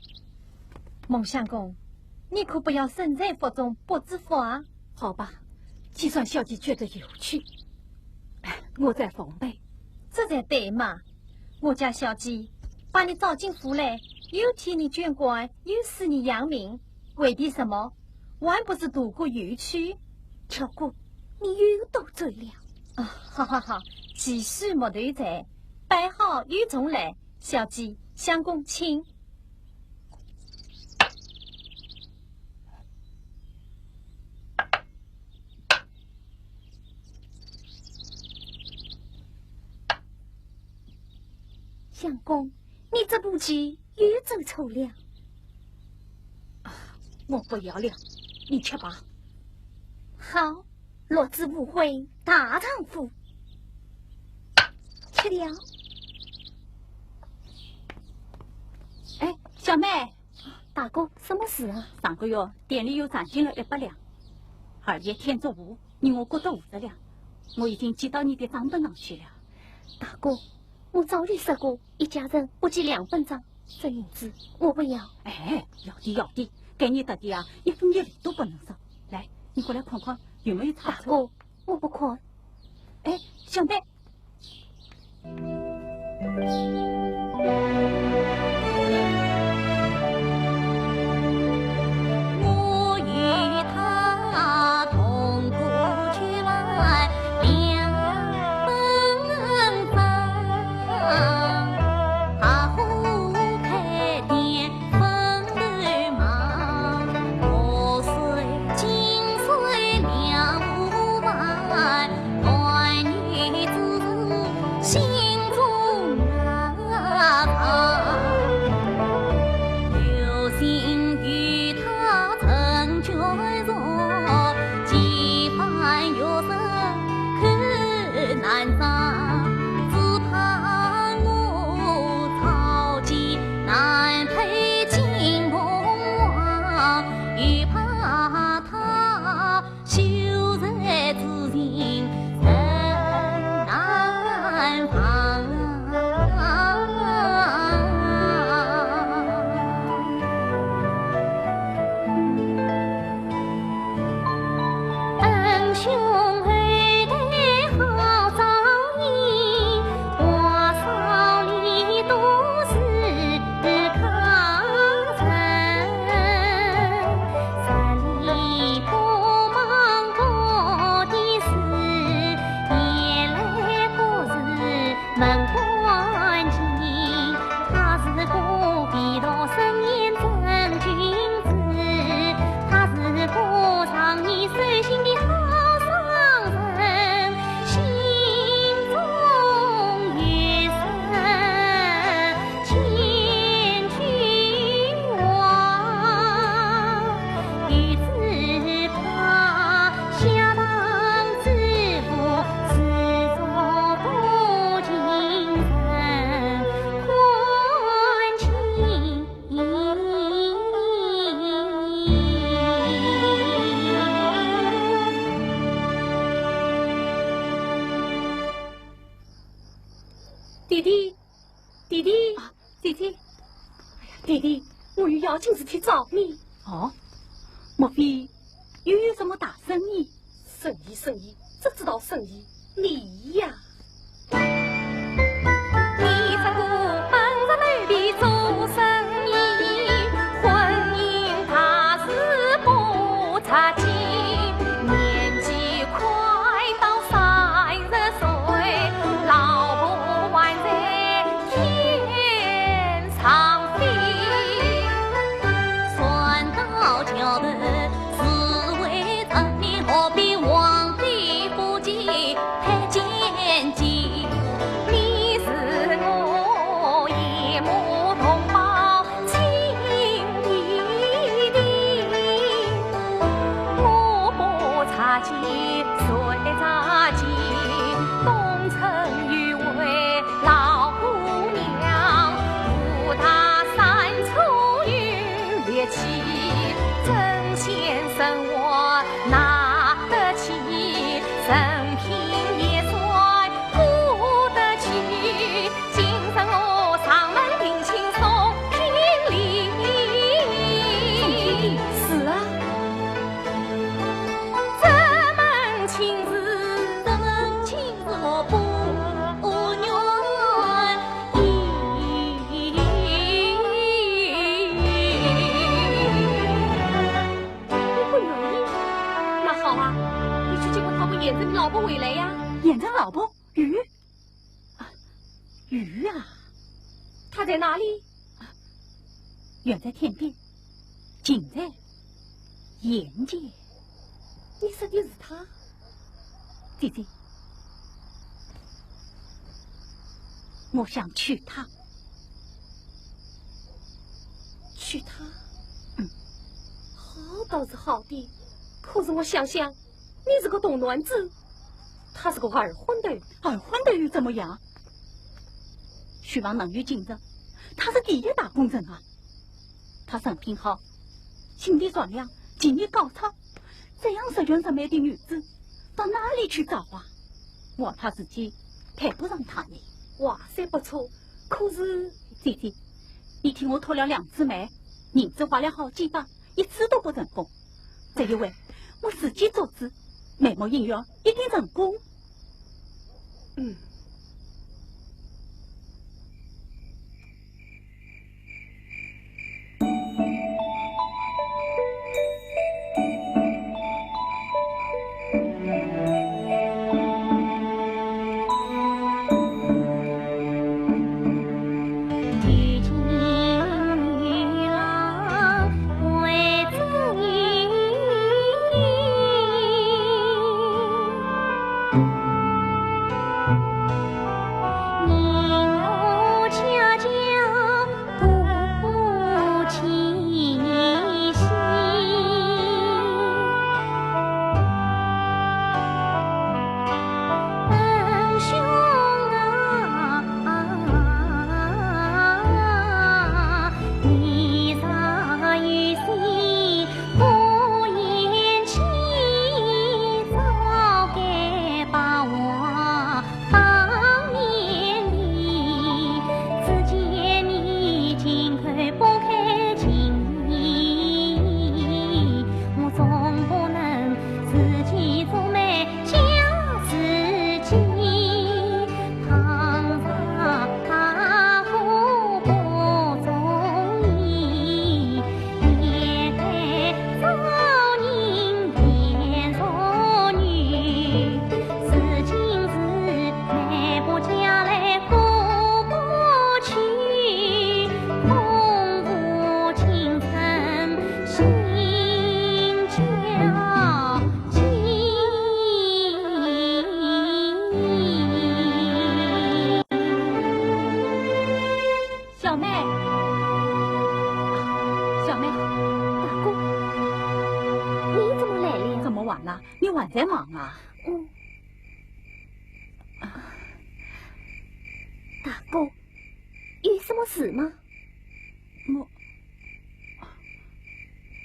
[SPEAKER 1] 孟相公，你可不要身在福中不知福啊！
[SPEAKER 5] 好吧，就算小姐觉得有趣，我在奉陪。
[SPEAKER 1] 这才对嘛！我家小姐把你找进府来，又替你捐官，又使你扬名，为的什么？还不是图个有趣？
[SPEAKER 3] 巧姑，你又多嘴了。
[SPEAKER 1] 啊，好，几事莫头在，摆好又重来。小姐，相公请。
[SPEAKER 3] 相公，你这步棋又走错了。
[SPEAKER 5] 我不要了，你吃吧。
[SPEAKER 3] 好，落子无悔大丈夫。吃了。
[SPEAKER 5] 哎，小妹，
[SPEAKER 3] 大哥，什么事啊？
[SPEAKER 5] 上个月店里又攒进了100两，2月天作物，你我各得50两，我已经寄到你的账本上去了。
[SPEAKER 3] 大哥，我早就说过，一家人不记2分账，这银子我不要。
[SPEAKER 5] 哎，要的，给你得的啊，1分1厘都不能少。来，你过来看看有没有差错。
[SPEAKER 3] 大哥，我不看。
[SPEAKER 5] 哎，小妹。
[SPEAKER 2] 我与他同过去来2分房，他后开店分头忙，我虽今岁2、5万，短女子。门关紧，他是个地道生言真君子，他是个让你守信的好商人，心中有神千军王，与之怕下当知府，自作不精神关情。
[SPEAKER 3] 弟弟，弟弟，
[SPEAKER 6] 姐姐，
[SPEAKER 3] 弟弟，我有要紧事体找你。
[SPEAKER 6] 哦，莫非又有什么大生意？
[SPEAKER 3] 生意，只知道生意，你呀。
[SPEAKER 2] 你这个本着内地做生意，婚姻他是不差劲，年纪快到30岁，老婆还在天上飞，船到桥头是为人民，何必皇帝不急太监急。你是我一母同胞亲弟弟，我不差劲谁差劲？东城誉为老姑娘，武大三处有烈气，曾先生我拿得起，人品也算顾得起，今生我上门定亲送聘礼。
[SPEAKER 3] 是啊，
[SPEAKER 2] 这门亲事，我不
[SPEAKER 3] 你不愿意？那好啊，你去接过他们眼着你老婆回来呀。
[SPEAKER 6] 眼着老婆鱼啊，鱼啊，
[SPEAKER 3] 他在哪里？
[SPEAKER 6] 远在天边，近在眼界。
[SPEAKER 3] 你说的是他？
[SPEAKER 6] 姐姐，我想娶她。
[SPEAKER 3] 娶她？
[SPEAKER 6] 嗯，
[SPEAKER 3] 好倒是好的，可是我想想，你是个懂卵子，他是个二婚的。
[SPEAKER 6] 二婚的又怎么样？希望能有竞争，他是第一大功臣啊！他人品好，心地善良，技艺高超，这样十全十美的女子，到哪里去找啊？我怕自己配不上她呢。
[SPEAKER 3] 哇塞，不错，可是
[SPEAKER 6] 姐姐，你听我托了2次媒，银子花了好几百，一次都不成功。这一回我自己做主，美貌姻缘一定成功。
[SPEAKER 3] 嗯。
[SPEAKER 2] 遇见女郎为正义，
[SPEAKER 4] 你还在忙啊？
[SPEAKER 3] 大哥，有什么事吗？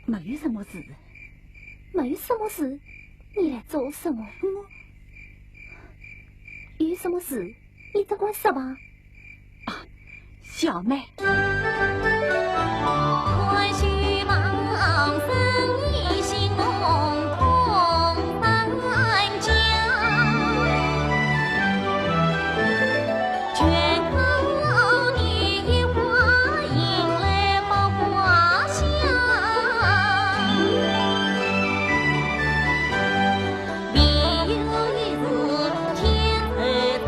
[SPEAKER 4] 没有什么事。
[SPEAKER 3] 没什么事，你来做什么？有什么事，你只管说吧。
[SPEAKER 4] 小妹。
[SPEAKER 2] 快去忙生意兴隆同三家，全靠你花迎来宝花香。必有一日天才堂，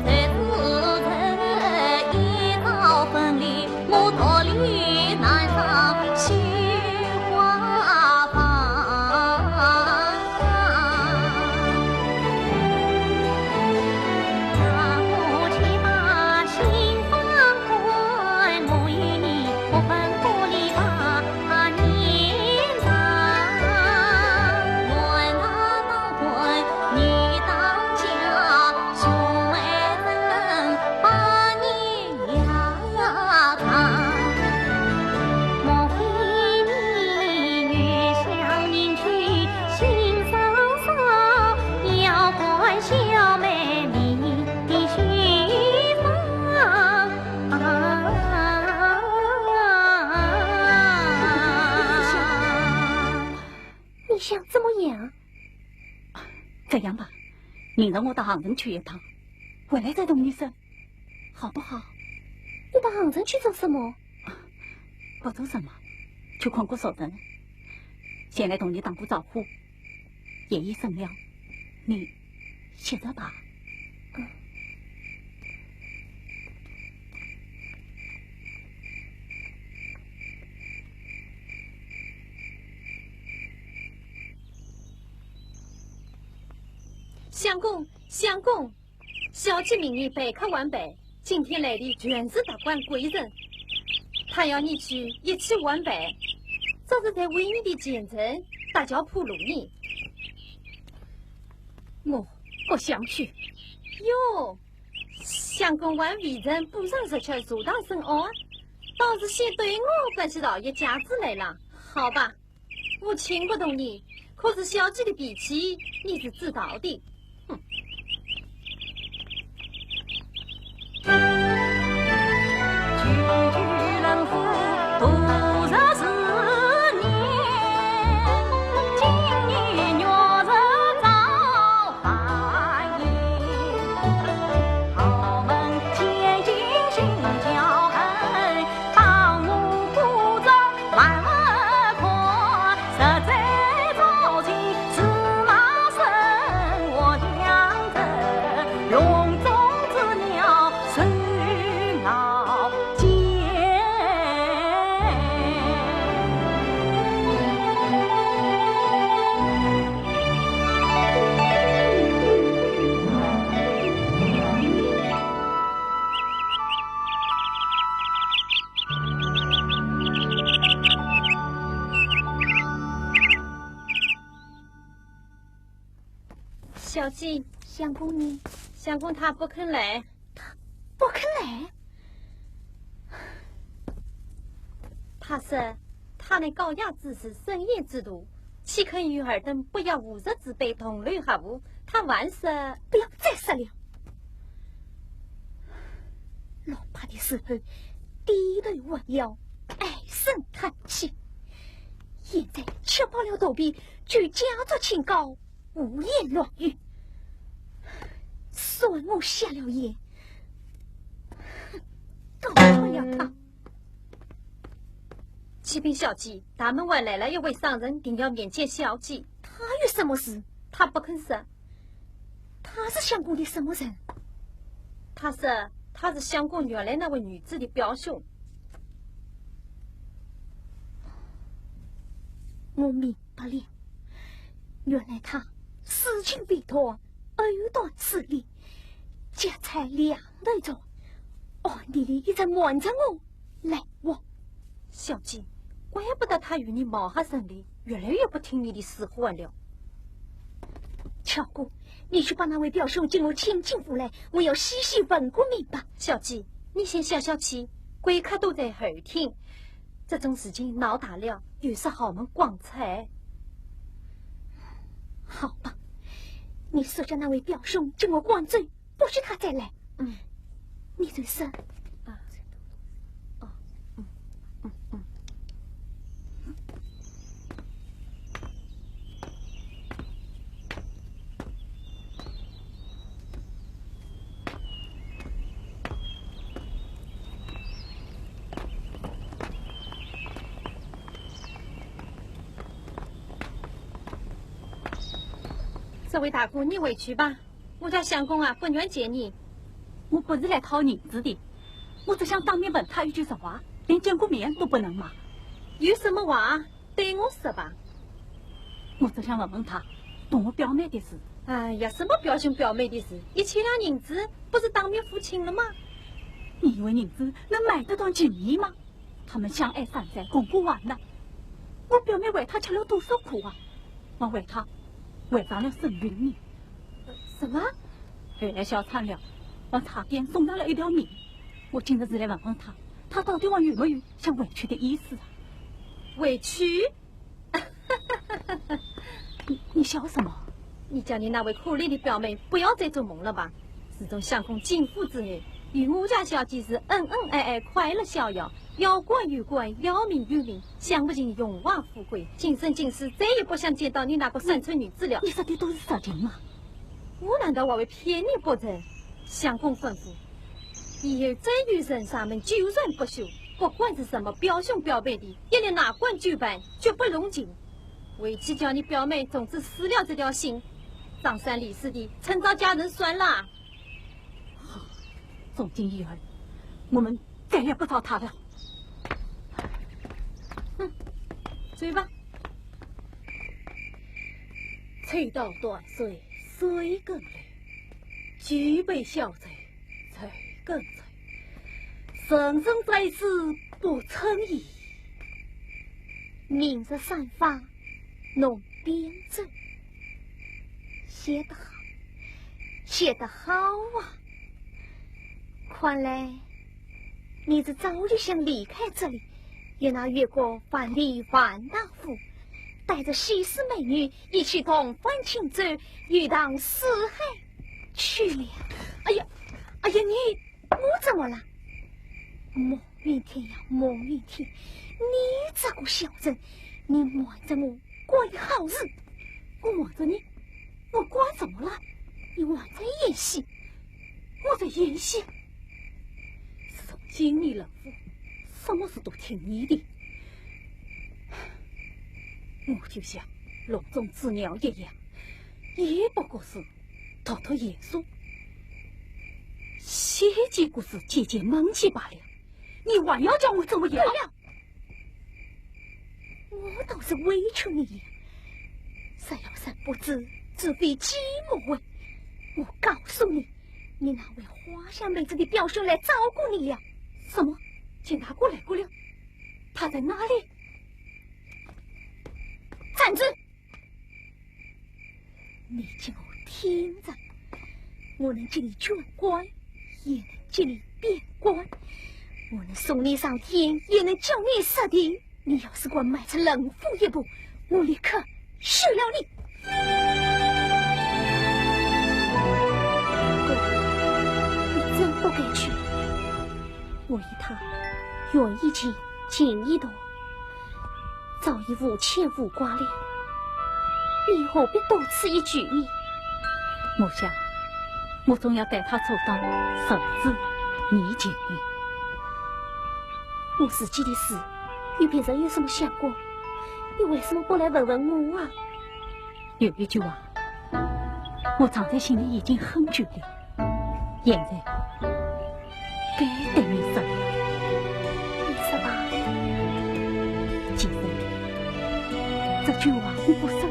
[SPEAKER 2] 在此这一朝分离，我脱离南上绣花房。让我去把心放宽，我与你不分不离把年长。愿他当婚，女当嫁，兄妹怎把你呀看？莫非你越想念去心伤伤，要怪小妹你的虚放。
[SPEAKER 3] 你想怎么样？
[SPEAKER 4] 这样吧，明日我到杭州去一趟，回来再同你说，好不好？
[SPEAKER 3] 你到杭州去做什么？
[SPEAKER 4] 不做什么，去看过熟人，先来同你打个招呼。夜已深了，你歇着吧。
[SPEAKER 1] 相公，相公，小姐明日备课完备，今天来的全是达官贵人，他要你去一起完备，这是在为你的前程打脚铺路呢。
[SPEAKER 4] 我不想去。
[SPEAKER 1] 哟，相公还为人不让失去如当深奥，倒是先对我关系到一家子来了。好吧，我请不动你，可是小姐的脾气你是知道的。
[SPEAKER 2] 句句能付多少思念，今年月日早繁衍，豪门千金心交恨，当我孤舟万宽，实在朝廷司马生，我养着笼中之鸟手老间。
[SPEAKER 1] 小姐，
[SPEAKER 3] 相公你
[SPEAKER 1] 相公他不肯来，
[SPEAKER 3] 不肯来？
[SPEAKER 1] 他说他那高雅之士、深艳之徒，岂肯与尔等不要无日之辈同流合污？他万说
[SPEAKER 3] 不要再说了。落魄的时候低头弯腰，唉声叹气，现在吃饱了肚皮，就家族清高，无言落语，算我瞎了眼，搞错了他。
[SPEAKER 1] 启禀小姐，大门外来了一位商人，定要面见小姐。
[SPEAKER 3] 他有什么事？
[SPEAKER 1] 他不肯说。
[SPEAKER 3] 他是相公的什么人？
[SPEAKER 1] 他说他是相公原来那位女子的表兄。
[SPEAKER 3] 我明白了，原来他私情被脱，藕断丝连，家财两头着，暗地里一直瞒着我来往。
[SPEAKER 1] 小姐，怪不得他与你貌合神离，越来越不听你的使唤了。
[SPEAKER 3] 巧姑，你去把那位表兄请我请进屋来，我要细细问个明白。
[SPEAKER 1] 小姐，你先消消气，贵客都在后厅，这种事情闹大了，又是豪门光彩。
[SPEAKER 3] 好吧，你说叫那位表兄请我灌醉，不许他再来。你这是
[SPEAKER 1] 这位大姑，你回去吧，我家相公啊不愿见你。
[SPEAKER 4] 我不是来讨银子的，我只想当面问他一句实话，连见过面都不能嘛。
[SPEAKER 1] 有什么话对我说吧。
[SPEAKER 4] 我只想问问他同我表妹的事。
[SPEAKER 1] 哎呀，什么表兄表妹的事？一千两银子不是当面付清了吗？
[SPEAKER 4] 你以为银子能买得到情谊吗？他们相爱三载，共不完呢。我表妹为他吃了多少苦啊！我为他违上了生孕呢。
[SPEAKER 1] 什么？
[SPEAKER 4] 后来小惨了，我差点送他了一条命。我今日是来问问他，他到底还有没有想委屈的意思啊？
[SPEAKER 1] 委屈？
[SPEAKER 4] 你笑什么？
[SPEAKER 1] 你叫你那位可怜的表妹不要再做梦了吧。自从相公进府之后，与我家小姐是恩恩爱爱，快乐逍遥，要官有官，要民有民，享不尽荣华富贵。今生今世再也不想见到你那个山村女子了。
[SPEAKER 4] 你说的都是实情吗？
[SPEAKER 1] 我难道还会骗你不成？相公吩咐，以后再有人上门久传不休，不管是什么表兄表妹的，一律哪管就办，绝不容情。为妻叫你表妹从此撕了这条心，张三李四的，趁早嫁人算了。
[SPEAKER 4] 从今以后，我们再也不找他了。
[SPEAKER 1] 追吧。
[SPEAKER 7] 吹到断水水更流，举杯消醉醉更醉。生生在世不称意，
[SPEAKER 3] 明日散发弄边醉。写得好，写得好啊！看来你是早就想离开这里，也那越过万里万大湖，带着西施美女一起同欢庆祝，欲当四海去了。哎呀，你我怎么了？莫云天呀，莫云天，你这个小人，你瞒着我过好日。
[SPEAKER 4] 我瞒着你，我管怎么了？
[SPEAKER 3] 你还在演戏？
[SPEAKER 4] 我在演戏。自从经历了我，什么事都听你的。我就像笼中之鸟一样，也不过是逃逃严肃，写几故事解解闷气罢了。你还要叫我怎么样？
[SPEAKER 3] 我倒是委屈你呀！三要三不知，自非鸡莫为。我告诉你，你那位花香妹子的表兄来照顾你呀！
[SPEAKER 4] 什么？请他过来过来。他在哪里？
[SPEAKER 3] 站住！你叫我听着，我能接你捐官，也能接你贬官，我能送你上天，也能叫你下地。你要是给我迈出冷府一步，我立刻休了你。你真不该去，我与他缘已经尽一段，早已无牵无挂了，你何必多此一举呢？
[SPEAKER 4] 我想，我总要带他走到手指你前面。
[SPEAKER 3] 我自己的事，你平常有什么想过？你为什么不来问问我啊？
[SPEAKER 4] 有一句话，我藏在心里已经很久了，现在该对你说了。
[SPEAKER 3] 你说吧。
[SPEAKER 4] 既然这句话我不说，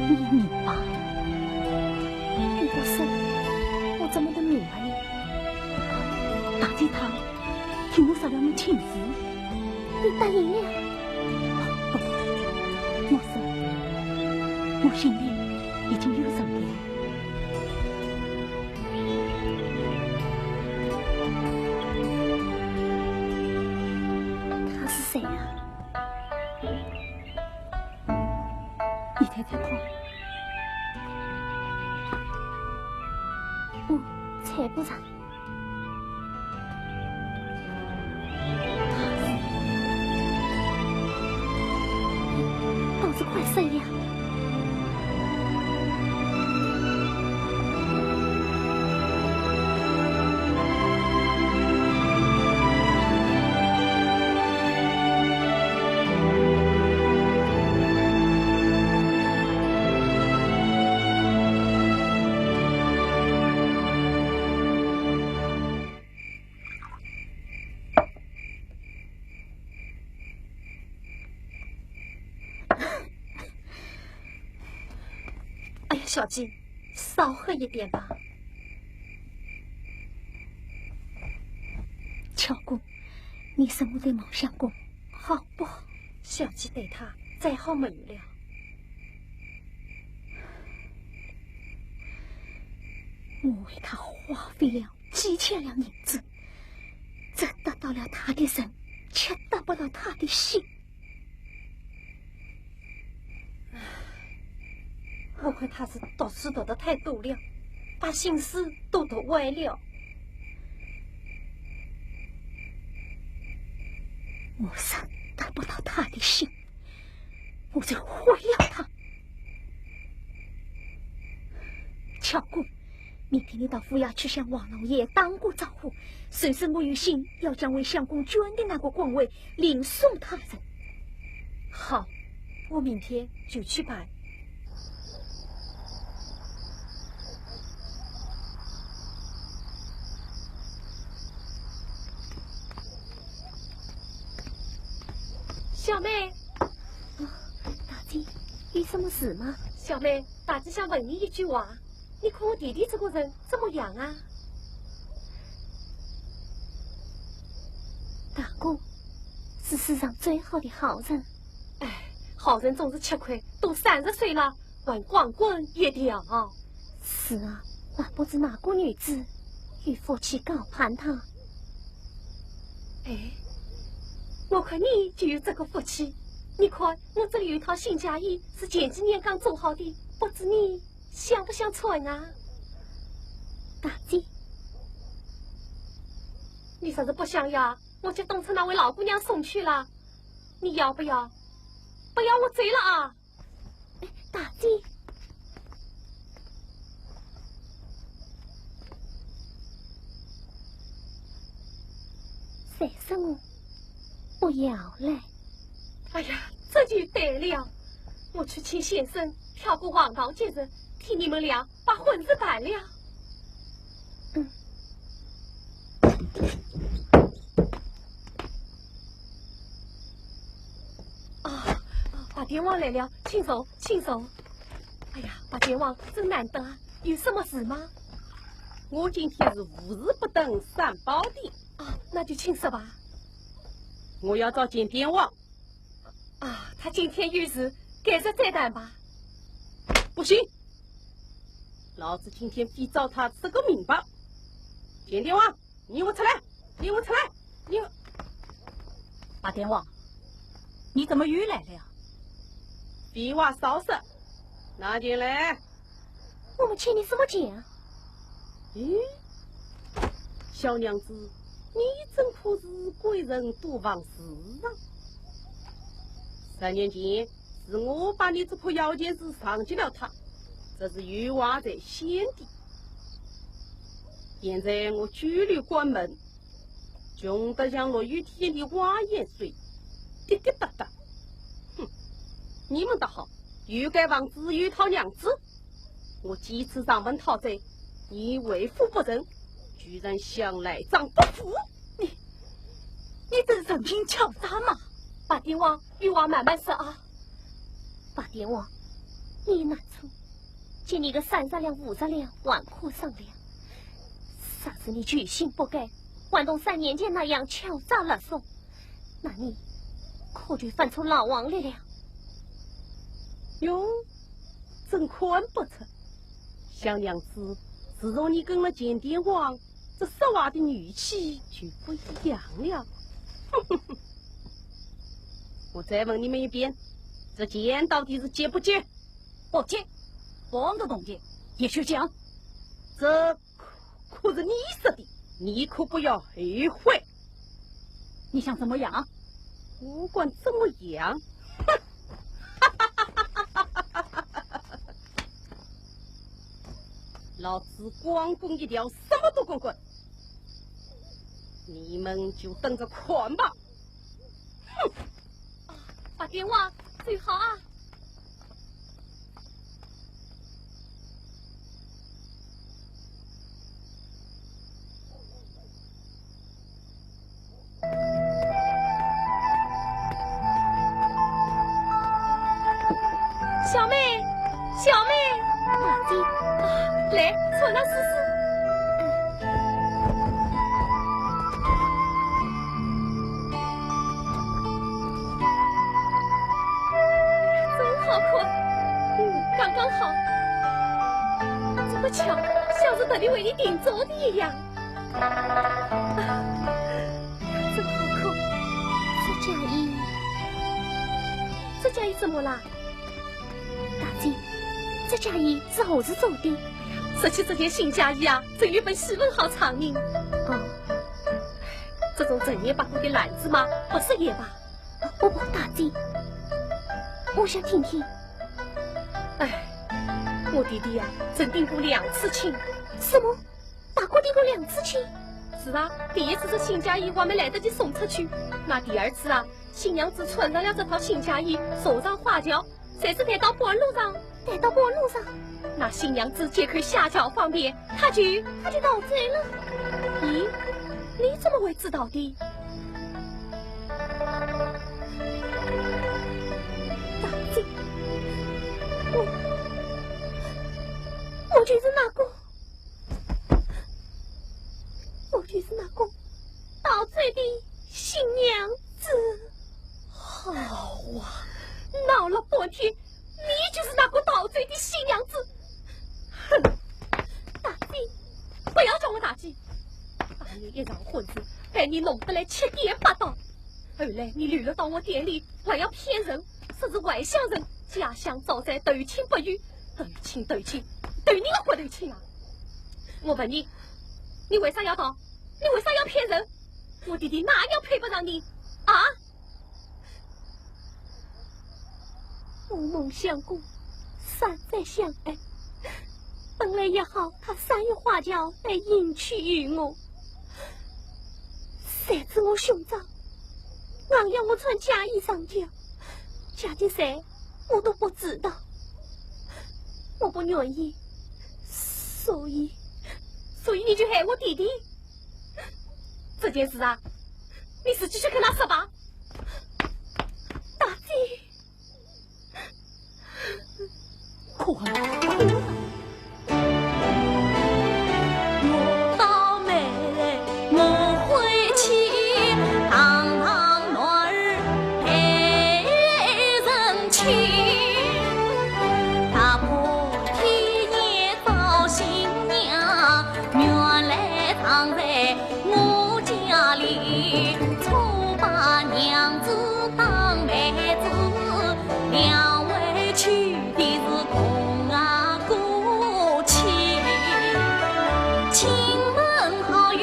[SPEAKER 4] 你也明白。
[SPEAKER 3] 你不说，我怎么能明白呢？
[SPEAKER 4] 大姐她听我说了门亲事，
[SPEAKER 3] 你答应了？
[SPEAKER 4] 不，
[SPEAKER 6] 我心里已经有人了。他是谁啊？你太太快！蔡部长。是快生呀！
[SPEAKER 1] 小鸡，少喝一点吧。
[SPEAKER 6] 巧姑，你什么对梦想过，好不好？
[SPEAKER 1] 小鸡对他再好没有了。
[SPEAKER 6] 我为他花费了几千两银子，只得到了他的人，却得不到他的心。
[SPEAKER 1] 我看他是读书读得太多了，把心思都读歪了。
[SPEAKER 6] 我是得不到他的心，我就毁了他。巧姑，明天你到府衙去向王老爷当过招呼，随时我有心要将为相公捐的那个官位领送他人。
[SPEAKER 1] 好，我明天就去办。小妹，
[SPEAKER 6] 大姐，有什么事吗？
[SPEAKER 1] 小妹，大姐想问你一句话，你看我弟弟这个人怎么样啊？
[SPEAKER 6] 大哥是世上最好的好人。
[SPEAKER 1] 哎，好人总是吃亏，都30岁了，还光棍一条。
[SPEAKER 6] 是啊，还不知哪个女子有福气高攀他。
[SPEAKER 1] 哎。我看你就有这个福气，你看我这里有一套新嫁衣，是前几年刚做好的，不知你想不想穿啊？
[SPEAKER 6] 大姐，
[SPEAKER 1] 你说是不想要，我叫东城那位老姑娘送去了，你要不要？不要我追了啊！
[SPEAKER 6] 大姐，谁是我？不要嘞！
[SPEAKER 1] 哎呀，这就对了，我去请先生跳个黄道节日，替你们俩把婚事办了。八天王来了，请坐，请坐。哎呀，八天王真难得啊，有什么事吗？
[SPEAKER 7] 我今天是无日不登三宝殿
[SPEAKER 1] 啊，那就请说吧。
[SPEAKER 7] 我要找见典王。
[SPEAKER 1] 啊，他今天有事，改日再谈吧。
[SPEAKER 7] 不行，老子今天非找他吃个明白。见典王，你我出来，你我出来，你我。
[SPEAKER 4] 八典王，你怎么又来了呀？
[SPEAKER 7] 废话少说，拿进来。
[SPEAKER 6] 我们欠你什么钱啊？
[SPEAKER 7] 咦，小娘子，你真可是贵人多忘事啊！3年前是我把你这棵摇钱树上给了他，这是有话在先的。现在我拘留关门，穷得像落雨天的挖盐水，滴滴答答。哼，你们倒好，又该王子又讨娘子。我几次上门讨债，你为富不仁，居然想来账不付。
[SPEAKER 1] 你这是人品敲诈嘛？八典王，有话慢慢说啊。
[SPEAKER 6] 八典王，你难处，借你个30两、50两，还可商量。啥是你居心不改，还同3年前那样敲诈勒索，那你可就犯出老王来了。
[SPEAKER 7] 哟，真看不出，小娘子，自从你跟了见帝王，这说话的语气就不一样了。我再问你们一遍，这剑到底是接不接？
[SPEAKER 5] 不接，王的东西也去讲。
[SPEAKER 7] 这可是你说的，你可不要后悔。
[SPEAKER 5] 你想怎么样？
[SPEAKER 7] 不管怎么样，老子光棍一条，什么都滚滚。你们就等着看吧。哼！
[SPEAKER 3] 把电话最好啊。小妹，小妹，大姐，来，穿上试试。真好看，刚刚好。这么巧，像是特地为你定做的一样。真好看，这嫁衣怎么啦？大姐，这嫁衣是后日做的。说起这件新嫁衣啊，真有本戏文好长名。哦，这种正言八股的男子嘛，不是也罢。不，大姐，我想听听。哎，我弟弟啊，曾订过2次亲。什么？大哥订过2次亲？是啊，第一次是新嫁衣还没来得及送出去，那第2次啊，新娘子穿上了这套新嫁衣，送上花轿，才是带到半路上。那新娘子解开下轿方便，他就倒醉了。咦，你怎么会知道的？大姐，我就是那个倒醉的新娘子。好啊，闹了半天，你就是那个倒醉的新娘子。哼，大姐，不要叫我大姐。当年一场婚事，被你弄得来七颠八倒。后来你溜了到我店里，还要骗人，说是外乡人，家乡早在斗亲不渝。斗亲，斗你个活斗亲啊！我问你，你为啥要倒？你为啥要骗人？我弟弟哪样配不上你啊？我梦相公，山在相爱。本来也好，他3月花轿来迎娶于我。谁知我兄长硬要我穿嫁衣上轿，嫁给谁我都不知道。我不愿意，所以你就害我弟弟。这件事啊，你自己去跟他说吧。大姐，
[SPEAKER 2] 我倒霉，我回去堂堂暖儿陪人亲，大婆替你找新娘，原来藏在我家里，错把娘子当妹子，2位娶的是公啊姑亲，亲朋好友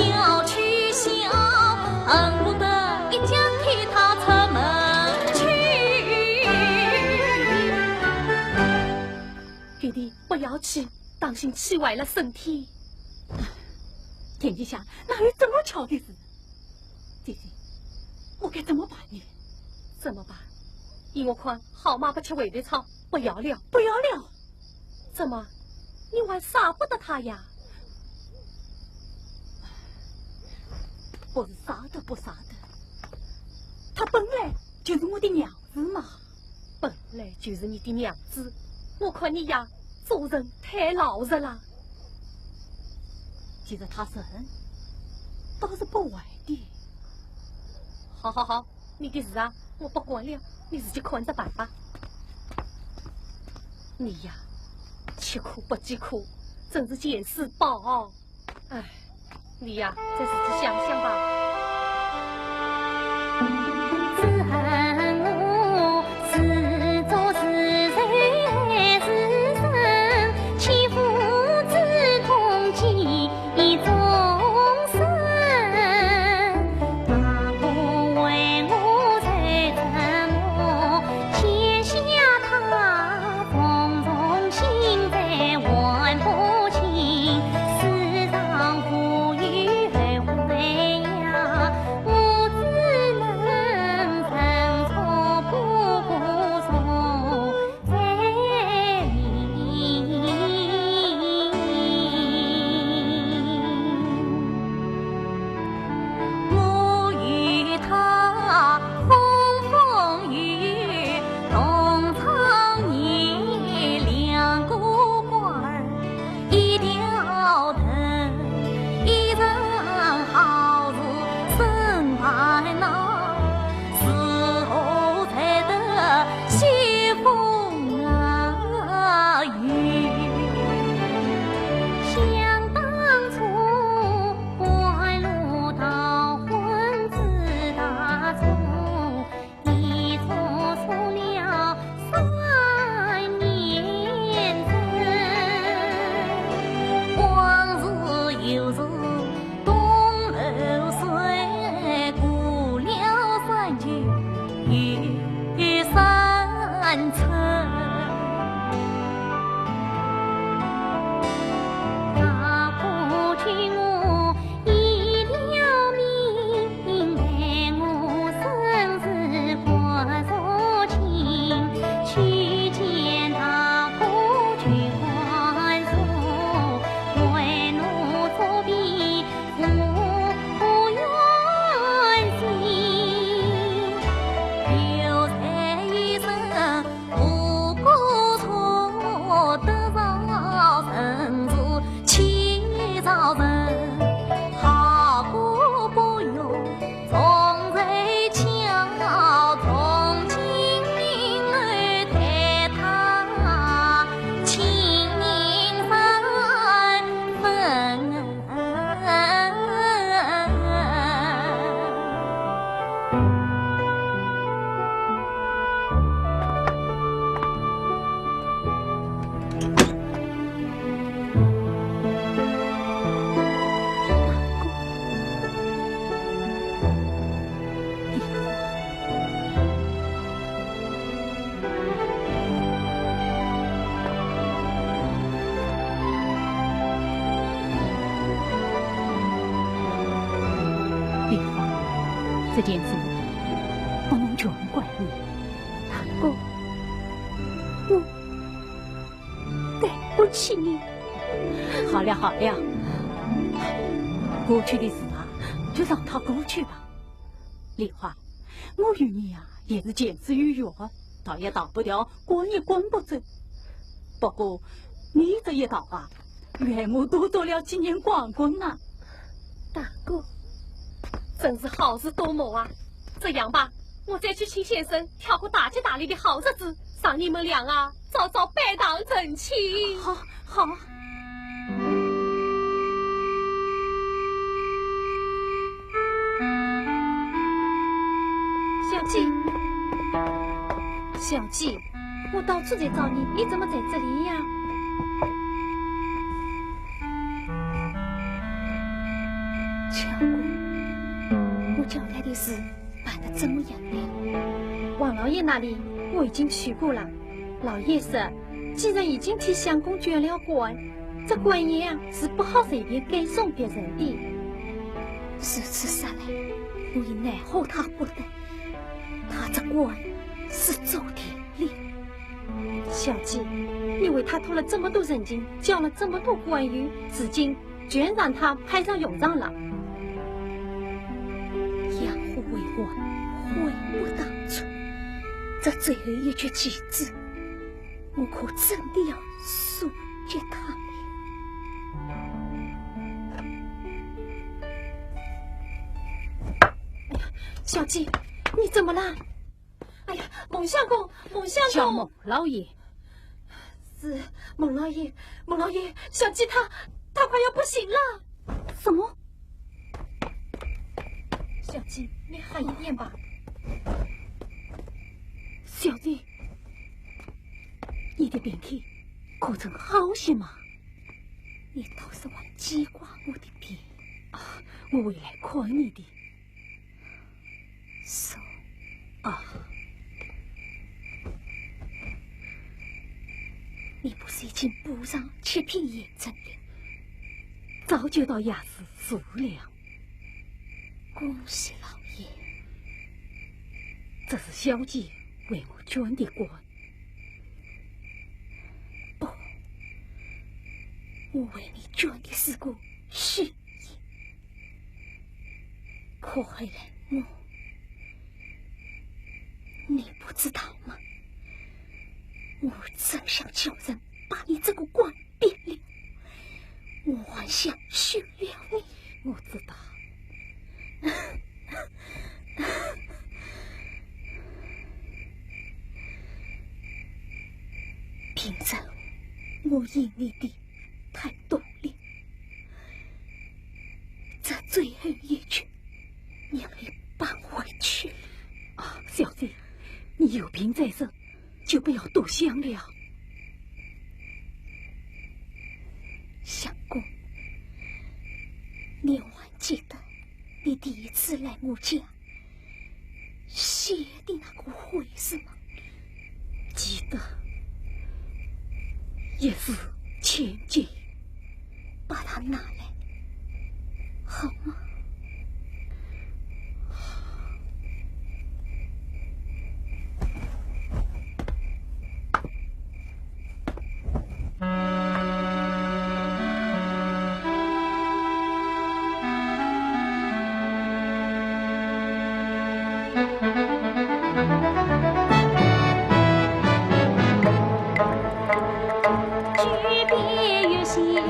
[SPEAKER 2] 要取笑，恨不得一脚踢他出门去。
[SPEAKER 3] 弟弟，不要气，当心气坏了身体。天底下哪有这么巧的事？弟弟，我该怎么办呢？怎么办？依我看，好马不吃回头草，不要了。怎么？你还舍不得他呀？不是舍得不舍得，她本来就是我的娘子嘛。本来就是你的娘子，我看你呀，做人太老实了。其实他是人，倒是不坏的。好，你的事啊，我不管了，你自己看着办吧。
[SPEAKER 6] 你呀，吃苦不计苦，真是见识薄。哎，你呀，再自己想想吧。
[SPEAKER 5] 这件事不能全怪你，
[SPEAKER 6] 大哥，我对不起你。
[SPEAKER 5] 好了好了，过去的事啊，就让它过去吧。丽花，我与你呀也是见识有缘，倒也逃不掉滚也滚不走。不过你这一逃啊，岳母多做了几年光棍啊。
[SPEAKER 6] 大哥，真是好事多磨啊！这样吧，我再去请先生挑个大吉大利的好日子，让你们俩啊早早拜堂成亲。
[SPEAKER 5] 好，好。
[SPEAKER 6] 小季，小季，我到处在找你，你怎么在这里呀？巧姑，我交代的事办得怎么样呢？王老爷那里我已经去过了，老爷说，既然已经替相公捐了官，这官爷啊是不好随便给送别人的。如此说来，我也奈何他不得。他这官是走天理。小季，你为他托了这么多人情，交了这么多官员，至今居然让他派上用场了。养虎为患，悔不当初。这最后一句棋子，我可真的要输给他了。小季，你怎么了？哎呀，孟相公，孟相公！
[SPEAKER 5] 小孟老爷，
[SPEAKER 3] 是孟老爷，孟老爷，小鸡他快要不行了。
[SPEAKER 6] 什么？
[SPEAKER 3] 小鸡，你狠一点吧。
[SPEAKER 6] 小姐，你的病体可曾好些吗？
[SPEAKER 3] 你倒是忘记挂我的病
[SPEAKER 6] 啊！我会来看你的。
[SPEAKER 3] 说
[SPEAKER 6] 啊，
[SPEAKER 3] 你不是已经补上7片炎症了？
[SPEAKER 6] 早就到牙齿数了。
[SPEAKER 3] 恭喜老爷，
[SPEAKER 6] 这是小姐为我捐的官。
[SPEAKER 3] 不，我为你捐的是个事业。可黑人我，你不知道吗？我真想叫人把你这个官变了，我还想休了你。
[SPEAKER 6] 我知道。
[SPEAKER 3] 平常我引你的太多了，这最后一句你没搬回去
[SPEAKER 6] 啊！小姐，你有病在身，就不要多想了。
[SPEAKER 3] 相公，你还记得你第一次来我家写的那个会是吗？
[SPEAKER 6] 记得，也是千金，
[SPEAKER 3] 把它拿来好吗？
[SPEAKER 2] 举杯月下来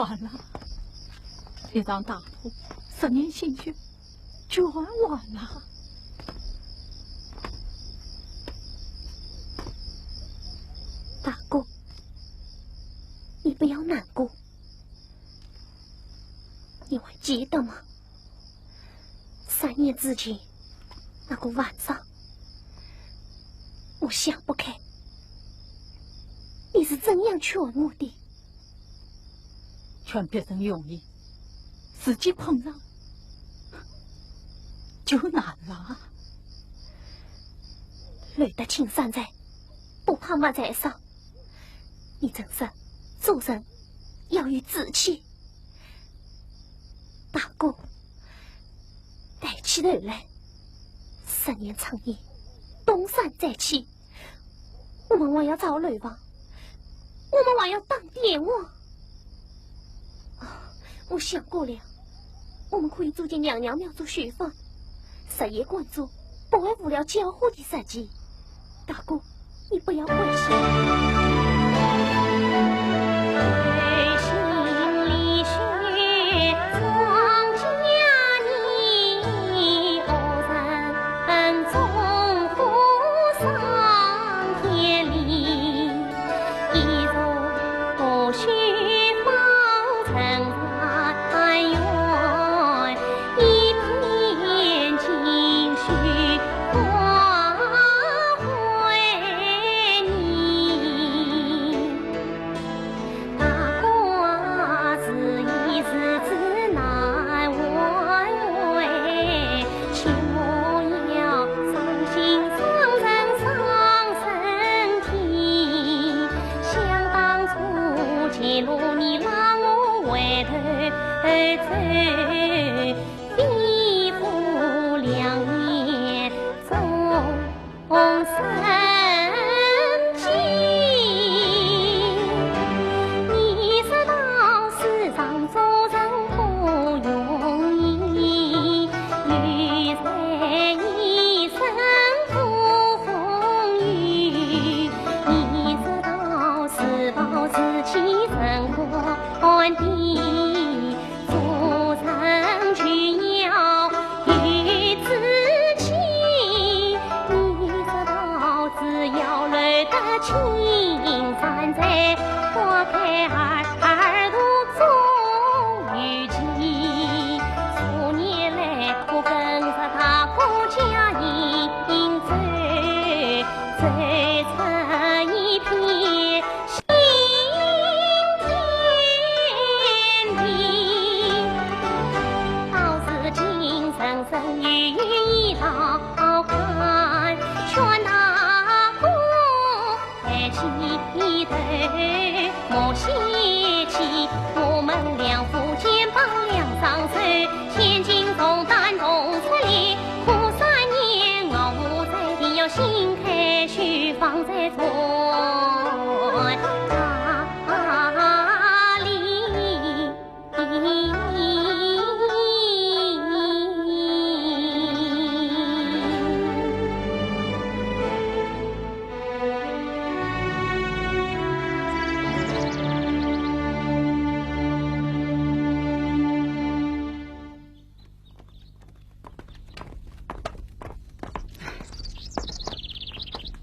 [SPEAKER 4] 完了，这场大破，10年心血全完了。
[SPEAKER 3] 大哥，你不要难过，你还记得吗？3年之前那个晚上，我想不开，你是怎样劝我的？
[SPEAKER 4] 劝别人容易，自己碰上就难了。
[SPEAKER 3] 累得青山在，不怕马在上。你真是做人要有志气。大哥，抬起头来，10年长夜，东山再起，我们还要造楼房，我们还要当店王。我想过了，我们可以租进娘娘庙做学房，日夜关注，不会无聊交互的设计。大哥，你不要灰心。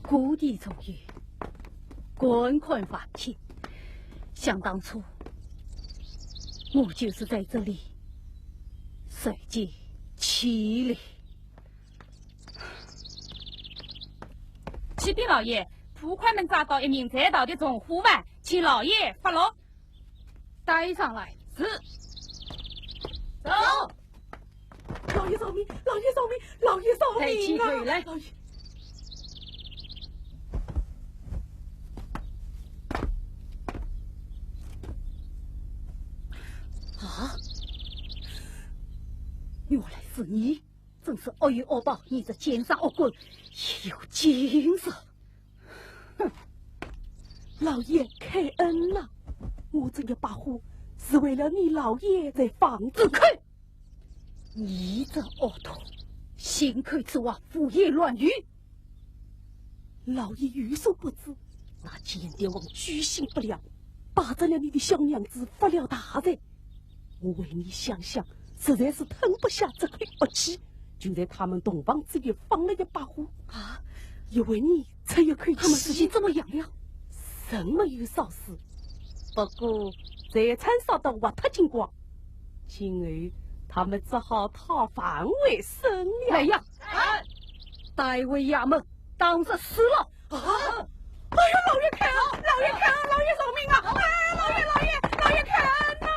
[SPEAKER 4] 故地重游，滚滚翻起。想当初，我就是在这里受尽凄厉。
[SPEAKER 5] 启禀老爷，捕快们抓到一名贼盗的总护犯，请老爷发落。
[SPEAKER 4] 带上来，是。走。
[SPEAKER 7] 老爷饶命！老爷饶命！老爷饶命！
[SPEAKER 4] 抬起腿来。啊！原来是你，真是恶有恶报！你这奸商恶棍，也有精神。
[SPEAKER 7] 哼！老爷开恩了，我这一把火是为了你老爷在房子
[SPEAKER 4] 开。你这恶徒，心口之王胡言乱语。
[SPEAKER 7] 老爷有所不知，那间谍王居心不良，把着了你的小娘子发了大财。我为你想想，实在是吞不下这口恶气，就在他们洞房之夜放了一把火啊！因为你才有口气。
[SPEAKER 6] 他们事情怎么样了？
[SPEAKER 7] 人没有烧死，不过财产烧得挖脱精光。今后他们只好讨饭为生了。
[SPEAKER 6] 来呀！带回衙门，当着死了！
[SPEAKER 7] 啊！哎呦，老爷看啊！老爷看啊！老爷饶命啊！哎，老爷看呐！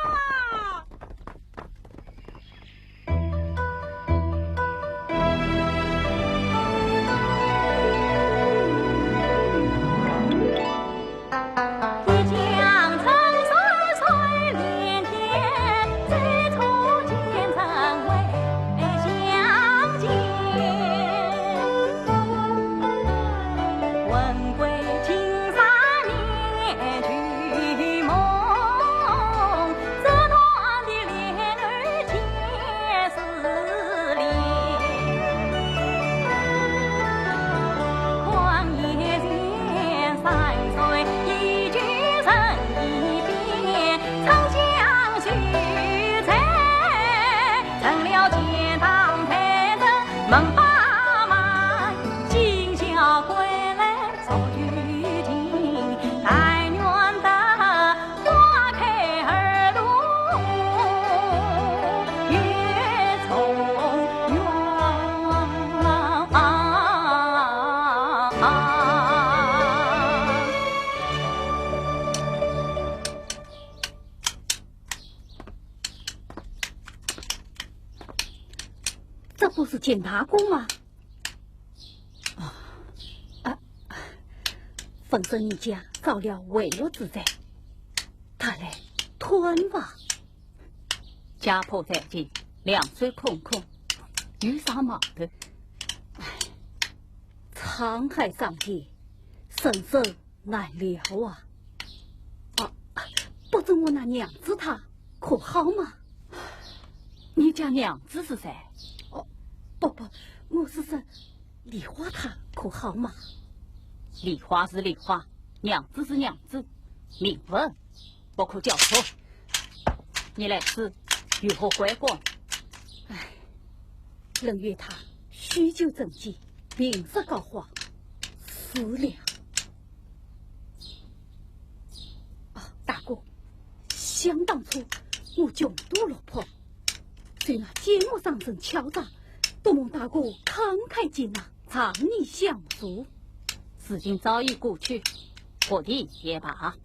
[SPEAKER 6] 这不是见大公吗？奉生你家遭了违约之灾，他来吞吧。
[SPEAKER 4] 家破在即，两水空空，有啥毛的？
[SPEAKER 6] 沧海桑田，生死难料啊！不知我那娘子她可好吗？
[SPEAKER 4] 你家娘子是谁？
[SPEAKER 6] 不，我是说梨花她可好吗？
[SPEAKER 4] 梨花是梨花，娘子是娘子，名分不可交错。你来此如何归国？
[SPEAKER 6] 人约他酗酒正气，病色膏肓，死了。大哥，想当初我穷途落魄，虽然节目上身敲诈，都蒙大哥慷慨接纳，常你相助。
[SPEAKER 4] 事情早已过去，我的也罢。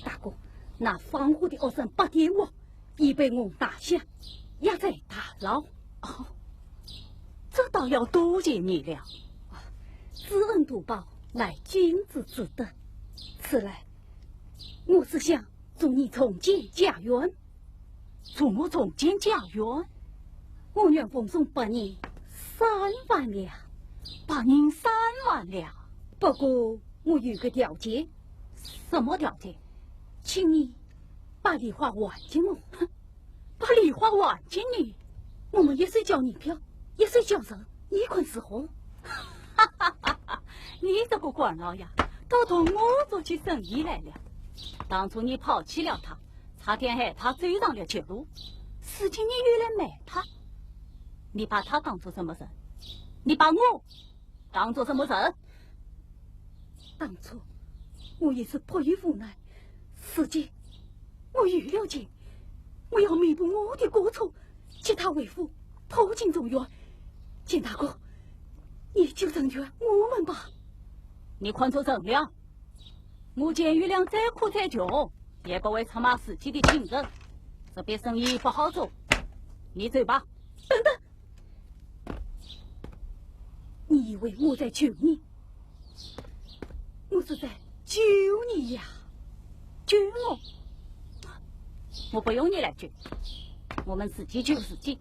[SPEAKER 6] 大哥，那防护的恶人不敌我，已被我打下，押在大牢。
[SPEAKER 4] 这倒要多谢你了。
[SPEAKER 6] 知恩图报，乃君子之德。此来，我是想助你重建家园。
[SPEAKER 4] 助我重建家园？
[SPEAKER 6] 我愿奉送8年3万两。
[SPEAKER 4] 8年3万两。
[SPEAKER 6] 不过我有个条件。
[SPEAKER 4] 什么条件？
[SPEAKER 6] 请你把梨花还给我。
[SPEAKER 4] 把梨花还给你？
[SPEAKER 6] 我们一岁交年票，一岁交人，你看是何？
[SPEAKER 4] 你这个官老爷，倒同我做起生意来了。当初你抛弃了他，差点害他追上了绝路，事情你又来买他，你把他当做什么人？你把我当做什么人？
[SPEAKER 6] 当初我也是迫于无奈，实际我有了钱，我要弥补我的过错，替他为父投进中原。简大哥，你就成全我们吧。
[SPEAKER 4] 你看错人了，我见玉良再苦再穷，也不会出卖自己的亲人。这笔生意不好做，你走吧。
[SPEAKER 6] 等等，你以为我在救你？我是在救你呀！
[SPEAKER 4] 救我？我不用你来救，我们自己救自己。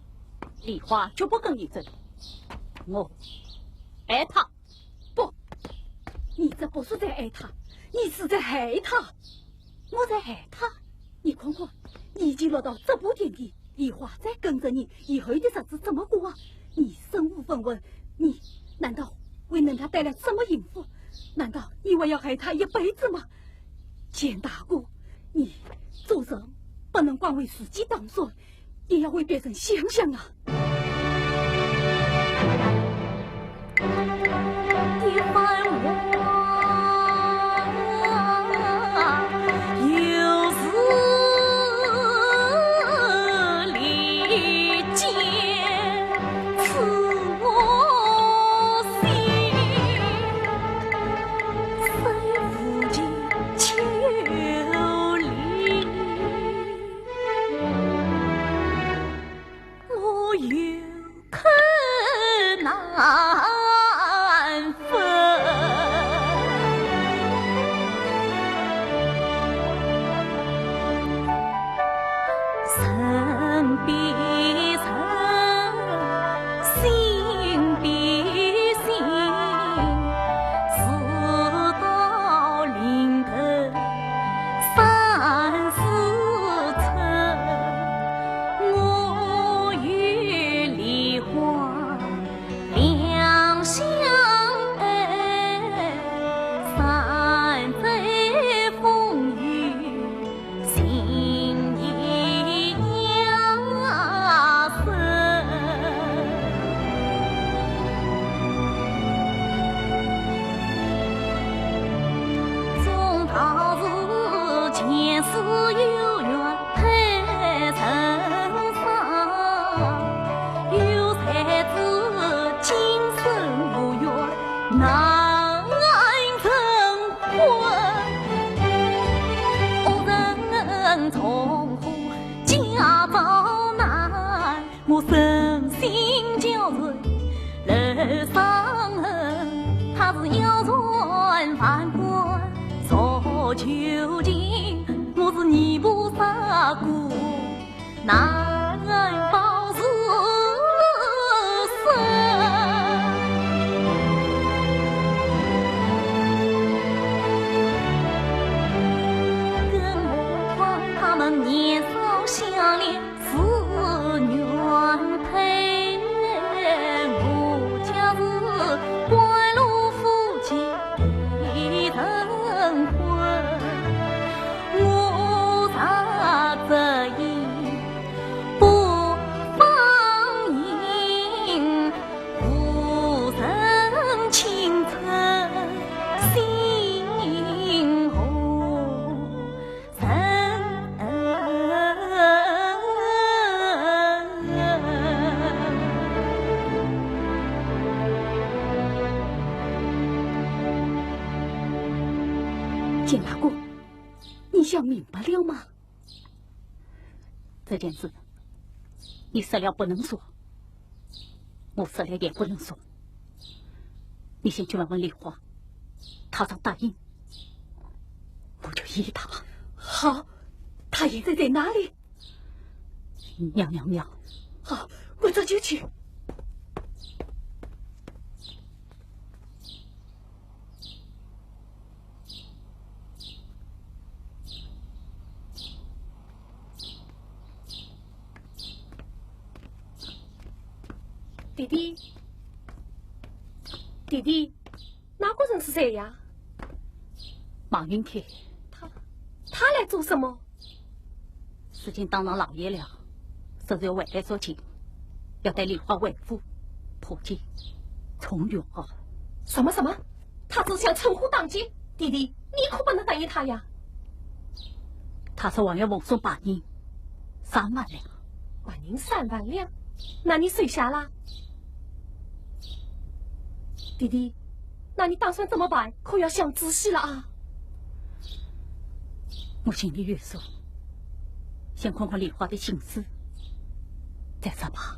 [SPEAKER 4] 梨花就不跟你走，我爱他。
[SPEAKER 6] 不，你这不是在爱他，你是在害他。
[SPEAKER 4] 我在害他？
[SPEAKER 6] 你看看，你已经落到这步田地，梨花再跟着你，以后的日子怎么过啊？你身无分文，你难道为能他带来什么幸福？难道你还要害他一辈子吗？简大哥，你做人不能光为自己打算，也要为别人想想啊！
[SPEAKER 2] 一番话有时离间刺我心，虽无尽千里，我有困难。究竟我是泥菩萨姑，难保是生。更何况他们年少相恋，是缘配。我家是官路夫妻一成婚。我咋这一不放映无人青春心红
[SPEAKER 6] 简大姑，你想明白了吗？
[SPEAKER 4] 这件事，你死了不能说，我死了也不能说。你先去问问丽华，她要答应，我就依她。
[SPEAKER 6] 好，他现在在哪里？
[SPEAKER 4] 娘娘庙。
[SPEAKER 6] 好，我这就去。弟弟，弟弟，哪个人是谁呀？
[SPEAKER 4] 马云天，
[SPEAKER 6] 他来做什么？
[SPEAKER 4] 事情当上老爷了，这就回来做亲，要带丽华回府破镜重圆啊！
[SPEAKER 6] 什么？他只想称呼当街，弟弟，你可不能答应他呀！
[SPEAKER 4] 他说王要奉送8银3万两
[SPEAKER 6] ，8银3万两，那你谁下了？弟弟，那你打算怎么办？可要想仔细了啊！
[SPEAKER 4] 我心里有数，先看看丽华的心思，再说吧。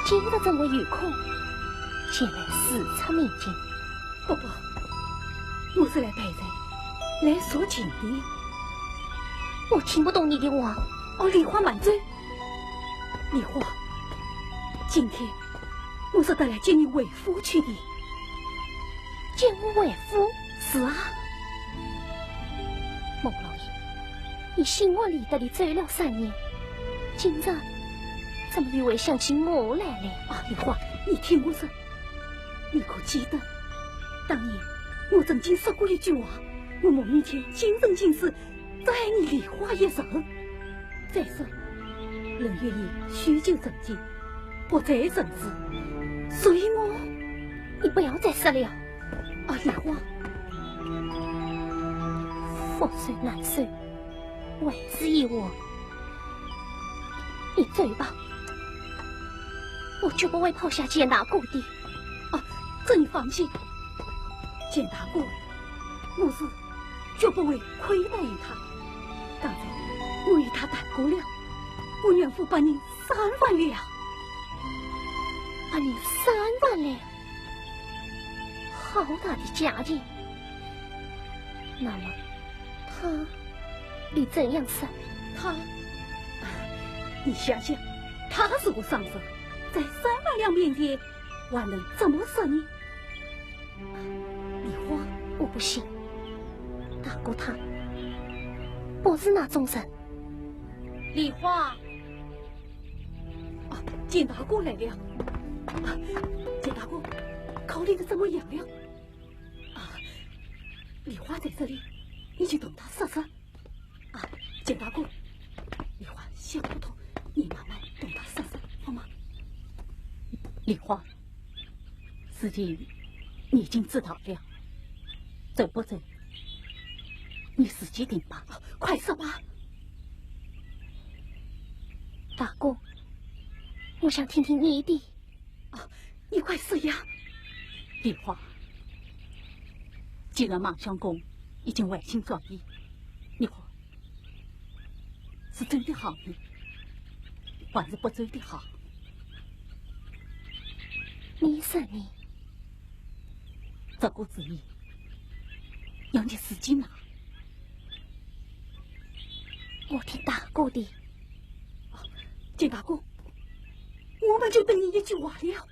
[SPEAKER 3] 今日怎么有空前来视察面经？
[SPEAKER 6] 伯伯，我是来陪人，来说情的。
[SPEAKER 3] 我听不懂你的话。
[SPEAKER 6] 哦，梨花满嘴。梨花，今天我是得来接你为夫去的。
[SPEAKER 3] 接我为夫？
[SPEAKER 6] 是啊。
[SPEAKER 3] 孟老爷，你心窝里的走了3年，今日怎么又会想起我来了？
[SPEAKER 6] 啊，梨花，你听我说，你可记得当年我曾经说过一句话，我某一天今生今世只爱你梨花一人。再说，人愿意许久成亲，不再成事，所以
[SPEAKER 3] 你不要再说了。
[SPEAKER 6] 啊，梨花，
[SPEAKER 3] 覆水难收，为之一我。你走吧，我绝不会抛下简大哥的。
[SPEAKER 6] 啊，这你放心，简大哥，我是绝不会亏待于他。刚才我与他谈过了，我愿付把你3万两。
[SPEAKER 3] 把你3万两，好大的价钱。那么他你怎样说？
[SPEAKER 6] 他，你想想，他是我上司，在3万两面前还能怎么说呢？梨花，
[SPEAKER 3] 我不信，大哥他不是那种人。
[SPEAKER 5] 梨花，
[SPEAKER 6] 啊，简大哥来了。啊，简大哥，考虑的怎么样了？啊，梨花在这里，你去同他说说。啊，简大哥，梨花想不通，你慢慢同他说说，好吗？
[SPEAKER 4] 梨花，事情你已经知道了，走不走，你自己定吧。
[SPEAKER 6] 啊，快说吧。
[SPEAKER 3] 大哥，我想听听你的。
[SPEAKER 6] 啊，你快说呀！
[SPEAKER 4] 梨花，既然马相公已经违心转意，你话是走的好呢，还是不走的好？
[SPEAKER 3] 你说你
[SPEAKER 4] 这个主意要你自己拿。
[SPEAKER 3] 我听大哥的。
[SPEAKER 6] 简大哥，我们就等你一句话了。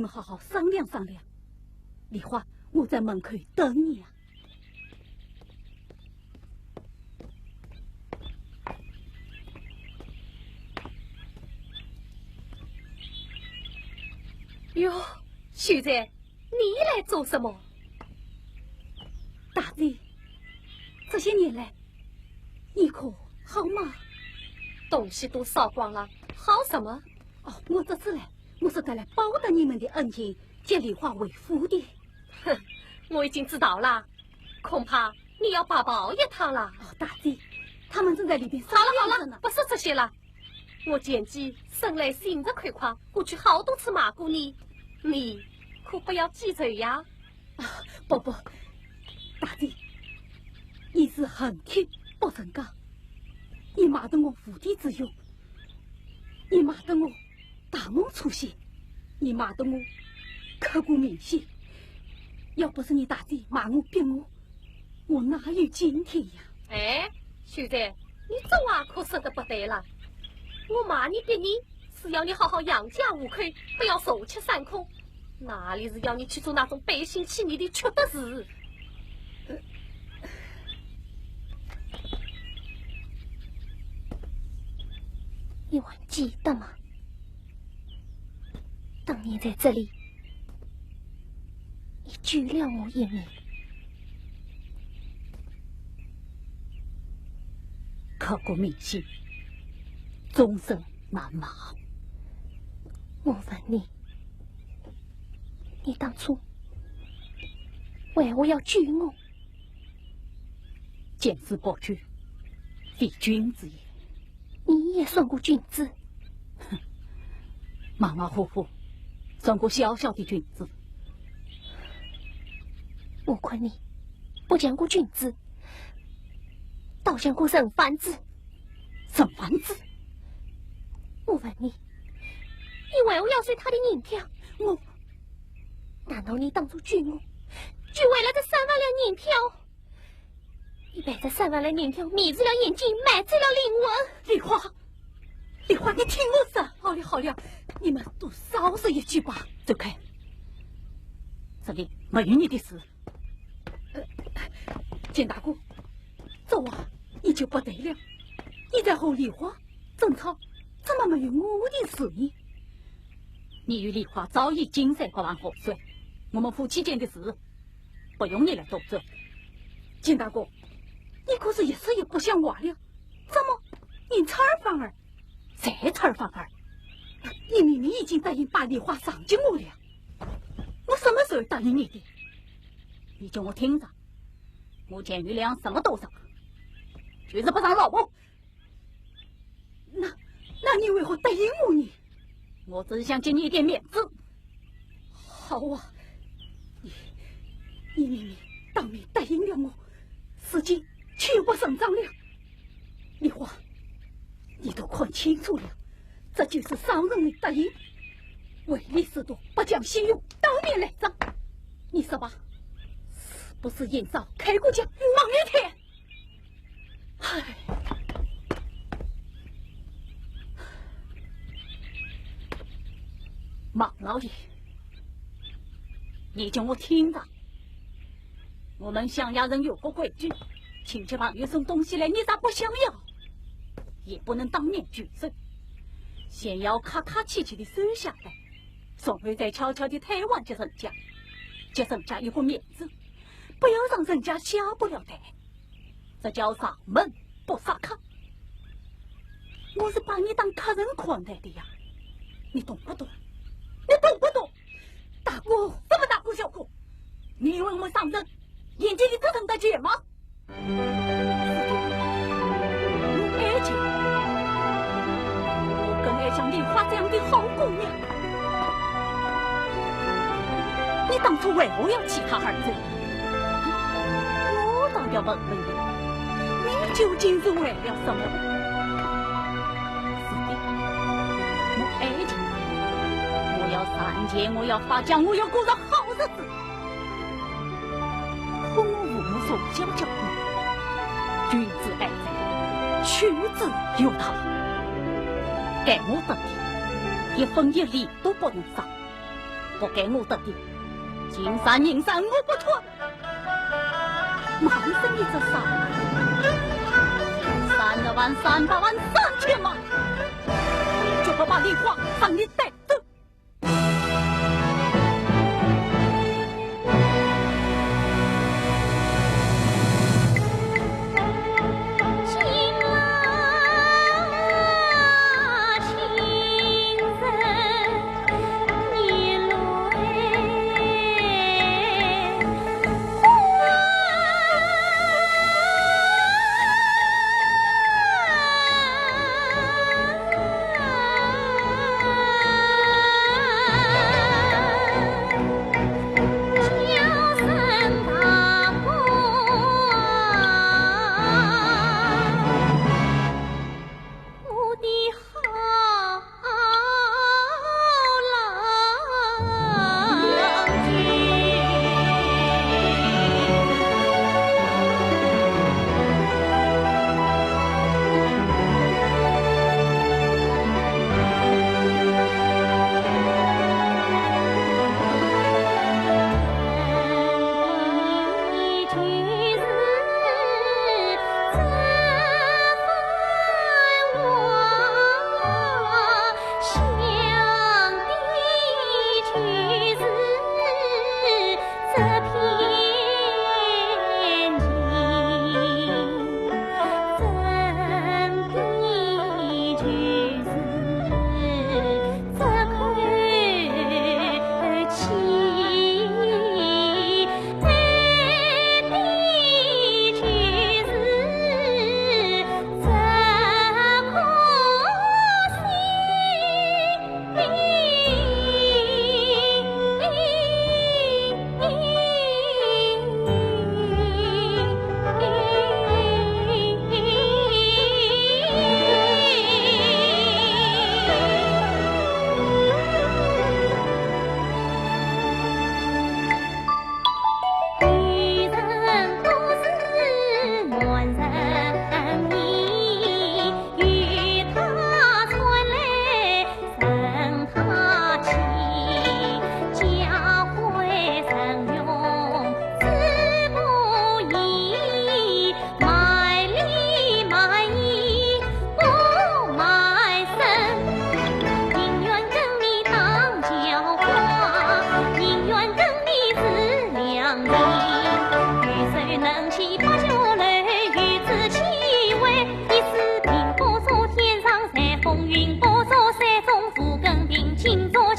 [SPEAKER 6] 好好商量商量。梨花，我在门口等你啊。哟，秀才，你来做什么？
[SPEAKER 4] 大姐，这些年来，你可好吗？
[SPEAKER 6] 东西都烧光了，好什么？
[SPEAKER 4] 哦，我这次来，我是得来报答你们的恩情，接梨花为夫的。
[SPEAKER 6] 哼，我已经知道了，恐怕你要把报一趟了。
[SPEAKER 4] 哦，大姐，他们正在里边商
[SPEAKER 6] 好了好了
[SPEAKER 4] 量着呢，。
[SPEAKER 6] 不说这些了。我见计生来性子快快，过去好多次骂过你，你可不要记仇呀。
[SPEAKER 4] 不，大姐，你是横天不成钢，你骂得我无地自容，你骂得我大梦初现，你骂得我刻骨铭心。要不是你大姐骂我逼我哪有今天呀？
[SPEAKER 6] 哎，秀才，你这话可说得不对了。我骂你逼你，是要你好好养家糊口，不要手吃三空，哪里是要你去做那种背信弃义的缺德事？
[SPEAKER 3] 你还记得吗？当年在这里，你救了我一命。
[SPEAKER 4] 刻骨铭心，终身难忘。
[SPEAKER 3] 我问你，你当初为何要救我？
[SPEAKER 4] 见死不救，非君子也。
[SPEAKER 3] 你也算过君子。
[SPEAKER 4] 马马虎虎，算过小小的君子。
[SPEAKER 3] 我看你不讲过君子，倒像个人贩子。
[SPEAKER 4] 人贩子？
[SPEAKER 3] 我问你，你为何要随他的银票？难道你当初救我，就为了这3万两银票？你把这3万两银票迷住了眼睛，买走了灵魂。
[SPEAKER 4] 梨花，你听我说。好了，你们都少说一句吧。走开，这里没有你的事。简大哥，这话你就不对了。你在和梨花争吵，怎么没有我的事呢？你与梨花早已金山不忘河水，我们夫妻间的事，不用你来多嘴。简大哥，你可是一时也不想忘了？怎么因此而反而？再此而反而？你明明已经答应把梨花赏给我了，我什么时候答应你的？你叫我听着，目前余粮什么都上，就是不上老婆。那你为何答应我呢？我只是想给你一点面子。好啊，你明明当面答应了我，事情却又不声张了。梨花，你都看清楚了，这就是商人的答应，唯利是图，不讲信用，当面来账。你说吧，是不是应少开过家忙一天？唉。马老爷，你叫我听着，我们乡下人有个规矩，亲戚朋友送东西来，你咋不想要？也不能当面举手，先要客客气气的收下来，送回再悄悄的抬完给人家，给人家一个面子，不要让人家下不了台。这叫上门不杀客。我是把你当客人款待的呀，你懂不懂？你懂不懂？大哥，什么大哥小哥？你以为我们商人眼睛里只疼得钱吗？我爱情，我更爱像梨花这样的好姑娘。你当初为何要弃她而走？我倒要问问你，你究竟是为了什么？是的，我爱情。我要三节，我要发家，我要过上好日子。可我父母从小教育，君子爱财，取之有道。该我得的，一分一厘都不能少；不该我得的，金山银山我不脱。满是你这3万、300万、3000万，就不把梨花让你带走。
[SPEAKER 2] 风云不作山中，富根并青作